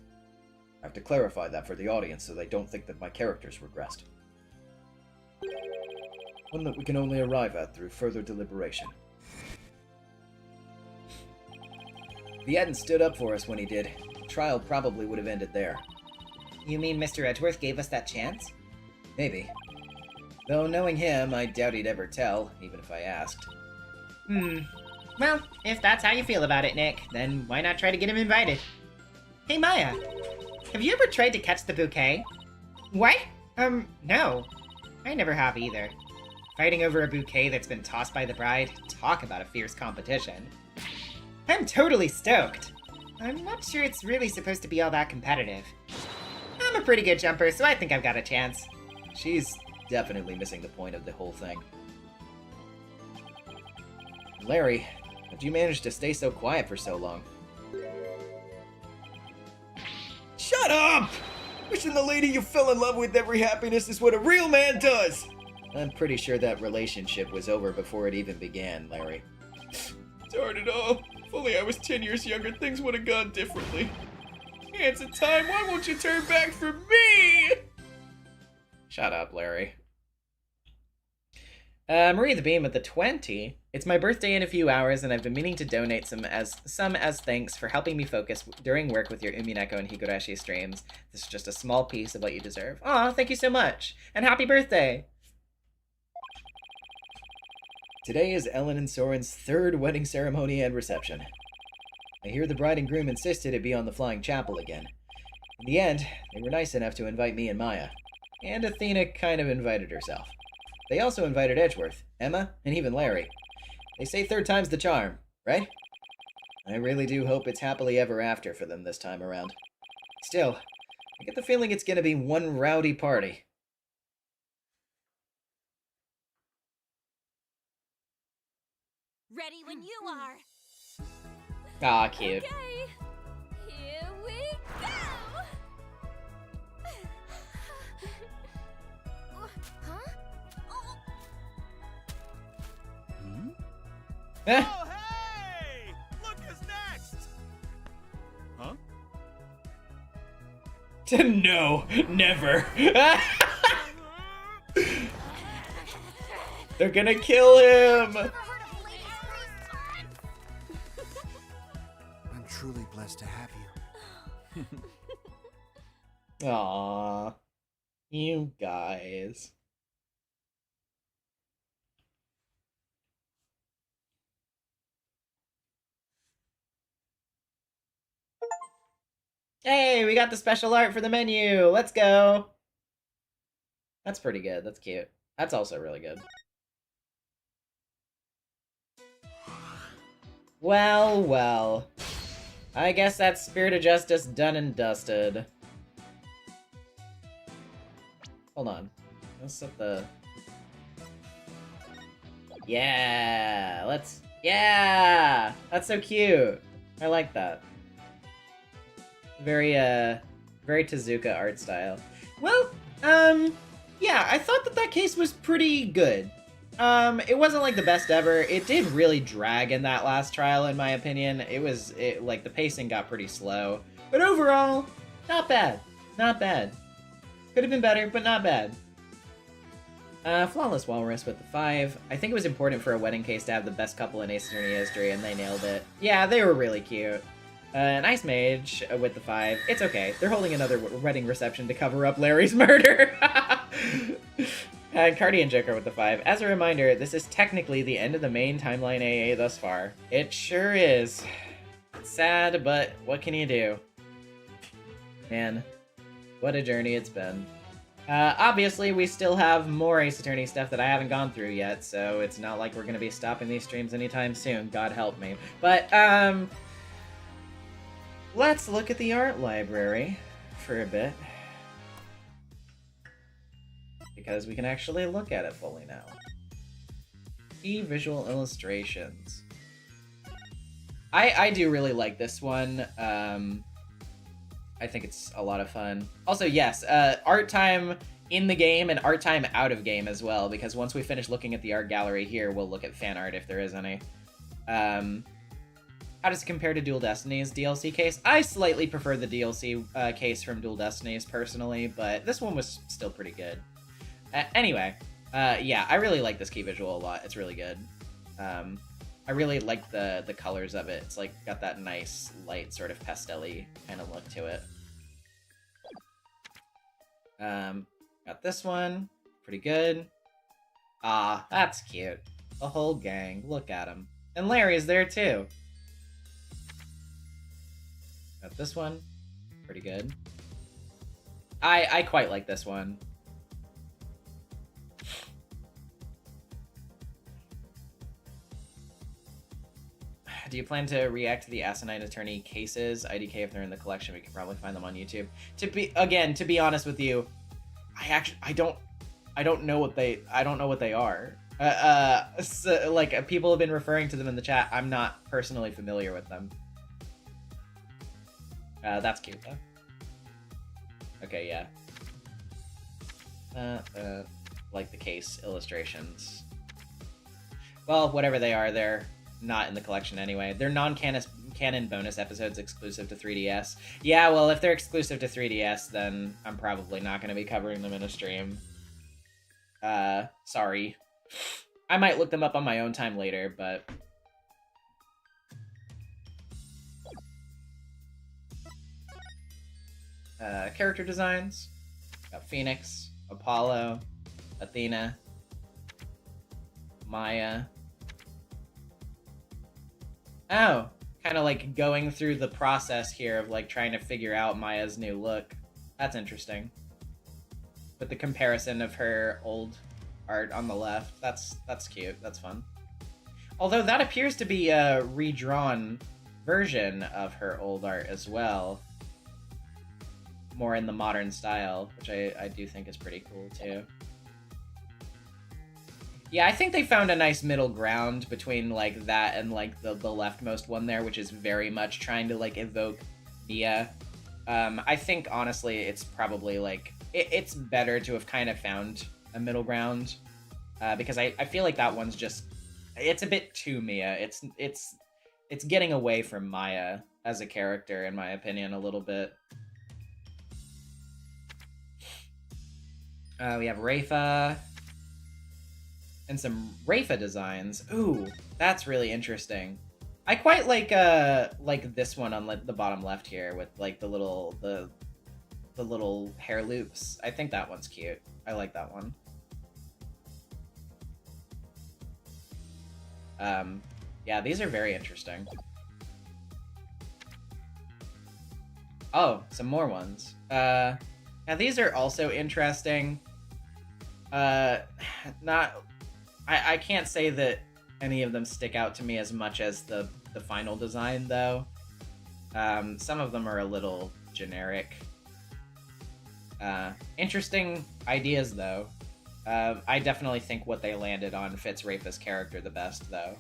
I have to clarify that for the audience so they don't think that my character's regressed. One that we can only arrive at through further deliberation. if he hadn't stood up for us when he did, the trial probably would have ended there. You mean Mr. Edgeworth gave us that chance? Maybe. Though knowing him, I doubt he'd ever tell, even if I asked. Well, if that's how you feel about it, Nick, then why not try to get him invited? Hey, Maya, have you ever tried to catch the bouquet? What? No. I never have either. Fighting over a bouquet that's been tossed by the bride, talk about a fierce competition. I'm totally stoked. I'm not sure it's really supposed to be all that competitive. I'm a pretty good jumper, so I think I've got a chance. She's definitely missing the point of the whole thing. Larry, how'd you manage to stay so quiet for so long? Shut up! Wishing the lady you fell in love with every happiness is what a real man does! I'm pretty sure that relationship was over before it even began, Larry. Darn it all. If only I was 10 years younger, things would have gone differently. Hands of time, why won't you turn back for me? Shut up, Larry. Marie the Beam with the 20. It's my birthday in a few hours, and I've been meaning to donate some as thanks for helping me focus during work with your Umineko and Higurashi streams. This is just a small piece of what you deserve. Aw, thank you so much, and happy birthday! Today is Ellen and Soren's third wedding ceremony and reception. I hear the bride and groom insisted it be on the Flying Chapel again. In the end, they were nice enough to invite me and Maya. And Athena kind of invited herself. They also invited Edgeworth, Emma, and even Larry. They say third time's the charm, right? I really do hope it's happily ever after for them this time around. Still, I get the feeling it's gonna be one rowdy party. Ready when you are. Aw, cute. Okay, here we go. Huh? Oh. Eh, Oh, hey! Look who's next! Huh? no, never. They're gonna kill him! Ever heard of ladies first? I'm truly blessed to have you. Aw, you guys. Hey, we got the special art for the menu. Let's go. That's pretty good. That's cute. That's also really good. Well, well. I guess that's Spirit of Justice done and dusted. Hold on. Let's set the... Yeah! Let's... Yeah! That's so cute! I like that. Very, very Tezuka art style. Well, yeah, I thought that case was pretty good. It wasn't like the best ever. It did really drag in that last trial, in my opinion. Like, the pacing got pretty slow. But overall, not bad. Not bad. Could have been better, but not bad. Flawless Walrus with the 5. I think it was important for a wedding case to have the best couple in Ace Attorney history, and they nailed it. Yeah, they were really cute. An Ice Mage with the 5. It's okay. They're holding another wedding reception to cover up Larry's murder. Cardian Joker with the 5. As a reminder, this is technically the end of the main timeline AA thus far. It sure is. It's sad, but what can you do? Man, what a journey it's been. Obviously, we still have more Ace Attorney stuff that I haven't gone through yet, so it's not like we're gonna be stopping these streams anytime soon, God help me. But, let's look at the art library for a bit. Because we can actually look at it fully now. Key visual illustrations. I do really like this one. I think it's a lot of fun. Also, yes, art time in the game and art time out of game as well, because once we finish looking at the art gallery here, we'll look at fan art if there is any. How does it compare to Dual Destinies DLC case? I slightly prefer the DLC case from Dual Destinies personally, but this one was still pretty good. Anyway, yeah, I really like this key visual a lot. It's really good. I really like the colors of it. It's like got that nice, light, sort of pastel-y kind of look to it. Got this one. Pretty good. Ah, that's cute. The whole gang. Look at him. And Larry's there too. Got this one. Pretty good. I quite like this one. Do you plan to react to the Asinine Attorney cases? IDK, if they're in the collection, we can probably find them on YouTube. To be honest with you, I don't know what they are. So, like, people have been referring to them in the chat. I'm not personally familiar with them. That's cute though. Okay, yeah. Like the case illustrations. Well, whatever they are, they're not in the collection anyway. They're non-canon bonus episodes exclusive to 3DS. Yeah, well, if they're exclusive to 3DS, then I'm probably not going to be covering them in a stream. Sorry. I might look them up on my own time later, but... character designs. Got Phoenix, Apollo, Athena, Maya. Oh, kind of like going through the process here of like trying to figure out Maya's new look. That's interesting. With the comparison of her old art on the left. That's cute. That's fun. Although that appears to be a redrawn version of her old art as well. More in the modern style, which I do think is pretty cool too. Yeah, I think they found a nice middle ground between like that and like the leftmost one there, which is very much trying to like evoke Mia. I think honestly it's probably like it's better to have kind of found a middle ground because I feel like that one's just it's a bit too Mia. It's getting away from Maya as a character in my opinion a little bit. We have Rafa. And some Rafa designs. Ooh, that's really interesting. I quite like this one on the bottom left here with like the little hair loops. I think that one's cute. I like that one. Yeah, these are very interesting. Oh, some more ones. Now these are also interesting. I can't say that any of them stick out to me as much as the final design, though. Some of them are a little generic. Interesting ideas, though. I definitely think what they landed on fits Rafa's character the best, though.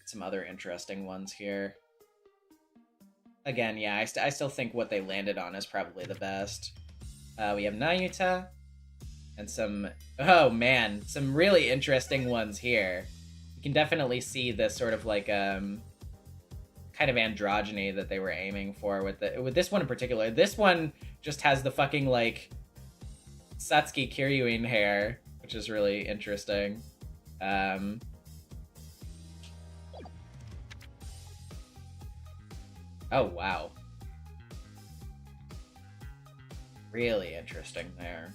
Some other interesting ones here. Again, yeah, I still think what they landed on is probably the best. We have Nayuta. And some, oh man, some really interesting ones here. You can definitely see this sort of like, kind of androgyny that they were aiming for with this one in particular. This one just has the fucking, like, Satsuki Kiryuin hair, which is really interesting. Oh, wow. Really interesting there.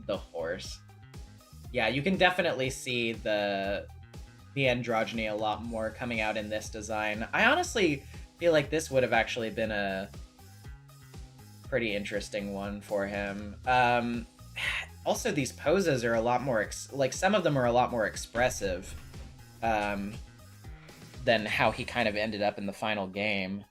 The horse. Yeah, you can definitely see the androgyny a lot more coming out in this design. I honestly feel like this would have actually been a pretty interesting one for him. Also, these poses are a lot more, like, some of them are a lot more expressive than how he kind of ended up in the final game.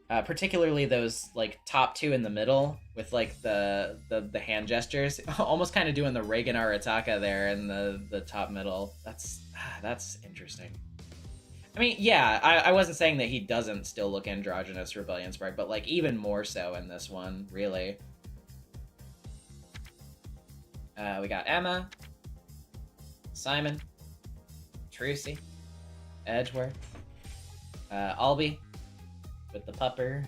Particularly those, like, top two in the middle with, like, the hand gestures. Almost kind of doing the Reagan Arataka there in the top middle. That's interesting. I mean, yeah, I wasn't saying that he doesn't still look androgynous, Rebellion Sprite, but, like, even more so in this one, really. We got Emma, Simon, Trucy, Edgeworth, Albie with the pupper.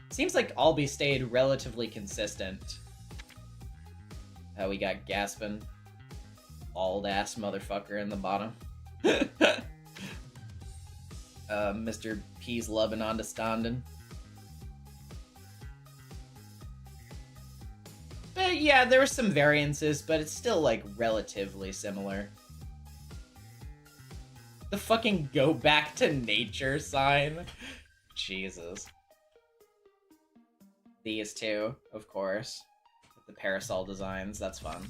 Seems like Albie stayed relatively consistent. We got Gaspin, bald ass motherfucker in the bottom. Mr. P's loving understanding. But yeah, there were some variances, but it's still, like, relatively similar. The fucking go back to nature sign. Jesus. These two, of course. With the parasol designs, that's fun.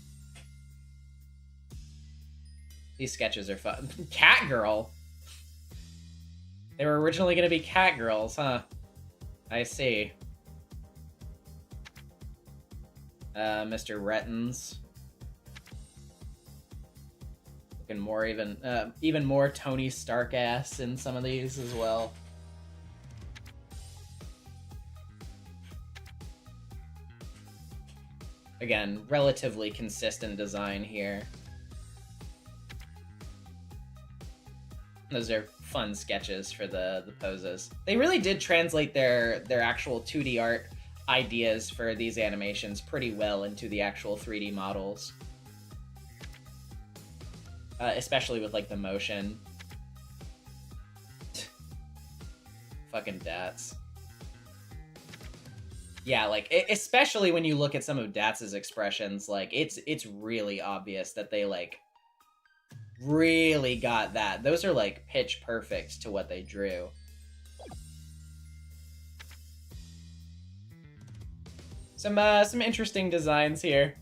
These sketches are fun. Catgirl! They were originally gonna be Catgirls, huh? I see. Mr. Rettins. Looking more even more Tony Stark ass in some of these as well. Again, relatively consistent design here. Those are fun sketches for the poses. They really did translate their actual 2D art ideas for these animations pretty well into the actual 3D models. Especially with, like, the motion. Fucking Dats. Yeah, like, especially when you look at some of Dats's expressions, like, it's really obvious that they, like, really got that. Those are, like, pitch perfect to what they drew. Some interesting designs here.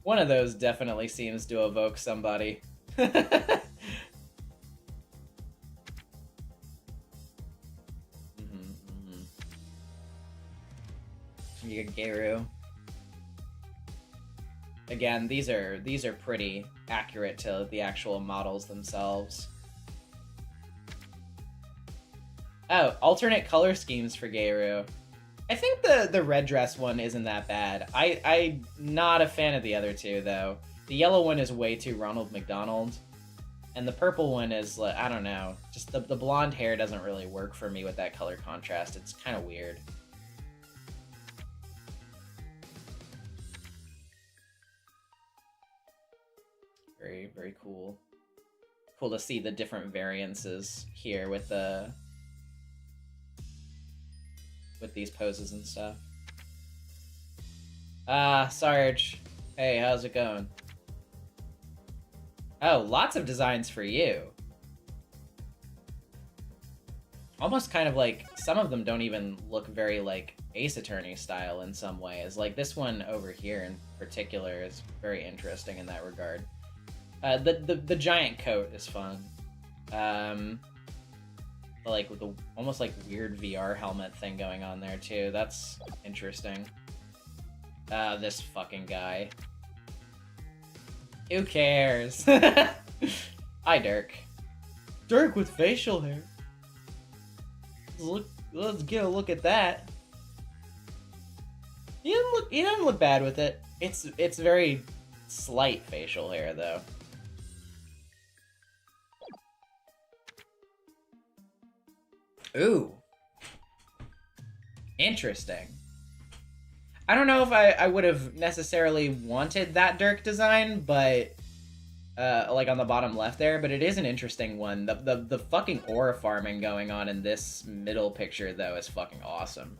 One of those definitely seems to evoke somebody. You got Geru. Again, these are pretty accurate to the actual models themselves. Oh, alternate color schemes for Geru. I think the red dress one isn't that bad. I'm not a fan of the other two, though. The yellow one is way too Ronald McDonald. And the purple one is, I don't know. Just the blonde hair doesn't really work for me with that color contrast. It's kind of weird. Very, very cool. Cool to see the different variances here with these poses and stuff. Sarge. Hey, how's it going? Oh, lots of designs for you. Almost kind of like, some of them don't even look very, like, Ace Attorney style in some ways. Like, this one over here in particular is very interesting in that regard. The giant coat is fun. Like, with the almost, like, weird VR helmet thing going on there, too. That's interesting. This fucking guy. Who cares? Hi, Dirk. Dirk with facial hair. Let's get a look at that. He doesn't look bad with it. It's very slight facial hair, though. Ooh. Interesting. I don't know if I would have necessarily wanted that Dirk design, but like on the bottom left there, but it is an interesting one. The fucking aura farming going on in this middle picture, though, is fucking awesome.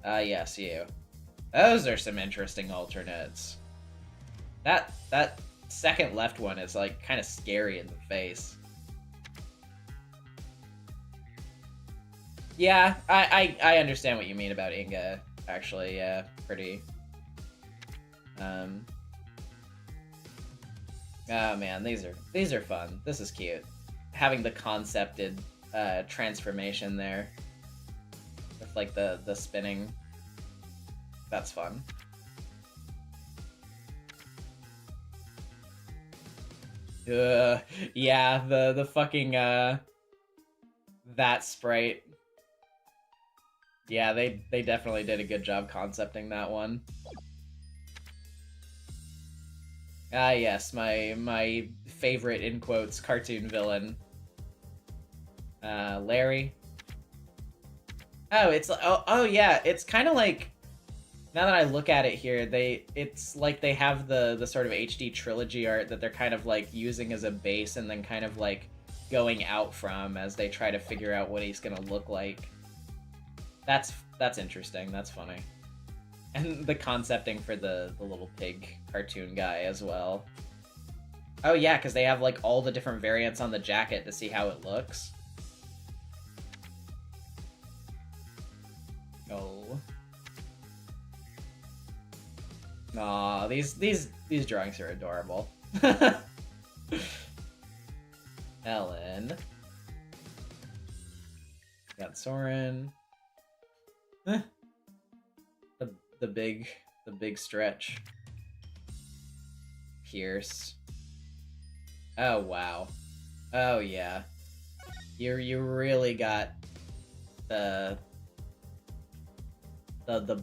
Yes, you. Those are some interesting alternates. That second left one is, like, kind of scary in the face. Yeah, I understand what you mean about Inga, actually, yeah, pretty. Oh man, these are fun. This is cute. Having the concepted transformation there. With, like, the spinning. That's fun. Yeah, the fucking, that sprite. Yeah, they definitely did a good job concepting that one. Ah, yes, my favorite, in quotes, cartoon villain. Larry. Oh, oh yeah, it's kind of like, now that I look at it here, it's like they have the sort of HD trilogy art that they're kind of like using as a base and then kind of like going out from as they try to figure out what he's gonna look like. That's interesting. That's funny. And the concepting for the little pig cartoon guy as well. Oh yeah, because they have like all the different variants on the jacket to see how it looks. Oh. Aw, these drawings are adorable. Ellen. Got Soren. The big stretch. Pierce. Oh wow. Oh yeah. You really got the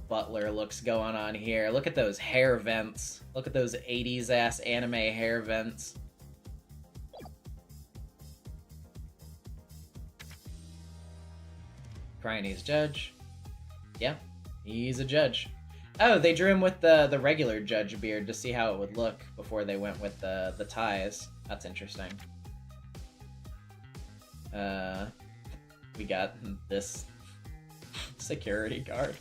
butler looks going on here. Look at those hair vents. Look at those 80s ass anime hair vents. Cryony's judge. Yeah, he's a judge. Oh, they drew him with the regular judge beard to see how it would look before they went with the ties. That's interesting. We got this security guard.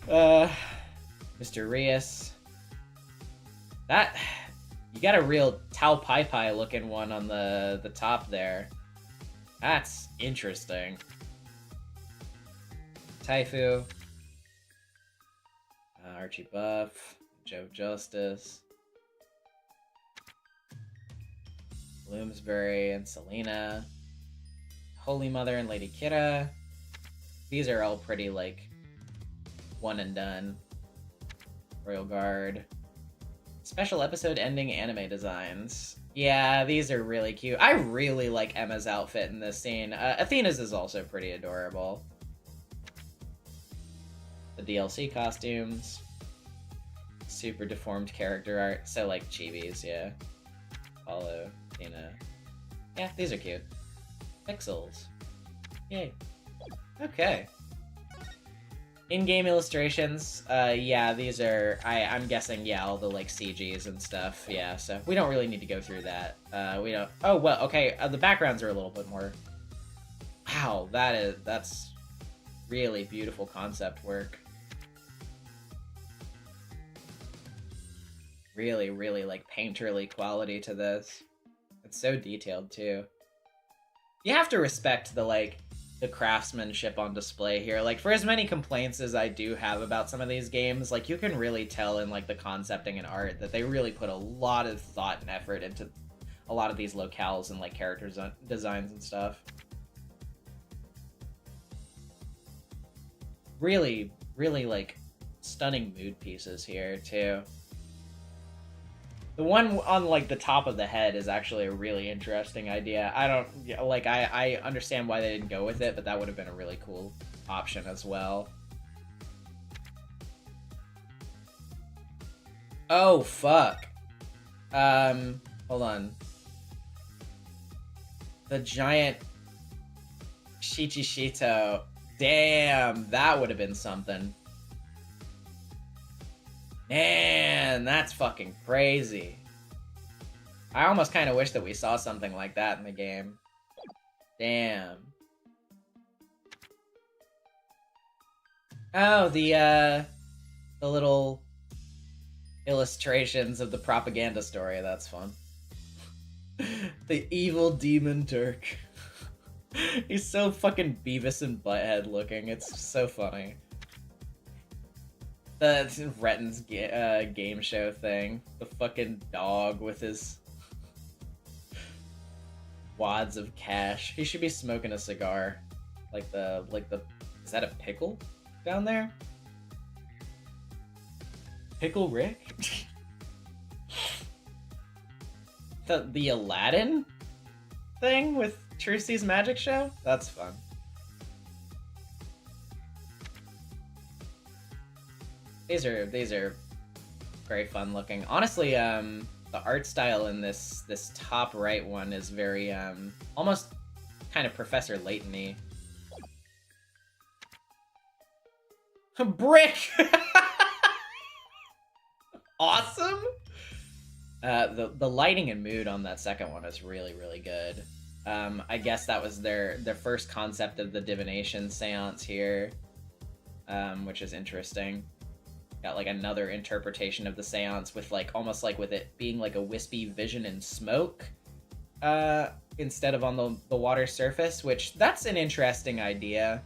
Mr. Rias. That, you got a real Tao Pai Pai looking one on the top there. That's interesting. Taifu. Archie Buff. Joe Justice. Bloomsbury and Selena. Holy Mother and Lady Kira. These are all pretty, like, one and done. Royal Guard. Special episode ending anime designs. Yeah, these are really cute. I really like Emma's outfit in this scene. Athena's is also pretty adorable. The DLC costumes. Super deformed character art. So, like, chibis, yeah. Apollo, Athena. Yeah, these are cute. Pixels. Yay. Okay. In-game illustrations, yeah, these are, I'm guessing, yeah, all the, like, CGs and stuff, yeah, so we don't really need to go through that. We don't, oh, well, okay, the backgrounds are a little bit more, wow, that's really beautiful concept work. Really, really, like, painterly quality to this. It's so detailed, too. You have to respect the, like, the craftsmanship on display here. Like, for as many complaints as I do have about some of these games, like, you can really tell in, like, the concepting and art that they really put a lot of thought and effort into a lot of these locales and, like, character designs and stuff. Really, really, like, stunning mood pieces here, too. The one on, like, the top of the head is actually a really interesting idea. I don't, like, I understand why they didn't go with it, but that would have been a really cool option as well. Oh, fuck. Hold on. The giant Shichishito. Damn, that would have been something. Man, that's fucking crazy. I almost kind of wish that we saw something like that in the game. Damn. Oh, the little illustrations of the propaganda story. That's fun. The evil demon Turk. He's so fucking Beavis and Butthead looking. It's so funny. The Retton's game show thing. The fucking dog with his wads of cash. He should be smoking a cigar. Like the is that a pickle down there? Pickle Rick? the Aladdin thing with Trucy's magic show? That's fun. These are very fun looking. Honestly, the art style in this top right one is very almost kind of Professor Layton-y. Brick! Awesome! The lighting and mood on that second one is really, really good. I guess that was their first concept of the divination seance here, which is interesting. Got like another interpretation of the seance with like almost like with it being like a wispy vision and smoke instead of on the water surface, which that's an interesting idea.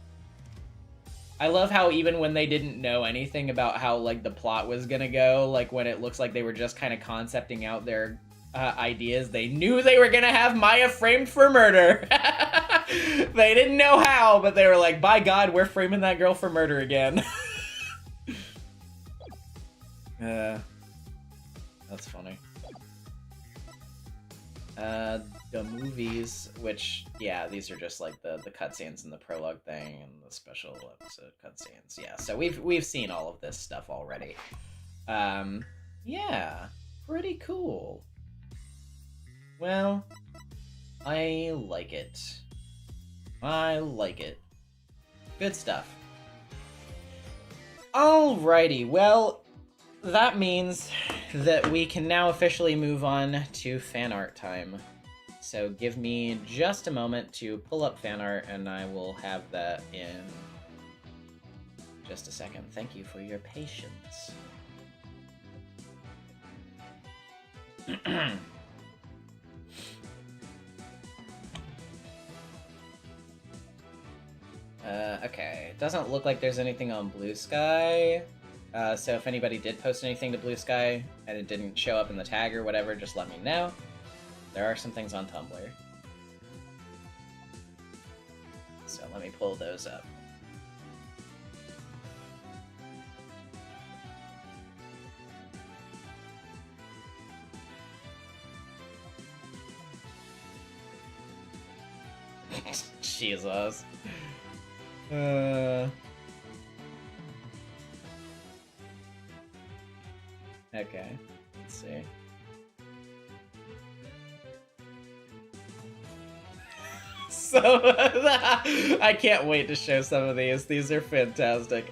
I love how even when they didn't know anything about how like the plot was gonna go, like when it looks like they were just kind of concepting out their ideas, they knew they were gonna have Maya framed for murder. They didn't know how, but they were like, by God, we're framing that girl for murder again. That's funny. The movies, which, yeah, these are just like the cutscenes and the prologue thing and the special episode cutscenes. Yeah, so we've seen all of this stuff already. Yeah, pretty cool. Well, I like it. I like it. Good stuff. Alrighty, well, that means that we can now officially move on to fan art time. So give me just a moment to pull up fan art and I will have that in just a second. Thank you for your patience. Okay, it doesn't look like there's anything on Blue Sky. So if anybody did post anything to Blue Sky and it didn't show up in the tag or whatever, just let me know. There are some things on Tumblr. So let me pull those up. Jesus. Okay, let's see. So, I can't wait to show some of these. These are fantastic.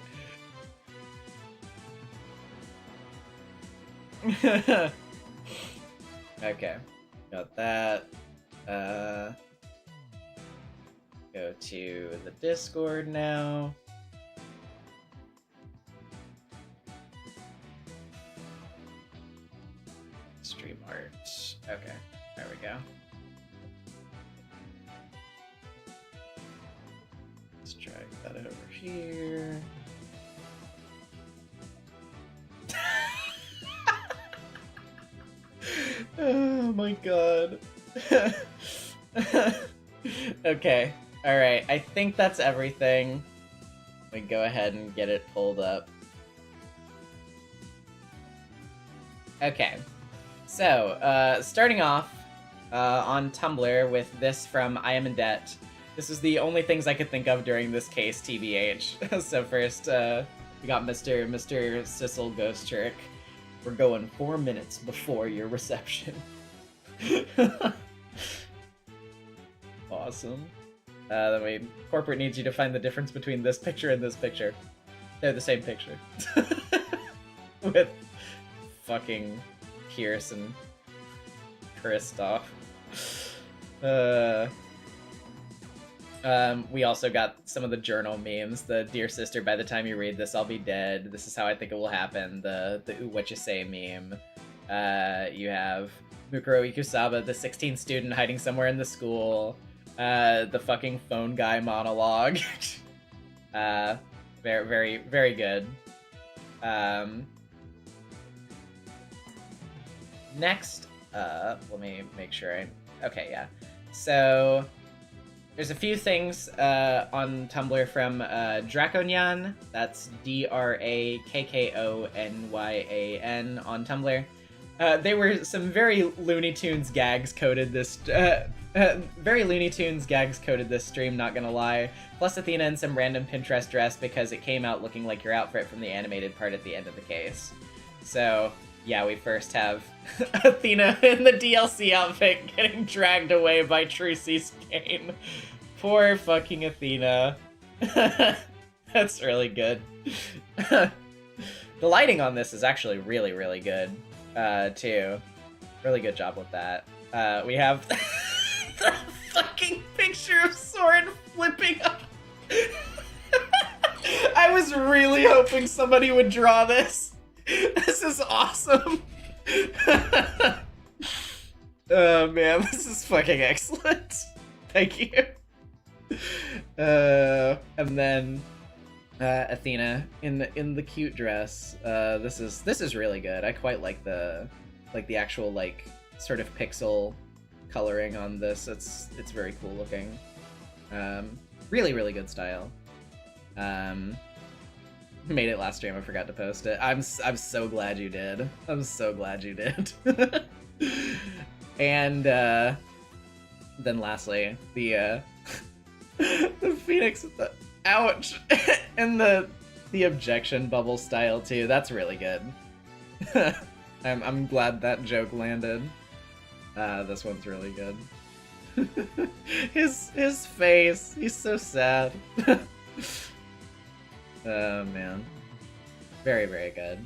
Okay, got that. Go to the Discord now. Stream art. Okay, there we go. Let's drag that over here. Oh my god. Okay, alright, I think that's everything. We go ahead and get it pulled up. Okay, so, starting off on Tumblr with this from I Am in Debt. This is the only things I could think of during this case, TBH. So first, we got Mr. Sissel Ghost Trick. We're going 4 minutes before your reception. Awesome. Then corporate needs you to find the difference between this picture and this picture. They're the same picture. fucking Pierce and Kristoff. We also got some of the journal memes. The "Dear sister, by the time you read this, I'll be dead. This is how I think it will happen." The "Ooh, what you say" meme. You have Mukuro Ikusaba, the 16th student hiding somewhere in the school. The fucking phone guy monologue. Very, very, very good. Next up, let me make sure okay, yeah. So, there's a few things on Tumblr from Drakonyan. That's DRAKKONYAN on Tumblr. They were some very Looney Tunes gags coded this. Very Looney Tunes gags coded this stream, not gonna lie. Plus Athena in some random Pinterest dress because it came out looking like your outfit from the animated part at the end of the case. So, yeah, we first have Athena in the DLC outfit getting dragged away by Trucy's cane. Poor fucking Athena. That's really good. The lighting on this is actually really, really good, too. Really good job with that. We have the fucking picture of Soren flipping up. I was really hoping somebody would draw this. This is awesome. Oh man, this is fucking excellent. Thank you. And then Athena in the cute dress. This is really good. I quite like the actual like sort of pixel coloring on this. It's very cool looking. Really, really good style. Made it last stream, I forgot to post it. I'm so glad you did. I'm so glad you did. And then lastly, the Phoenix with the ouch and the objection bubble style too. That's really good. I'm glad that joke landed. This one's really good. his face, he's so sad. Oh man. Very, very good.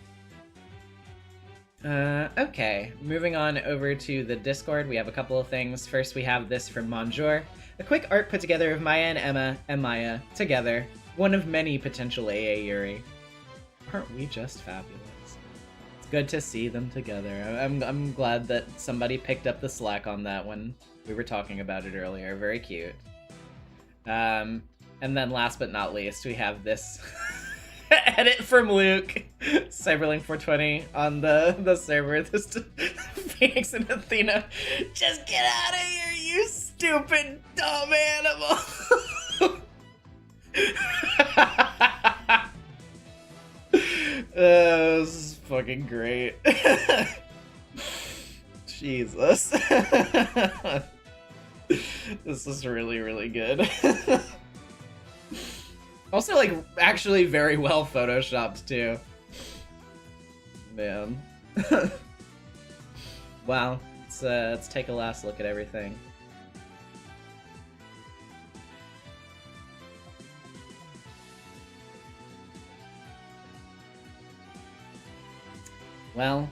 Okay, moving on over to the Discord, we have a couple of things. First, we have this from Monjour. A quick art put together of Maya and Emma and Maya together. One of many potential AA Yuri. Aren't we just fabulous? It's good to see them together. I'm glad that somebody picked up the slack on that when we were talking about it earlier. Very cute. And then last but not least, we have this edit from Luke, Cyberlink 420 on the server. This Phoenix and Athena, just get out of here, you stupid dumb animal. This is fucking great. Jesus. This is really, really good. Also, like, actually very well photoshopped, too. Man. Wow. Let's take a last look at everything. Well,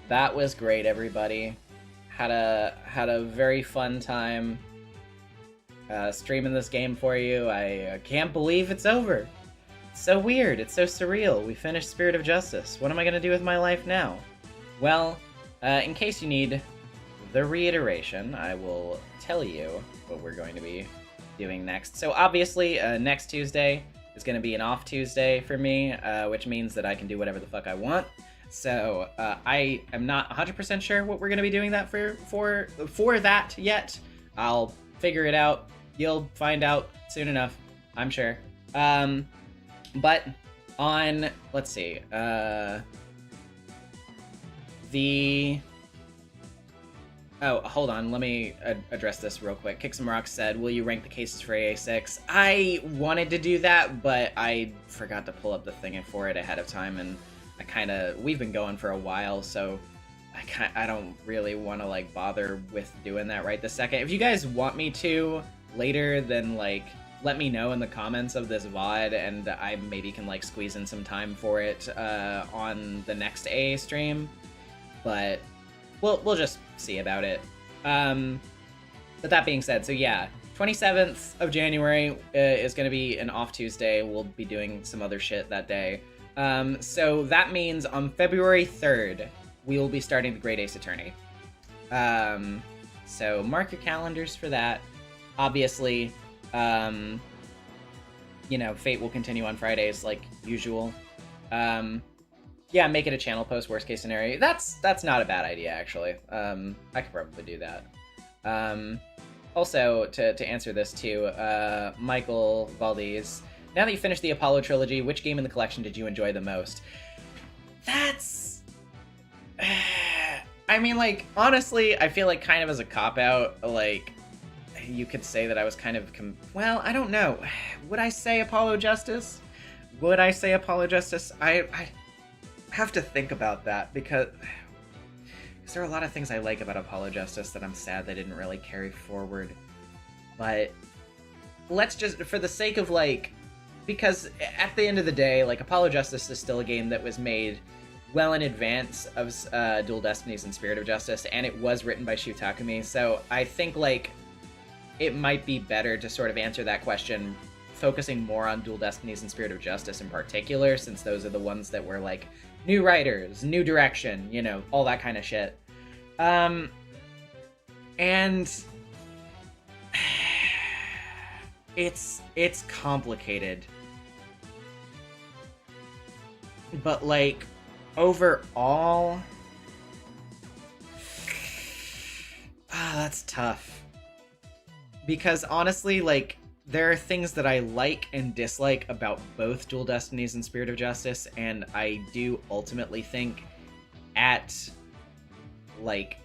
that was great, everybody. Had a very fun time streaming this game for you. I can't believe it's over. It's so weird. It's so surreal. We finished Spirit of Justice. What am I gonna do with my life now? Well, in case you need the reiteration, I will tell you what we're going to be doing next. So obviously, next Tuesday is going to be an off Tuesday for me, which means that I can do whatever the fuck I want. So I am not 100% sure what we're going to be doing that for that yet. I'll figure it out. You'll find out soon enough, I'm sure. But on, let's see, Oh, hold on, let me address this real quick. Kick Some Rocks said, will you rank the cases for AA6? I wanted to do that, but I forgot to pull up the thing for it ahead of time, and we've been going for a while, so I don't really want to, like, bother with doing that right this second. If you guys want me to later, then, like, let me know in the comments of this VOD, and I maybe can like squeeze in some time for it on the next AA stream. But we'll just see about it. But that being said, so yeah, 27th of January is going to be an off Tuesday. We'll be doing some other shit that day. So that means on February 3rd, we will be starting the Great Ace Attorney. So mark your calendars for that. Obviously, you know, Fate will continue on Fridays like usual. Yeah, make it a channel post, worst case scenario. That's not a bad idea, actually. I could probably do that. Also, to answer this too, Michael Valdez, now that you finished the Apollo trilogy, which game in the collection did you enjoy the most? That's... I mean, like, honestly, I feel like kind of as a cop-out, like, you could say that I was kind of... well, I don't know. Would I say Apollo Justice? Would I say Apollo Justice? I have to think about that, because there are a lot of things I like about Apollo Justice that I'm sad they didn't really carry forward. But let's just, for the sake of, like, because at the end of the day, like, Apollo Justice is still a game that was made well in advance of Dual Destinies and Spirit of Justice, and it was written by Shu Takumi, so I think, like, it might be better to sort of answer that question focusing more on Dual Destinies and Spirit of Justice in particular, since those are the ones that were, like, new writers, new direction, you know, all that kind of shit. And it's complicated. But, like, overall, that's tough. Because honestly, like, there are things that I like and dislike about both Dual Destinies and Spirit of Justice, and I do ultimately think at, like,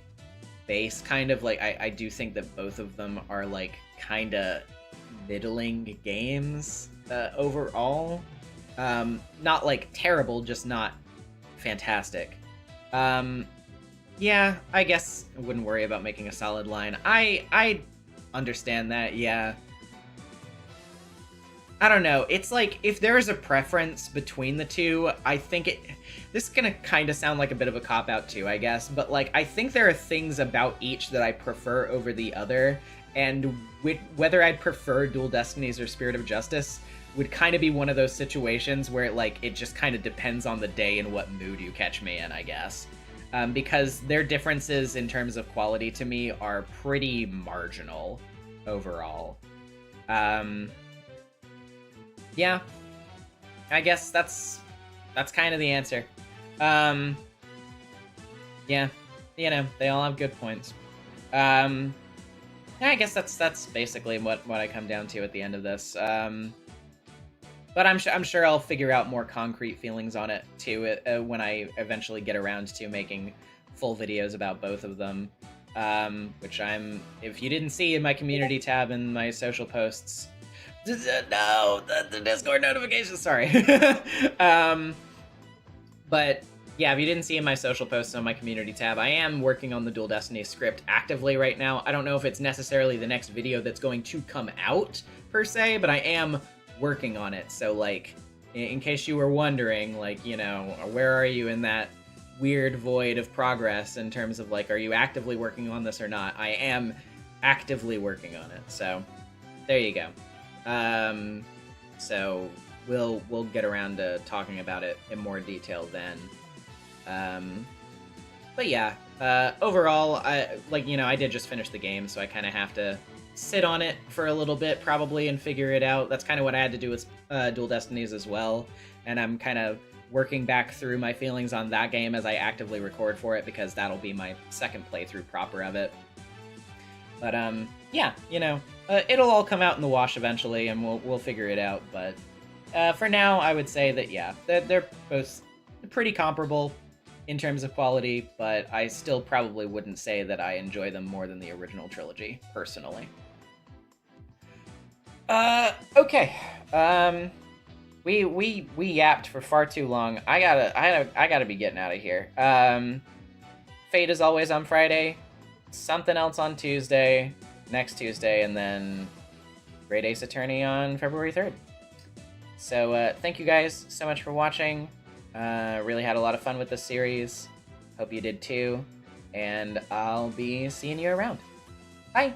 base, kind of, like, I do think that both of them are, like, kind of middling games overall. Not, like, terrible, just not fantastic. Yeah, I guess I wouldn't worry about making a solid line. I understand that, yeah. I don't know, it's like, if there's a preference between the two, I think it... This is gonna kind of sound like a bit of a cop-out too, I guess, but, like, I think there are things about each that I prefer over the other, and whether I'd prefer Dual Destinies or Spirit of Justice would kind of be one of those situations where, like, it just kind of depends on the day and what mood you catch me in, I guess. Because their differences in terms of quality to me are pretty marginal overall. Yeah, I guess that's kind of the answer. Yeah, you know, they all have good points. Yeah, I guess that's basically what I come down to at the end of this. But I'm sure I'll figure out more concrete feelings on it too when I eventually get around to making full videos about both of them. Which if you didn't see in my community tab in my social posts, no, the Discord notification, sorry. But yeah, if you didn't see in my social posts on my community tab, I am working on the Dual Destiny script actively right now. I don't know if it's necessarily the next video that's going to come out, per se, but I am working on it. So, like, in case you were wondering, like, you know, where are you in that weird void of progress in terms of, like, are you actively working on this or not? I am actively working on it, so there you go. So we'll get around to talking about it in more detail then. But yeah, overall, I did just finish the game, so I kind of have to sit on it for a little bit probably and figure it out. That's kind of what I had to do with Dual Destinies as well, and I'm kind of working back through my feelings on that game as I actively record for it, because that'll be my second playthrough proper of it. But yeah, you know, it'll all come out in the wash eventually, and we'll figure it out. But for now, I would say that yeah, they're both pretty comparable in terms of quality, but I still probably wouldn't say that I enjoy them more than the original trilogy, personally. Okay. We yapped for far too long. I gotta be getting out of here. Fate is always on Friday, something else on Tuesday, next Tuesday, and then Great Ace Attorney on February 3rd. So thank you guys so much for watching. Really had a lot of fun with this series. Hope you did too. And I'll be seeing you around. Bye!